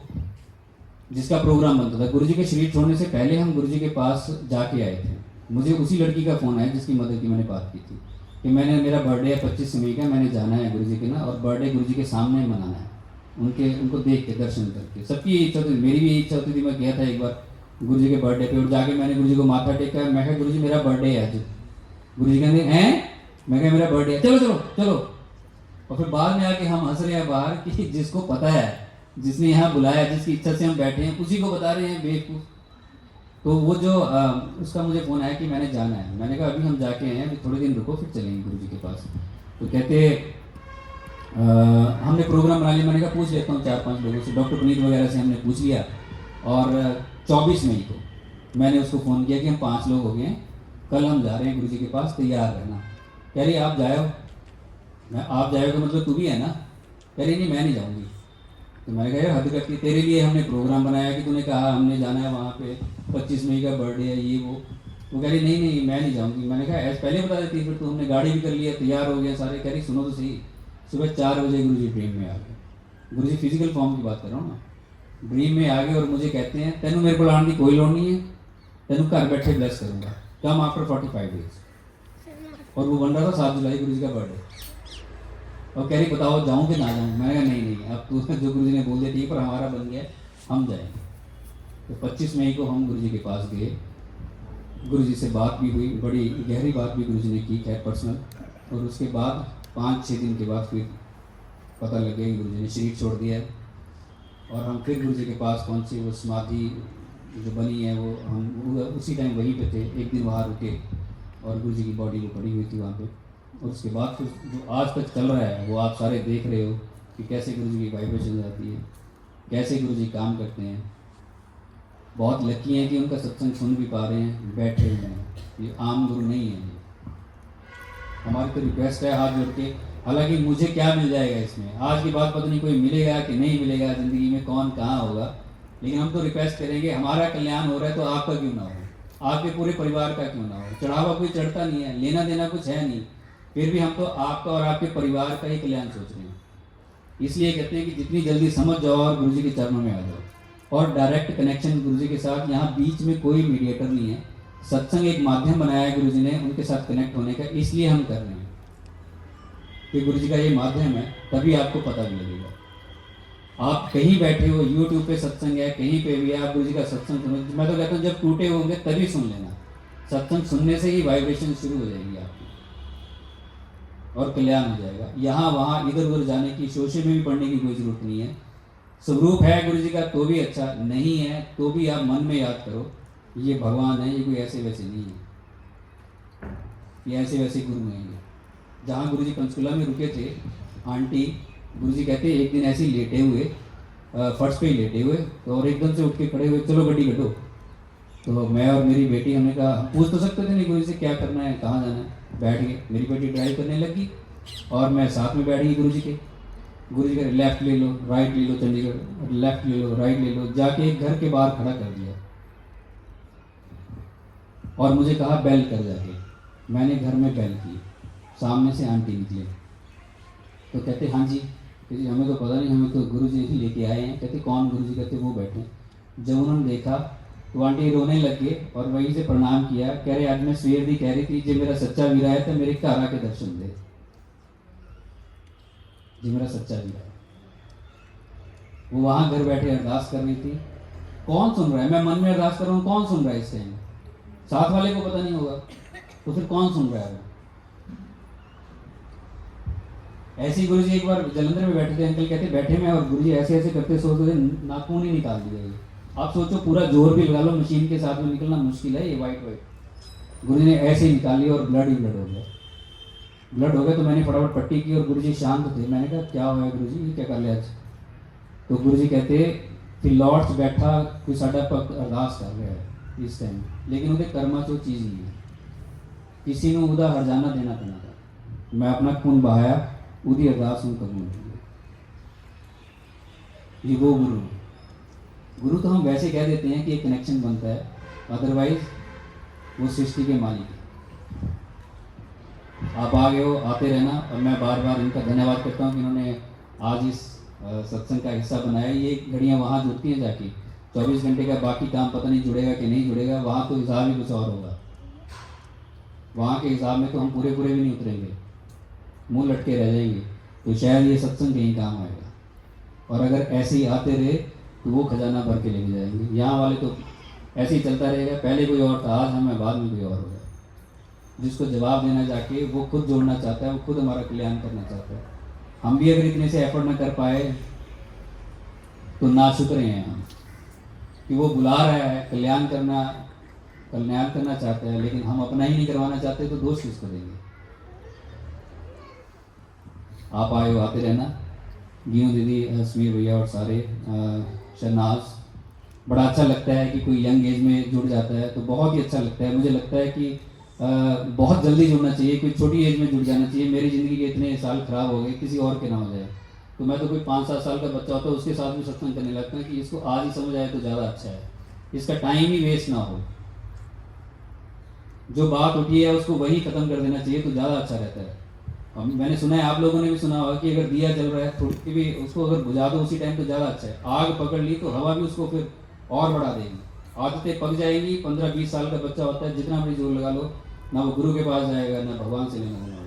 S1: जिसका प्रोग्राम बनता था। गुरुजी के शरीर छोड़ने से पहले हम गुरुजी के पास जाके आए थे। मुझे उसी लड़की का फ़ोन आया जिसकी मदद की मैंने बात की थी, कि मेरा बर्थडे है 25 मई का, मैंने जाना है गुरुजी के ना, और बर्थडे गुरुजी के सामने मनाना है, उनको देख के दर्शन करके। सबकी इच्छा होती थी, मेरी भी इच्छा होती थी। मैं गया था एक बार गुरुजी के बर्थडे पे, और जाके मैंने गुरुजी को माथा टेका। मैं कहा गुरुजी मेरा बर्थडे है आज। गुरुजी कहते हैं, मैं कहा मेरा बर्थडे है, चलो चलो चलो। और फिर बाद में आके हम हंस रहे हैं बाहर कि जिसको पता है, जिसने यहाँ बुलाया, जिसकी इच्छा से हम बैठे हैं, उसी को बता रहे हैं बेवकूफ़। तो वो जो उसका मुझे फ़ोन आया कि मैंने जाना है। मैंने कहा अभी हम जाके हैं, अभी थोड़े दिन रुको, फिर चलेंगे गुरुजी के पास। तो कहते हमने प्रोग्राम बना लिया। मैंने कहा पूछ लेता हूँ 4-5 लोगों से, डॉक्टर पुनीत वगैरह से हमने पूछ लिया। और 24 मई को मैंने उसको फ़ोन किया कि हम 5 लोग हो गए हैं, कल हम जा रहे हैं गुरुजी के पास, तैयार रहना। कह रही आप जाओ। मैं आप जाओगे मतलब तू भी है ना? कह रही नहीं मैं नहीं जाऊँगी। तो मैंने कहा हद करती, तेरे लिए हमने प्रोग्राम बनाया कि तूने कहा हमने जाना है वहाँ पे, 25 मई का बर्थडे है, ये वो कह रही नहीं मैं नहीं जाऊँगी। मैंने कहा ऐसे पहले बता देती, फिर तो हमने गाड़ी भी कर लिया, तैयार हो गया सारे। कह रही सुनो तो सही, सुबह 4 बजे गुरुजी ड्रीम में आ गए। गुरुजी फिजिकल फॉर्म की बात कर रहा हूँ ना, ड्रीम में आ गए और मुझे कहते हैं तेनू मेरे को लाने की कोई लोड़ नहीं है, तेनू घर बैठे ब्लेस करूँगा, कम आफ्टर 45 डेज। और वो बन रहा था 7 जुलाई गुरुजी का बर्थडे। और कह रही बताओ जाऊँ कि ना जाऊँ? मैंने कहा नहीं अब तू जो गुरुजी ने बोल दिया ठीक, पर हमारा बन गया, हम जाएंगे। तो 25 मई को हम गुरुजी के पास गए। गुरुजी से बात भी हुई, बड़ी गहरी बात भी गुरुजी ने की, खैर पर्सनल। और उसके बाद 5-6 दिन के बाद फिर पता लग गया कि गुरुजी ने शरीर छोड़ दिया है। और हम फिर गुरुजी के पास पहुँचे। वो समाधि जो बनी है वो हम उसी टाइम वहीं पे थे, एक दिन वहाँ रुके और गुरुजी की बॉडी वो पड़ी हुई थी वहाँ पे। और उसके बाद फिर जो आज तक चल रहा है वो आप सारे देख रहे हो कि कैसे गुरुजी की वाइब्रेशन जाती है, कैसे गुरुजी काम करते हैं। बहुत लकी हैं कि उनका सत्संग सुन भी पा रहे हैं, बैठे हुए हैं। ये आम गुरु नहीं है। हमारी तो रिक्वेस्ट है हाथ जोड़ के, हालांकि मुझे क्या मिल जाएगा इसमें, आज की बात पता नहीं कोई मिलेगा कि नहीं मिलेगा, ज़िंदगी में कौन कहाँ होगा, लेकिन हम तो रिक्वेस्ट करेंगे हमारा कल्याण हो रहा है तो आपका क्यों ना हो, आपके पूरे परिवार का क्यों ना हो। चढ़ावा कोई चढ़ता नहीं है, लेना देना कुछ है नहीं, फिर भी हम तो आपका और आपके परिवार का ही कल्याण सोच रहे हैं। इसलिए कहते हैं कि जितनी जल्दी समझ जाओ और गुरु जी के चरणों में आ जाओ, और डायरेक्ट कनेक्शन गुरु जी के साथ। यहाँ बीच में कोई मीडिएटर नहीं है। सत्संग एक माध्यम बनाया है गुरु जी ने उनके साथ कनेक्ट होने का, इसलिए हम कर रहे हैं कि गुरु जी का ये माध्यम है, तभी आपको पता भी लगेगा। आप कहीं बैठे हो, यूट्यूब पे सत्संग है, कहीं पे भी है, आप गुरु जी का सत्संग सुनो। मैं तो कहता हूँ जब टूटे होंगे तभी सुन लेना। सत्संग सुनने से ही वाइब्रेशन शुरू हो जाएगी आपकी और कल्याण हो जाएगा। यहाँ वहाँ इधर उधर जाने की, शोशे में भी पढ़ने की कोई ज़रूरत नहीं है। स्वरूप है गुरु जी का तो भी अच्छा, नहीं है तो भी आप मन में याद करो ये भगवान है, ये कोई ऐसे वैसे नहीं है, ये ऐसे वैसे गुरु नहीं है। जहाँ गुरु जी पंचकुला में रुके थे, आंटी गुरु जी कहते एक दिन ऐसे ही लेटे हुए, फर्श पे ही लेटे हुए, तो और एकदम से उठ के खड़े हुए, चलो गड्डी कटो। तो मैं और मेरी बेटी, हमने कहा, हम पूछ तो सकते थे नहीं गुरु जी से क्या करना है, कहाँ जाना है। बैठ गए, मेरी बेटी ड्राइव करने लगी और मैं साथ में बैठ गई गुरु जी के। गुरु जी का लेफ्ट ले लो, राइट ले लो, चंडीगढ़, लेफ्ट ले लो, राइट ले लो, जाके एक घर के बाहर खड़ा कर दिया और मुझे कहा बेल कर जाके। मैंने घर में बेल की, सामने से आंटी निकले, तो कहते हाँ जी, कहते हमें तो पता नहीं, हमें तो गुरु जी ही लेके आए हैं। कहते कौन गुरु जी? कहते वो बैठे। जब उन्होंने देखा तो आंटी रोने लग गए और वहीं से प्रणाम किया। कह रहे आज मैं सवेर दी कह रही थी जो मेरा सच्चा वीरा है तो मेरे घर आके दर्शन दे, जो मेरा सच्चा वीरा है। वो वहां घर बैठे अरदास कर रही थी। कौन सुन रहा है? मैं मन में अरदास कर रहा हूँ, कौन सुन रहा है इस टाइम? साथ वाले को पता नहीं होगा तो फिर कौन सुन रहा है? ऐसे ही गुरु जी एक बार जलंधर में बैठे थे, अंकल कहते बैठे में और गुरु जी ऐसे ऐसे करते सोचते नाखून ही निकाल दिया। ये आप सोचो, पूरा जोर भी लगा लो, मशीन के साथ में निकलना मुश्किल है। ये वाइट वाइट गुरु जी ने ऐसे ही निकाली और ब्लड ही ब्लड हो गया। ब्लड हो गया तो मैंने फटाफट पट्टी की और गुरु जी शांत थे। मैंने कहा क्या हुआ गुरु जी, ये क्या कर लिया आज? तो गुरु जी कहते फिर लॉर्ड्स बैठा कोई साडा भगत अरदास कर रहा है इस टाइम, लेकिन उनके कर्मा चो चीज़ नहीं है, किसी ने उदा हरजाना देना पैना था। मैं अपना खून बहाया, उदी अरदास हूँ कबूल हुई। ये वो गुरु। गुरु तो हम वैसे कह देते हैं कि एक कनेक्शन बनता है, अदरवाइज वो सृष्टि के मालिक है। आप आ गए हो, आते रहना। और मैं बार बार इनका धन्यवाद करता हूँ कि इन्होंने आज इस सत्संग का हिस्सा बनाया। ये घड़ियाँ वहाँ जुड़ती हैं जाके, 24 घंटे का बाकी काम पता नहीं जुड़ेगा कि नहीं जुड़ेगा। वहाँ तो हिसाब ही कुछ और होगा। वहाँ के हिसाब में तो हम पूरे भी नहीं उतरेंगे, मुंह लटके रह जाएंगे। तो शायद ये सत्संग कहीं काम आएगा। और अगर ऐसे ही आते रहे तो वो खजाना भर के लेके जाएंगे। यहाँ वाले तो ऐसे ही चलता रहेगा, पहले कोई और था, आज हमें बाद में कोई और होगा। जिसको जवाब देना जाके वो खुद जोड़ना चाहता है, वो खुद हमारा कल्याण करना चाहता है। हम भी अगर इतने से एफर्ट ना कर पाए तो नाशुक्र हैं हम, कि वो बुला रहा है कल्याण करना चाहता है, लेकिन हम अपना ही नहीं करवाना चाहते, तो दोष किसको देंगे? आप आए हो, आते रहना। गीहू दीदी, हसमीर भैया और सारे शहनाज, बड़ा अच्छा लगता है कि कोई यंग एज में जुड़ जाता है तो बहुत ही अच्छा लगता है। मुझे लगता है कि बहुत जल्दी जुड़ना चाहिए, कोई छोटी एज में जुड़ जाना चाहिए। मेरी ज़िंदगी के इतने साल खराब हो गए, किसी और के ना हो जाए। तो मैं तो कोई 5-7 साल का बच्चा होता है उसके साथ भी सत्संग करने लगता है कि इसको आज ही समझ आए तो ज़्यादा अच्छा है, इसका टाइम ही वेस्ट ना हो। जो बात उठी है उसको वही ख़त्म कर देना चाहिए तो ज़्यादा अच्छा रहता है। मैंने सुना है, आप लोगों ने भी सुना होगा कि अगर दिया जल रहा है थोड़ी भी उसको अगर बुझा दो उसी टाइम तो ज़्यादा अच्छा है। आग पकड़ ली तो हवा भी उसको फिर और बढ़ा देगी, आदतें पक जाएंगी। 15-20 साल का बच्चा होता है, जितना भी जोर लगा लो, ना वो गुरु के पास जाएगा ना भगवान से लेना होगा।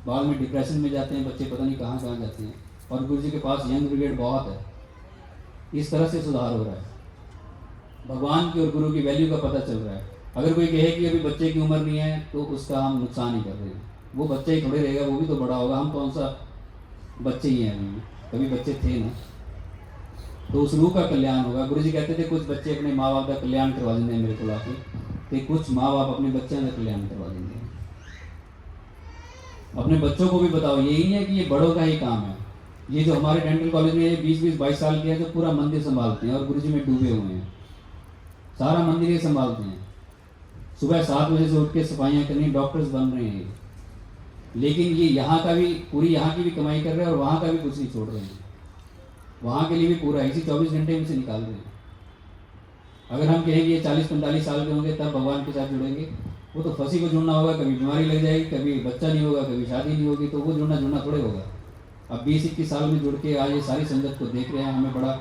S1: बाद में डिप्रेशन में जाते हैं बच्चे, पता नहीं कहाँ कहाँ जाते हैं। और गुरु जी के पास यंग ब्रिगेड बहुत है। इस तरह से सुधार हो रहा है, भगवान की और गुरु की वैल्यू का पता चल रहा है। अगर कोई कहे कि अभी बच्चे की उम्र नहीं है तो उसका हम नुकसान ही कर रहे हैं। वो बच्चा ही थोड़े रहेगा, वो भी तो बड़ा होगा। हम कौन सा बच्चे ही हैं, कभी बच्चे थे ना। तो उस रूह का कल्याण होगा। गुरु जी कहते थे कुछ बच्चे अपने माँ बाप का कल्याण करवा देंगे मेरे को लाके, तो कुछ माँ बाप अपने बच्चों का कल्याण करवा देंगे। अपने बच्चों को भी बताओ, यही नहीं है कि ये बड़ों का ही काम है। ये जो हमारे डेंटल कॉलेज में 20-22 साल के हैं जो पूरा मंदिर संभालते हैं और गुरु जी में डूबे हुए हैं, सारा मंदिर ये संभालते हैं। सुबह 7 बजे से उठ के सफाइयाँ करनी, डॉक्टर्स बन रहे हैं। लेकिन ये यहाँ का भी, पूरी यहाँ की भी कमाई कर रहे हैं और वहाँ का भी कुछ नहीं छोड़ रहे हैं। वहाँ के लिए भी पूरा इसी 24 घंटे में से निकाल रहे हैं। अगर हम कहें कि ये 40-45 साल के होंगे तब भगवान के साथ जुड़ेंगे, वो तो फंसी को जुड़ना होगा, कभी बीमारी लग जाएगी, कभी बच्चा नहीं होगा, कभी शादी नहीं होगी, तो वो जुड़ना थोड़े होगा। अब 20-21 साल में जुड़ के आज ये सारी संगत को देख रहे हैं, हमें बड़ा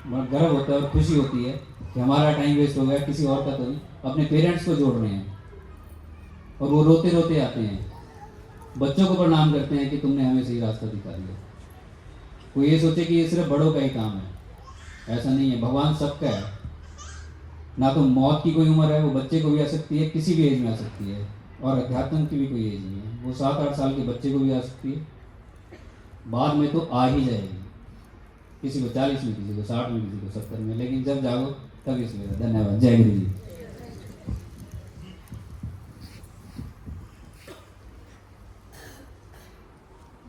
S1: गर्व होता है और खुशी होती है कि हमारा टाइम वेस्ट हो गया, किसी और का तो नहीं। अपने पेरेंट्स को जोड़ रहे हैं और वो रोते रोते आते हैं, बच्चों को प्रणाम करते हैं कि तुमने हमें सही रास्ता दिखा दिया। कोई ये सोचे कि ये सिर्फ बड़ों का ही काम है, ऐसा नहीं है। भगवान सबका है, ना तो मौत की कोई उम्र है, वो बच्चे को भी आ सकती है, किसी भी एज में आ सकती है, और अध्यात्म की भी कोई एज नहीं है। वो 7-8 साल के बच्चे को भी आ सकती है, बाद में तो आ ही जाएगी, किसी को 40 में, किसी को 60 में, किसी को 70 में, लेकिन जब जागो तब इसमें। धन्यवाद। जय गुरु जी।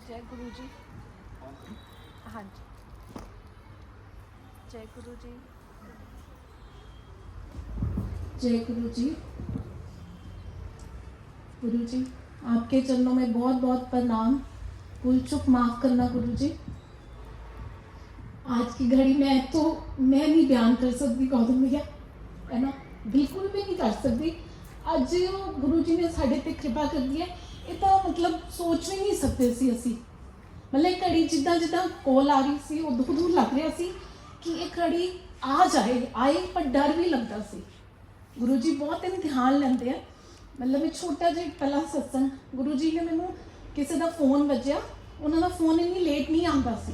S2: जय गुरु जी। हाँ जी, जय गुरु जी।
S3: जय गुरु जी। गुरु जी, आपके चरणों में बहुत बहुत प्रणाम। भूल चूक माफ़ करना गुरु जी। आज की घड़ी में तो मैं नहीं बयान कर सकती गौतम भैया, है ना, बिल्कुल भी नहीं कर सकती। ਅੱਜ गुरु जी ने साढ़े ते कृपा कर दी है, ये तो मतलब सोच भी नहीं सकते सी असी। मतलब घड़ी जिदा जिदा कोल आ रही सी, उदों उदों लग रहा सी कि ये घड़ी आ जाए, आए, पर डर भी लगता सी। गुरु जी बहुत इम्तिहान लेंदे हैं। मतलब एक छोटा जिहा पहला सत्संग गुरु जी ने मैनू किसी का फोन वजया, उन्होंने फोन इन्नी लेट नहीं आता सी,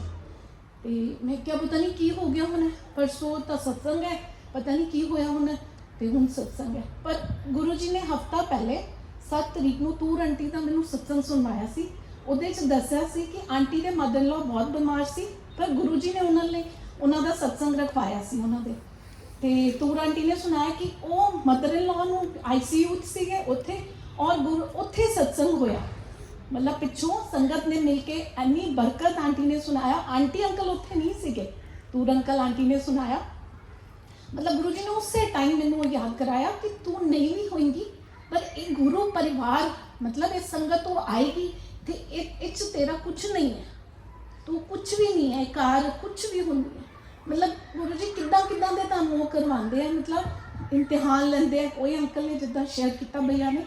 S3: ते मैं क्या पता नहीं की हो गया होना, परसों तो सत्संग है, पता नहीं की होया होना, ते हुण सत्संग है। पर गुरु जी ने हफ्ता पहले 7 तरीक नूं तूर आंटी का मैनू सत्संग सुनवाया सी। उहदे च दस्सिया सी कि aunty they mother in law बहुत बीमार सी, पर गुरु जी ने उन्हों दा सत्संग रखवाया सी उन्हों दे। ते तूर आंटी ने सुनाया कि वो मदर इन लॉ नूं ICU सीगे उत्थे, और गुरु उत्थे सत्संग होया। मतलब पिछों संगत ने मिलके इन्नी बरकत आंटी ने सुनाया। आंटी अंकल उत्थे नहीं सीगे, तूर अंकल आंटी ने सुनाया। मतलब गुरु जी ने उसे टाइम मैनू याद कराया कि तू नहीं भी होएगी, पर एक गुरु परिवार, मतलब इस संगत तो आएगी, तो इच तेरा कुछ नहीं है, तू कुछ भी नहीं है, कार कुछ भी होनी है। मतलब गुरु जी किदा किदा दे तुहानू वो करवाते हैं, मतलब इम्तिहान लेंदे हैं। कोई अंकल ने जिदा शेयर किया भैया ने।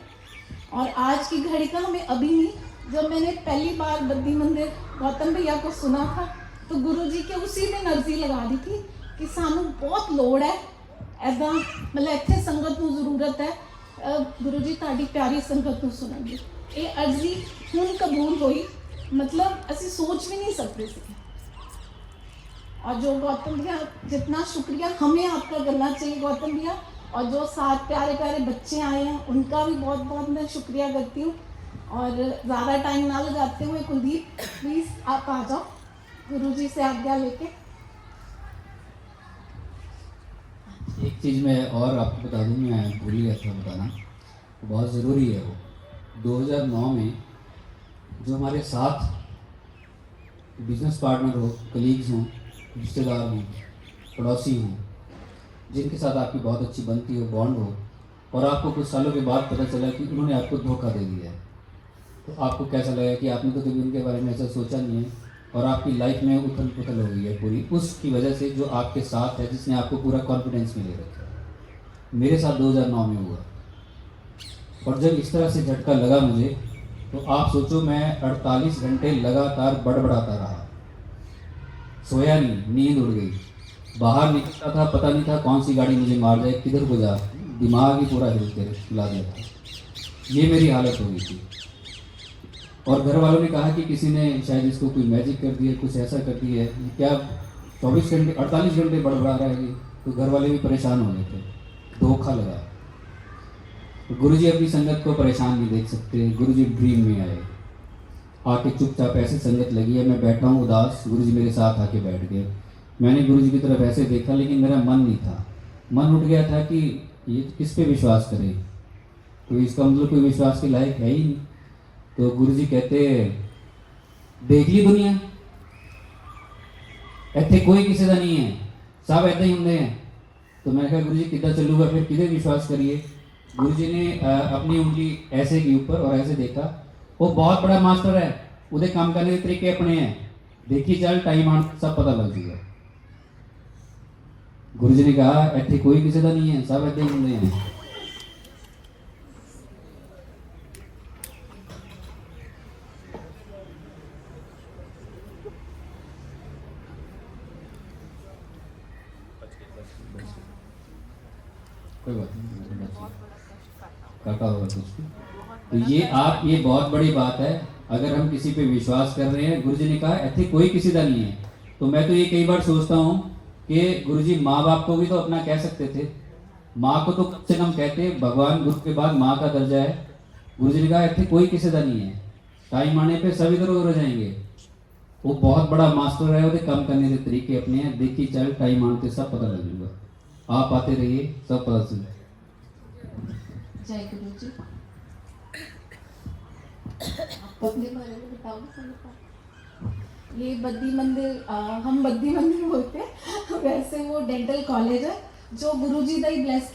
S3: और आज की घड़ी का हमें अभी नहीं, जब मैंने पहली बार बद्दी मंदिर गौतम भैया को सुना था, तो गुरु जी के उसी दिन अर्जी लगा दी थी कि सानू बहुत लोड़ है ऐदा, मतलब इत्थे संगत को ज़रूरत है, गुरु जी ताड़ी प्यारी संगत को सुनेंगे। ये अर्जी हुण कबूल हुई, मतलब असी सोच भी नहीं सकते थे। और जो गौतम भैया, जितना शुक्रिया हमें आपका करना चाहिए गौतम भैया, और जो 7 प्यारे प्यारे बच्चे आए हैं उनका भी बहुत बहुत मैं शुक्रिया करती हूँ। और ज़्यादा टाइम ना लगाते हुए कुलदीप प्लीज़ आप आ जाओ गुरु जी से आज्ञा लेके।
S1: एक चीज़ मैं और आपको बता दूँ, मैं भूल गया था बताना, बहुत ज़रूरी है। वो 2009 में जो हमारे साथ बिजनेस पार्टनर हो, कलीग्स हों, रिश्तेदार हों, पड़ोसी हों, जिनके साथ आपकी बहुत अच्छी बनती हो, बॉन्ड हो, और आपको कुछ सालों के बाद पता चला कि उन्होंने आपको धोखा दे दिया है, तो आपको कैसा लगा कि आपने तो कभी उनके बारे में ऐसा सोचा नहीं है, और आपकी लाइफ में उथल पुथल हो गई है पूरी, उसकी वजह से जो आपके साथ है, जिसने आपको पूरा कॉन्फिडेंस में ले रखा है। मेरे साथ 2009 में हुआ, और जब इस तरह से झटका लगा मुझे, तो आप सोचो मैं 48 घंटे लगातार बड़बड़ाता रहा, सोया नहीं, नींद उड़ गई, बाहर निकलता था पता नहीं था कौन सी गाड़ी मुझे मार जाए, किधर को जा, दिमाग ही पूरा हिल के ला दिया था। ये मेरी हालत हो गई थी। और घर वालों ने कहा कि किसी ने शायद इसको कोई मैजिक कर दिया, कुछ ऐसा कर दिया है, क्या 24 घंटे 48 घंटे बड़बड़ा रहा है ये, तो घर वाले भी परेशान हो गए थे, धोखा लगा। तो गुरुजी अपनी संगत को परेशान नहीं देख सकते। गुरुजी ड्रीम में आए, आके चुपचाप ऐसे संगत लगी है, मैं बैठा हूँ उदास, गुरुजी मेरे साथ आके बैठ गए। मैंने गुरुजी की तरफ ऐसे देखा, लेकिन मेरा मन नहीं था, मन उठ गया था कि ये किस पे विश्वास करे, तो इसका मतलब कोई विश्वास के लायक है ही नहीं। तो गुरुजी कहते देख ली दुनिया, इतने कोई किसी का नहीं है, सब ऐसा ही होंगे हैं। तो मैं कहा गुरुजी कितना चलूगा फिर, किधर विश्वास करिए। गुरुजी ने अपनी उंगली ऐसे की ऊपर और ऐसे देखा, वो बहुत बड़ा मास्टर है, उधर काम करने के तरीके अपने हैं, देखी चल टाइम आन सब पता लग जाएगा। गुरुजी ने कहा इतने कोई किसी का नहीं है, सब ऐसे ही होंगे हैं। कोई बात नहीं,
S2: बहुत बड़ा कष्ट काटा
S1: काटा होगा कुछ भी।
S2: बहुत
S1: तो ये बहुत बड़ी बात है। अगर हम किसी पे विश्वास कर रहे हैं, गुरु जी ने कहा ऐसे कोई किसी का नहीं है। तो मैं तो ये कई बार सोचता हूँ कि गुरु जी माँ बाप को भी तो अपना कह सकते थे, माँ को तो कम से कम कहते, भगवान गुरु के बाद माँ का दर्जा है। गुरु जी ने कहा ऐसे कोई किसी का नहीं है, टाइम आने पे सब इधर उधर हो जाएंगे। वो बहुत बड़ा मास्टर है, वो कम करने के तरीके अपने हैं। देखिए चल टाइम आने पे सब पता लग जाएगा, आप आते रहिए सब पता चल।
S3: जय गुरु जी। आप अपने बारे में बताओ संगीता। ये बद्दी मंदिर, हम बद्दी मंदिर बोलते हैं, वैसे वो डेंटल कॉलेज है जो गुरु जी का ही ब्लेस